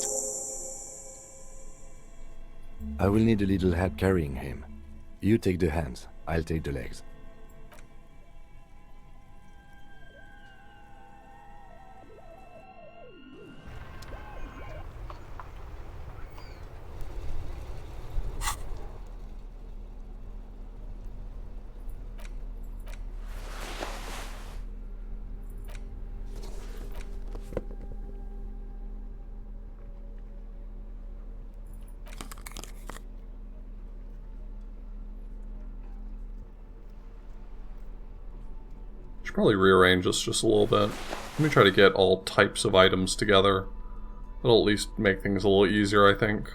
Speaker 3: I will need a little help carrying him. You take the hands, I'll take the legs.
Speaker 1: Should probably rearrange this just a little bit. Let me try to get all types of items together. That'll at least make things a little easier, I think.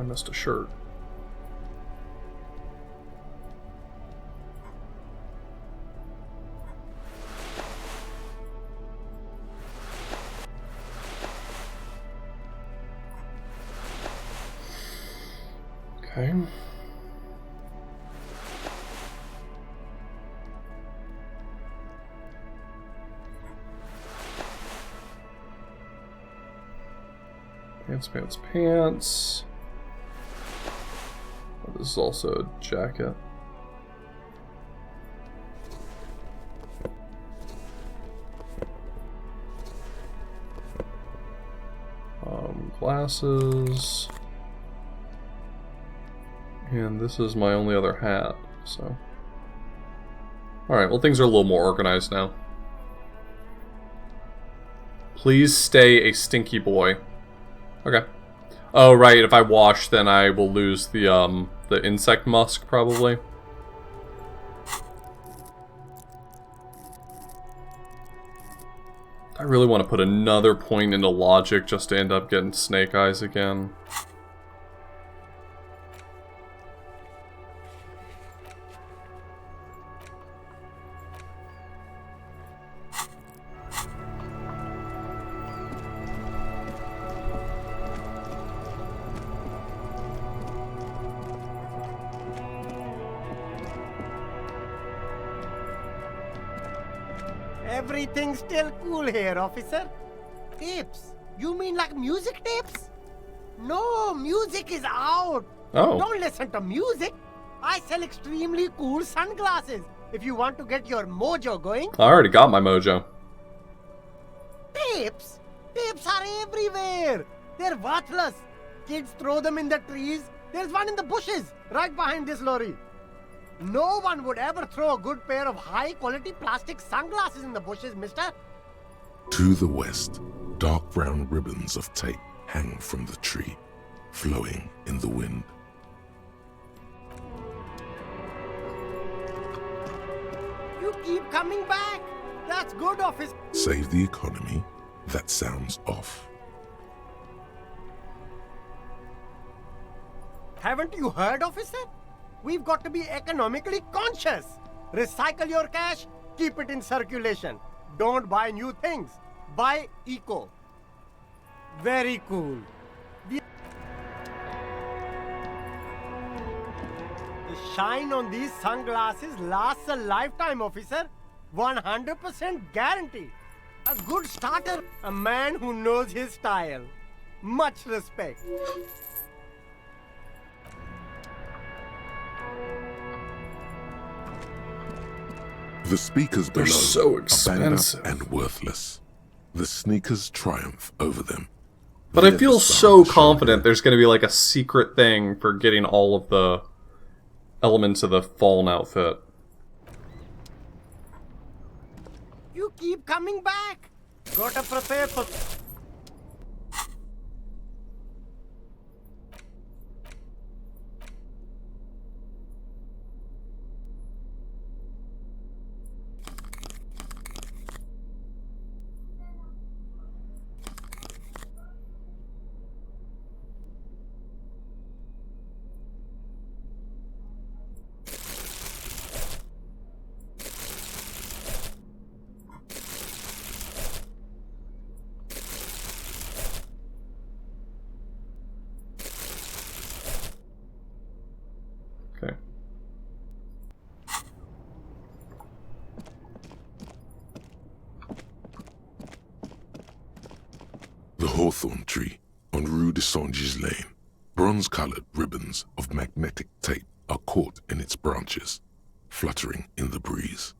Speaker 1: missed a shirt. Okay. Pants, pants, pants. Oh, this is also a jacket. Glasses. And this is my only other hat, so. Alright, well things are a little more organized now. Please stay a stinky boy. Okay. Oh, right, if I wash, then I will lose the insect musk, probably. I really want to put another point into logic just to end up getting snake eyes again.
Speaker 20: Everything's still cool here, officer. Tapes? You mean like music tapes? No, music is out.
Speaker 1: Oh.
Speaker 20: Don't listen to music. I sell extremely cool sunglasses if you want to get your mojo going.
Speaker 1: I already got my mojo.
Speaker 20: Tapes? Tapes are everywhere. They're worthless. Kids throw them in the trees. There's one in the bushes, right behind this lorry. No one would ever throw a good pair of high-quality plastic sunglasses in the bushes, mister.
Speaker 2: To the west, dark brown ribbons of tape hang from the tree, flowing in the wind.
Speaker 20: You keep coming back. That's good, officer.
Speaker 2: Save the economy. That sounds off.
Speaker 20: Haven't you heard, officer? We've got to be economically conscious. Recycle your cash, keep it in circulation. Don't buy new things. Buy eco. Very cool. The shine on these sunglasses lasts a lifetime, officer. 100% guarantee. A good starter. A man who knows his style. Much respect.
Speaker 2: The speakers
Speaker 1: They're
Speaker 2: below
Speaker 1: so
Speaker 2: are
Speaker 1: expensive.
Speaker 2: banged up and worthless. The sneakers triumph over them.
Speaker 1: But I feel so confident there's going to be like a secret thing for getting all of the elements of the Fallen outfit.
Speaker 20: You keep coming back. Gotta prepare for...
Speaker 1: Okay.
Speaker 2: The hawthorn tree on Rue de Saint-Gilles Lane. Bronze-colored ribbons of magnetic tape are caught in its branches, fluttering in the breeze.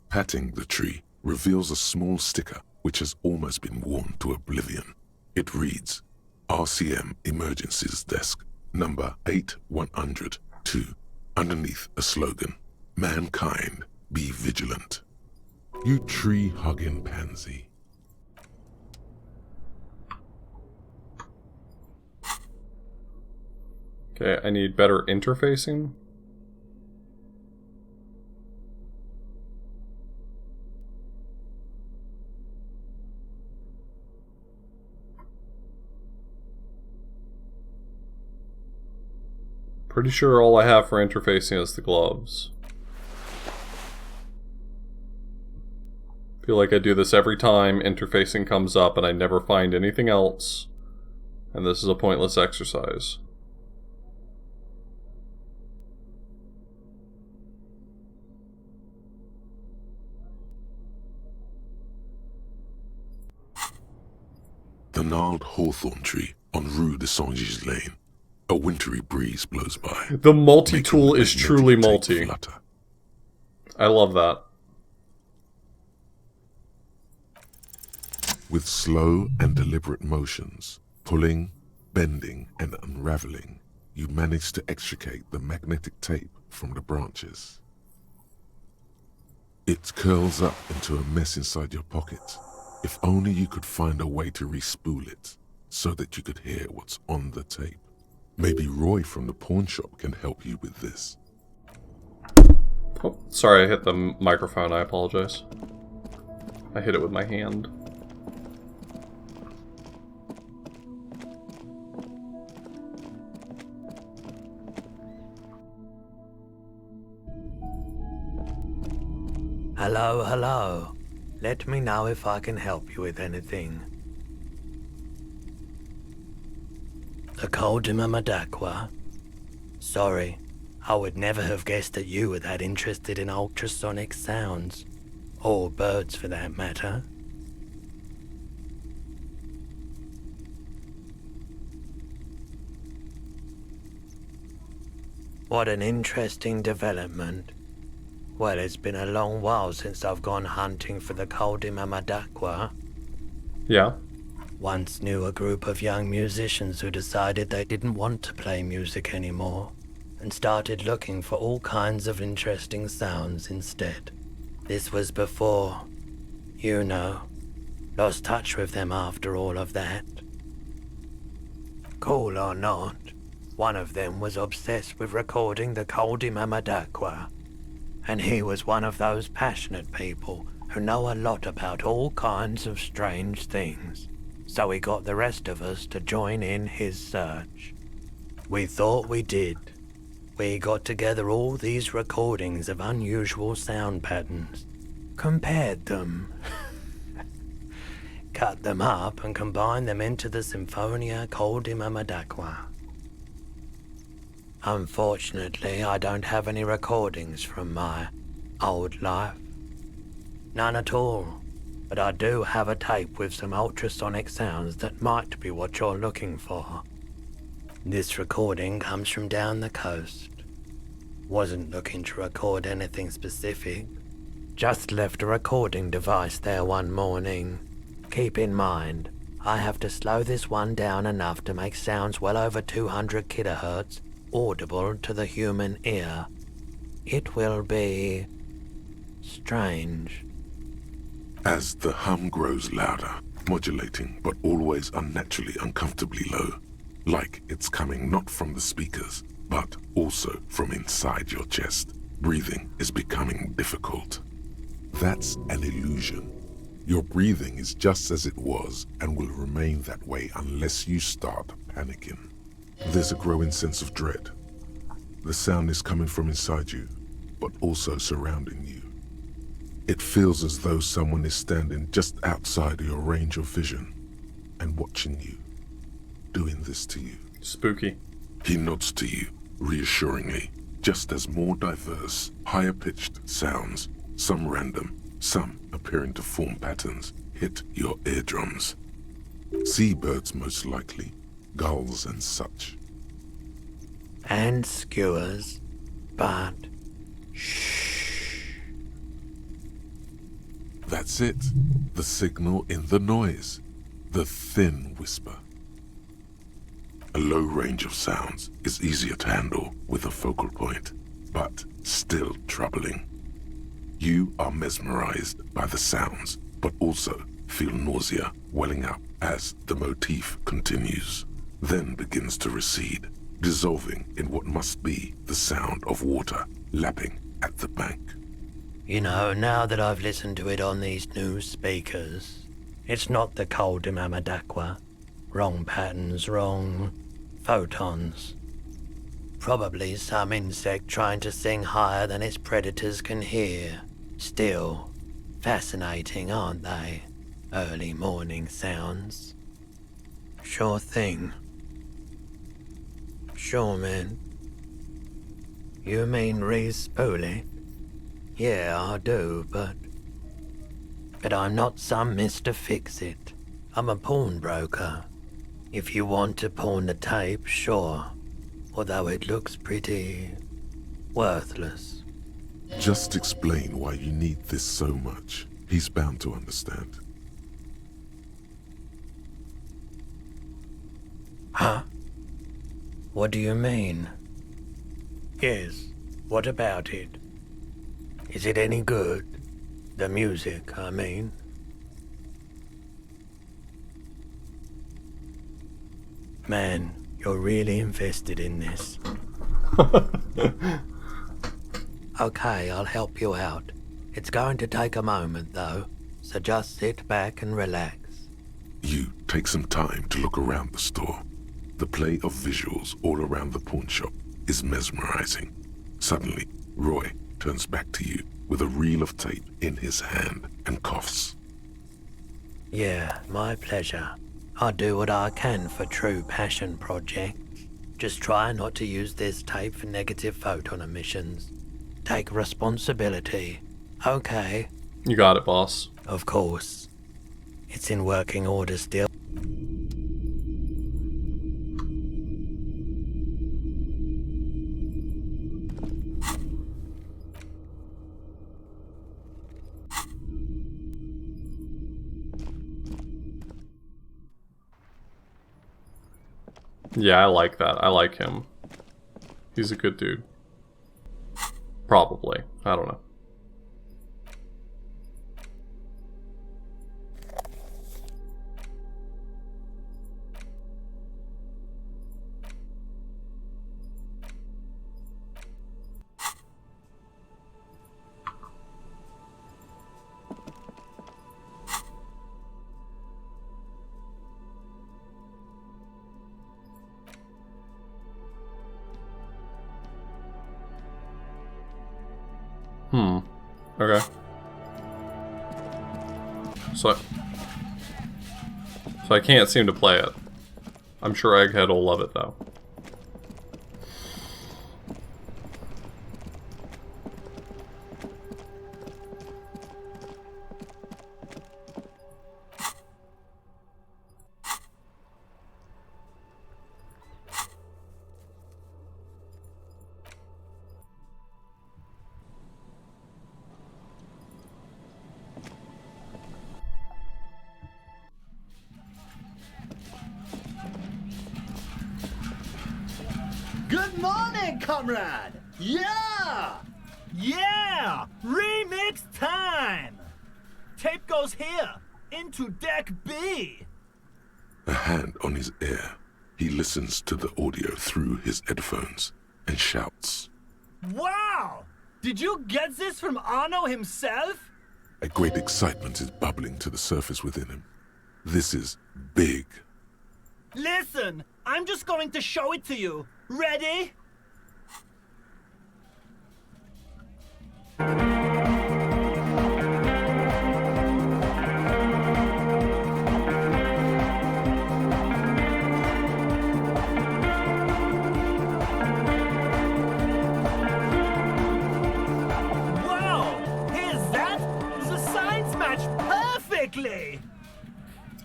Speaker 2: Patting the tree reveals a small sticker which has almost been worn to oblivion. It reads, RCM Emergencies Desk, number 8102, underneath a slogan, Mankind, be vigilant. You tree-hugging pansy.
Speaker 1: Okay, I need better interfacing. Pretty sure all I have for interfacing is the gloves. Feel like I do this every time interfacing comes up and I never find anything else. And this is a pointless exercise.
Speaker 2: The gnarled hawthorn tree on Rue de Saint-Gilles Lane. A wintry breeze blows by.
Speaker 1: The multi-tool is truly multi. I love that.
Speaker 2: With slow and deliberate motions, pulling, bending, and unraveling, you manage to extricate the magnetic tape from the branches. It curls up into a mess inside your pocket. If only you could find a way to re-spool it, so that you could hear what's on the tape. Maybe Roy from the pawn shop can help you with this.
Speaker 1: Oh, sorry, I hit the microphone. I apologize. I hit it with my hand.
Speaker 11: Hello, hello. Let me know if I can help you with anything. The Coldima Madakwa? Sorry, I would never have guessed that you were that interested in ultrasonic sounds. Or birds for that matter. What an interesting development. Well, it's been a long while since I've gone hunting for the Coldima Madakwa.
Speaker 1: Yeah.
Speaker 11: Once knew a group of young musicians who decided they didn't want to play music anymore, and started looking for all kinds of interesting sounds instead. This was before, you know, lost touch with them after all of that. Cool or not, one of them was obsessed with recording the Coldima Madakwa. And he was one of those passionate people who know a lot about all kinds of strange things. So he got the rest of us to join in his search. We thought we did. We got together all these recordings of unusual sound patterns, compared them, cut them up and combined them into the Symphonia Coldima Madakwa. Unfortunately, I don't have any recordings from my old life. None at all. But I do have a tape with some ultrasonic sounds that might be what you're looking for. This recording comes from down the coast. Wasn't looking to record anything specific. Just left a recording device there one morning. Keep in mind, I have to slow this one down enough to make sounds well over 200 kilohertz audible to the human ear. It will be strange.
Speaker 2: As the hum grows louder, modulating but always unnaturally uncomfortably low, like it's coming not from the speakers, but also from inside your chest, breathing is becoming difficult. That's an illusion. Your breathing is just as it was and will remain that way unless you start panicking. There's a growing sense of dread. The sound is coming from inside you, but also surrounding you. It feels as though someone is standing just outside of your range of vision and watching you, doing this to you.
Speaker 1: Spooky.
Speaker 2: He nods to you, reassuringly, just as more diverse, higher-pitched sounds, some random, some appearing to form patterns, hit your eardrums. Seabirds most likely, gulls and such.
Speaker 11: And skewers, but shh.
Speaker 2: That's it. The signal in the noise. The thin whisper. A low range of sounds is easier to handle with a focal point, but still troubling. You are mesmerized by the sounds, but also feel nausea welling up as the motif continues, then begins to recede, dissolving in what must be the sound of water lapping at the bank.
Speaker 11: You know, now that I've listened to it on these new speakers, it's not the Coldima Madakwa. Wrong patterns, wrong photons. Probably some insect trying to sing higher than its predators can hear. Still, fascinating, aren't they? Early morning sounds. Sure thing. Sure, man. You mean Reese Spooley? Yeah, I do, but I'm not some Mr. Fix-It. I'm a pawnbroker. If you want to pawn the tape, sure. Although it looks pretty worthless.
Speaker 2: Just explain why you need this so much. He's bound to understand.
Speaker 11: Huh? What do you mean? Yes, what about it? Is it any good? The music, I mean. Man, you're really invested in this. Okay, I'll help you out. It's going to take a moment, though, so just sit back and relax.
Speaker 2: You take some time to look around the store. The play of visuals all around the pawn shop is mesmerizing. Suddenly, Roy turns back to you with a reel of tape in his hand and coughs.
Speaker 11: Yeah, my pleasure. I'll do what I can for true passion projects. Just try not to use this tape for negative photon emissions. Take responsibility. Okay.
Speaker 1: You got it, boss.
Speaker 11: Of course. It's in working order still.
Speaker 1: Yeah, I like that. I like him. He's a good dude. Probably. I don't know. Okay. So I can't seem to play it. I'm sure Egghead will love it though.
Speaker 10: Good morning, comrade! Yeah!
Speaker 24: Yeah! Remix time! Tape goes here, into deck B.
Speaker 2: A hand on his ear, he listens to the audio through his headphones and shouts.
Speaker 24: Wow! Did you get this from Arno himself?
Speaker 2: A great excitement is bubbling to the surface within him. This is big.
Speaker 24: Listen, I'm just going to show it to you. Ready? Wow! Here's that! The signs match perfectly!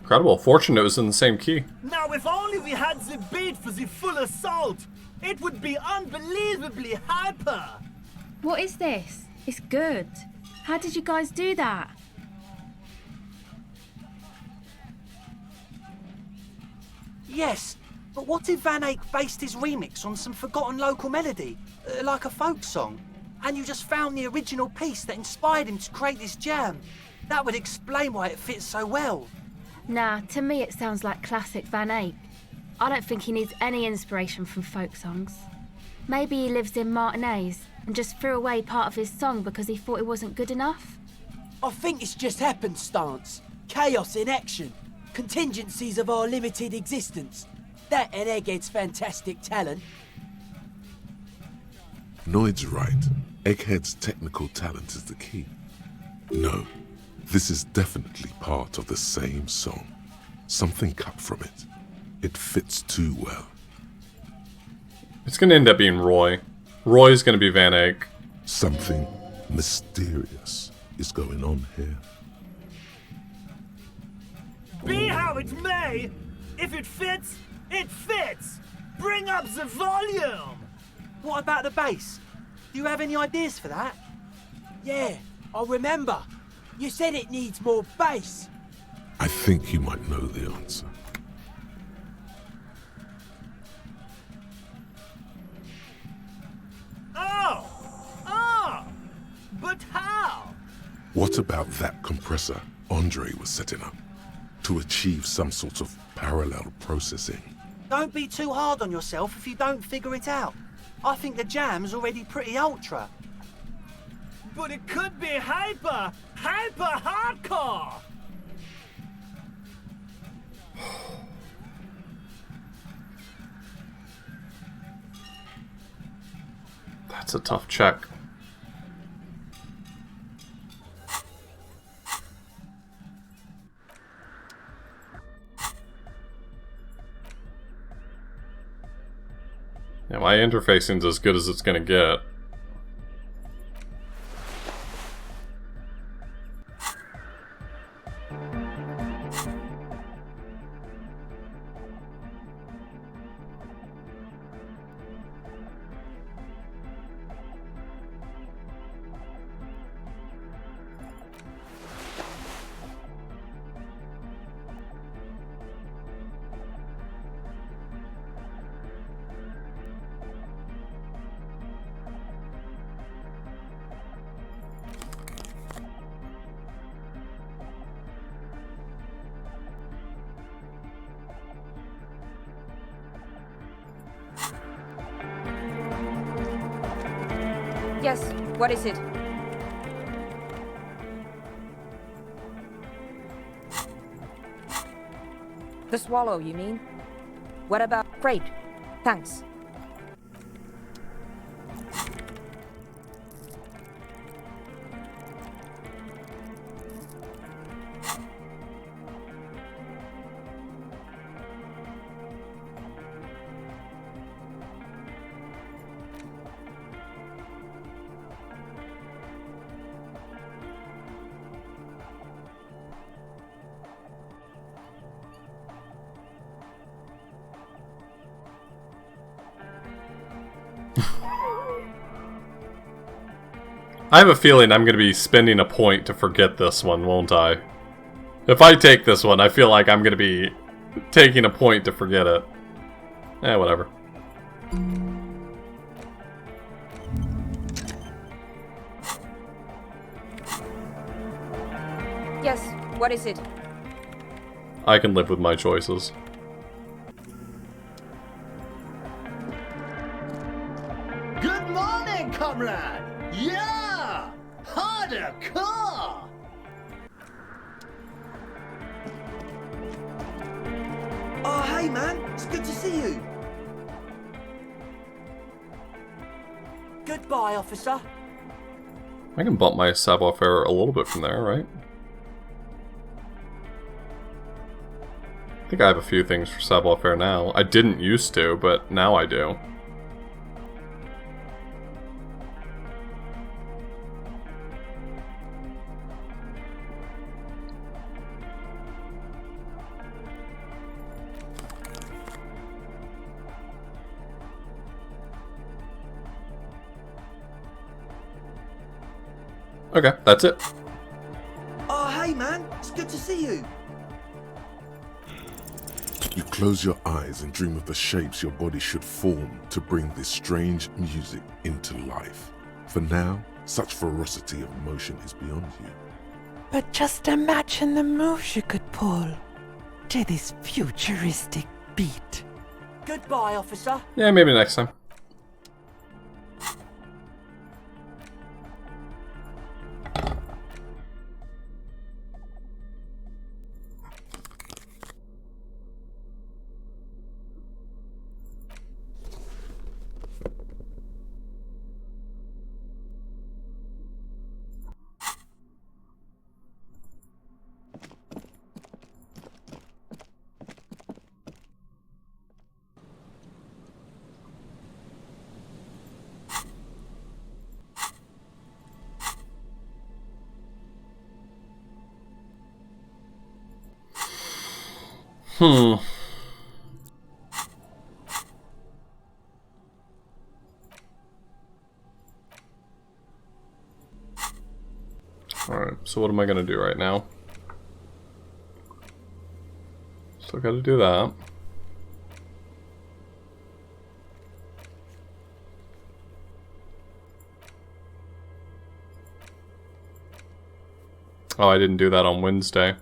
Speaker 1: Incredible. Fortunate it was in the same key.
Speaker 24: Now, if only we had the beat for the full assault, it would be unbelievably hyper.
Speaker 16: What is this? It's good. How did you guys do that?
Speaker 8: Yes, but what if Van Eyck based his remix on some forgotten local melody, like a folk song, and you just found the original piece that inspired him to create this jam? That would explain why it fits so well.
Speaker 16: Nah, to me it sounds like classic Van Eyck. I don't think he needs any inspiration from folk songs. Maybe he lives in Martinez and just threw away part of his song because he thought it wasn't good enough.
Speaker 8: I think it's just happenstance. Chaos in action. Contingencies of our limited existence. That and Egghead's fantastic talent.
Speaker 2: Noid's right. Egghead's technical talent is the key. No, this is definitely part of the same song. Something cut from it. It fits too well.
Speaker 1: It's gonna end up being Roy. Roy's gonna be Van Eyck.
Speaker 2: Something mysterious is going on here.
Speaker 24: Be how it may, if it fits, it fits! Bring up the volume!
Speaker 8: What about the bass? Do you have any ideas for that?
Speaker 6: Yeah, I remember. You said it needs more bass.
Speaker 2: I think you might know the answer.
Speaker 24: Oh! But how?
Speaker 2: What about that compressor Andre was setting up to achieve some sort of parallel processing?
Speaker 8: Don't be too hard on yourself if you don't figure it out. I think the jam's already pretty ultra.
Speaker 24: But it could be hyper hardcore!
Speaker 1: That's a tough check. Yeah, my interfacing's as good as it's gonna get.
Speaker 9: Yes, what is it? The swallow, you mean? What about freight? Thanks.
Speaker 1: I have a feeling I'm going to be spending a point to forget this one, won't I? If I take this one, I feel like I'm going to be taking a point to forget it. Whatever.
Speaker 9: Yes, what is it?
Speaker 1: I can live with my choices.
Speaker 10: Good morning, comrade! Yeah! Harder car!
Speaker 8: Oh, hey man, it's good to see you. Goodbye, officer.
Speaker 1: I can bump my savoir-faire a little bit from there, right? I think I have a few things for savoir-faire now. I didn't used to, but now I do. Okay, that's it.
Speaker 8: Oh, hey man, it's good to see you.
Speaker 2: You close your eyes and dream of the shapes your body should form to bring this strange music into life. For now, such ferocity of emotion is beyond you.
Speaker 12: But just imagine the moves you could pull to this futuristic beat.
Speaker 8: Goodbye, officer.
Speaker 1: Yeah, maybe next time. Alright, so what am I gonna do right now? Still gotta do that. Oh, I didn't do that on Wednesday.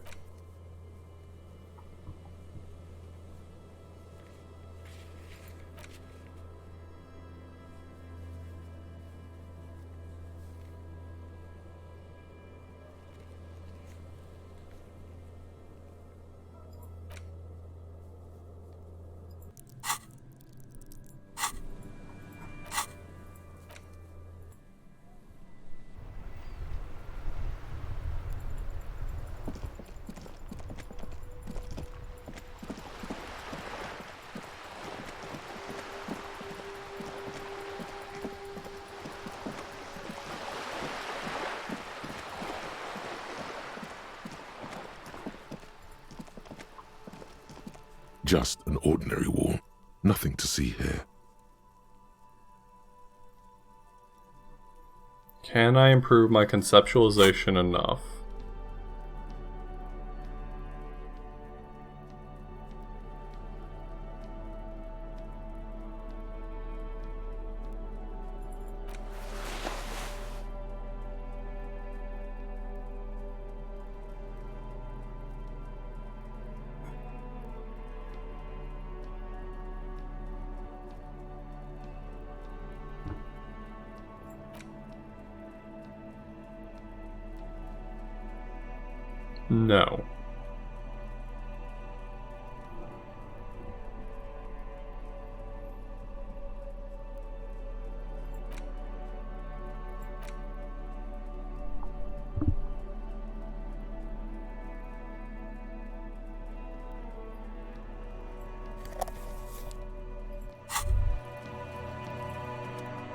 Speaker 2: Just an ordinary wall. Nothing to see here.
Speaker 1: Can I improve my conceptualization enough? No.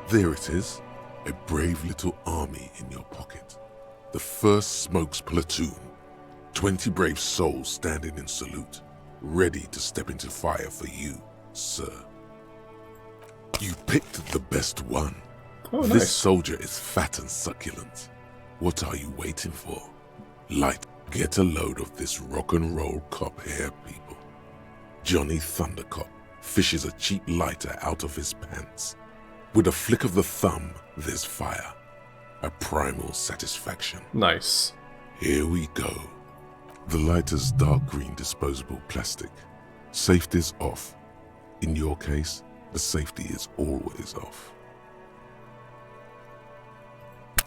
Speaker 2: There it is, a brave little army in your pocket. The 1st Smokes Platoon. 20 brave souls standing in salute, ready to step into fire for you, sir. You picked the best one.
Speaker 1: Oh,
Speaker 2: this
Speaker 1: nice.
Speaker 2: soldier is fat and succulent. What are you waiting for? Light, get a load of this rock and roll cop here, people. Johnny Thundercop fishes a cheap lighter out of his pants. With a flick of the thumb, there's fire. A primal satisfaction.
Speaker 1: Nice.
Speaker 2: Here we go. The lighter's dark green disposable plastic. Safety's off. In your case, the safety is always off.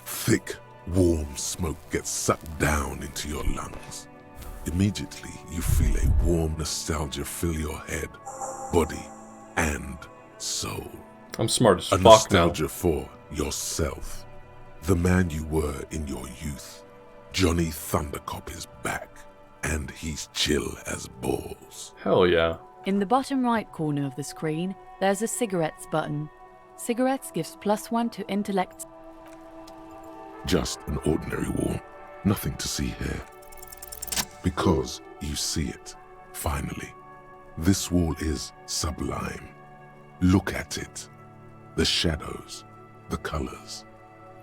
Speaker 2: Thick, warm smoke gets sucked down into your lungs. Immediately, you feel a warm nostalgia fill your head, body, and soul.
Speaker 1: I'm smart as
Speaker 2: a
Speaker 1: fuck now.
Speaker 2: nostalgia for yourself. The man you were in your youth. Johnny Thundercop is back, and he's chill as balls.
Speaker 1: Hell yeah.
Speaker 13: In the bottom right corner of the screen, there's a cigarettes button. Cigarettes gives +1 to intellect.
Speaker 2: Just an ordinary wall. Nothing to see here. Because you see it, finally. This wall is sublime. Look at it. The shadows, the colors.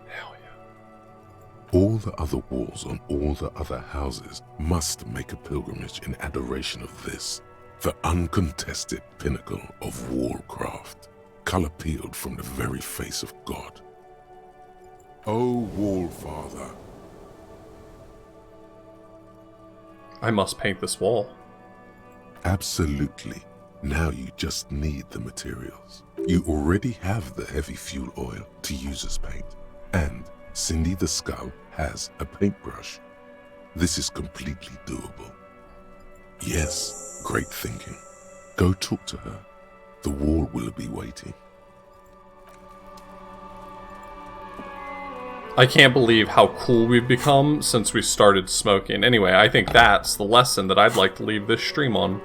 Speaker 1: Hell yeah.
Speaker 2: All the other walls on all the other houses must make a pilgrimage in adoration of this, the uncontested pinnacle of wallcraft, color peeled from the very face of God. O Wallfather.
Speaker 1: I must paint this wall.
Speaker 2: Absolutely. Now you just need the materials. You already have the heavy fuel oil to use as paint. And Cindy the Skull has a paintbrush. This is completely doable. Yes, great thinking. Go talk to her. The wall will be waiting.
Speaker 1: I can't believe how cool we've become since we started smoking. Anyway, I think that's the lesson that I'd like to leave this stream on.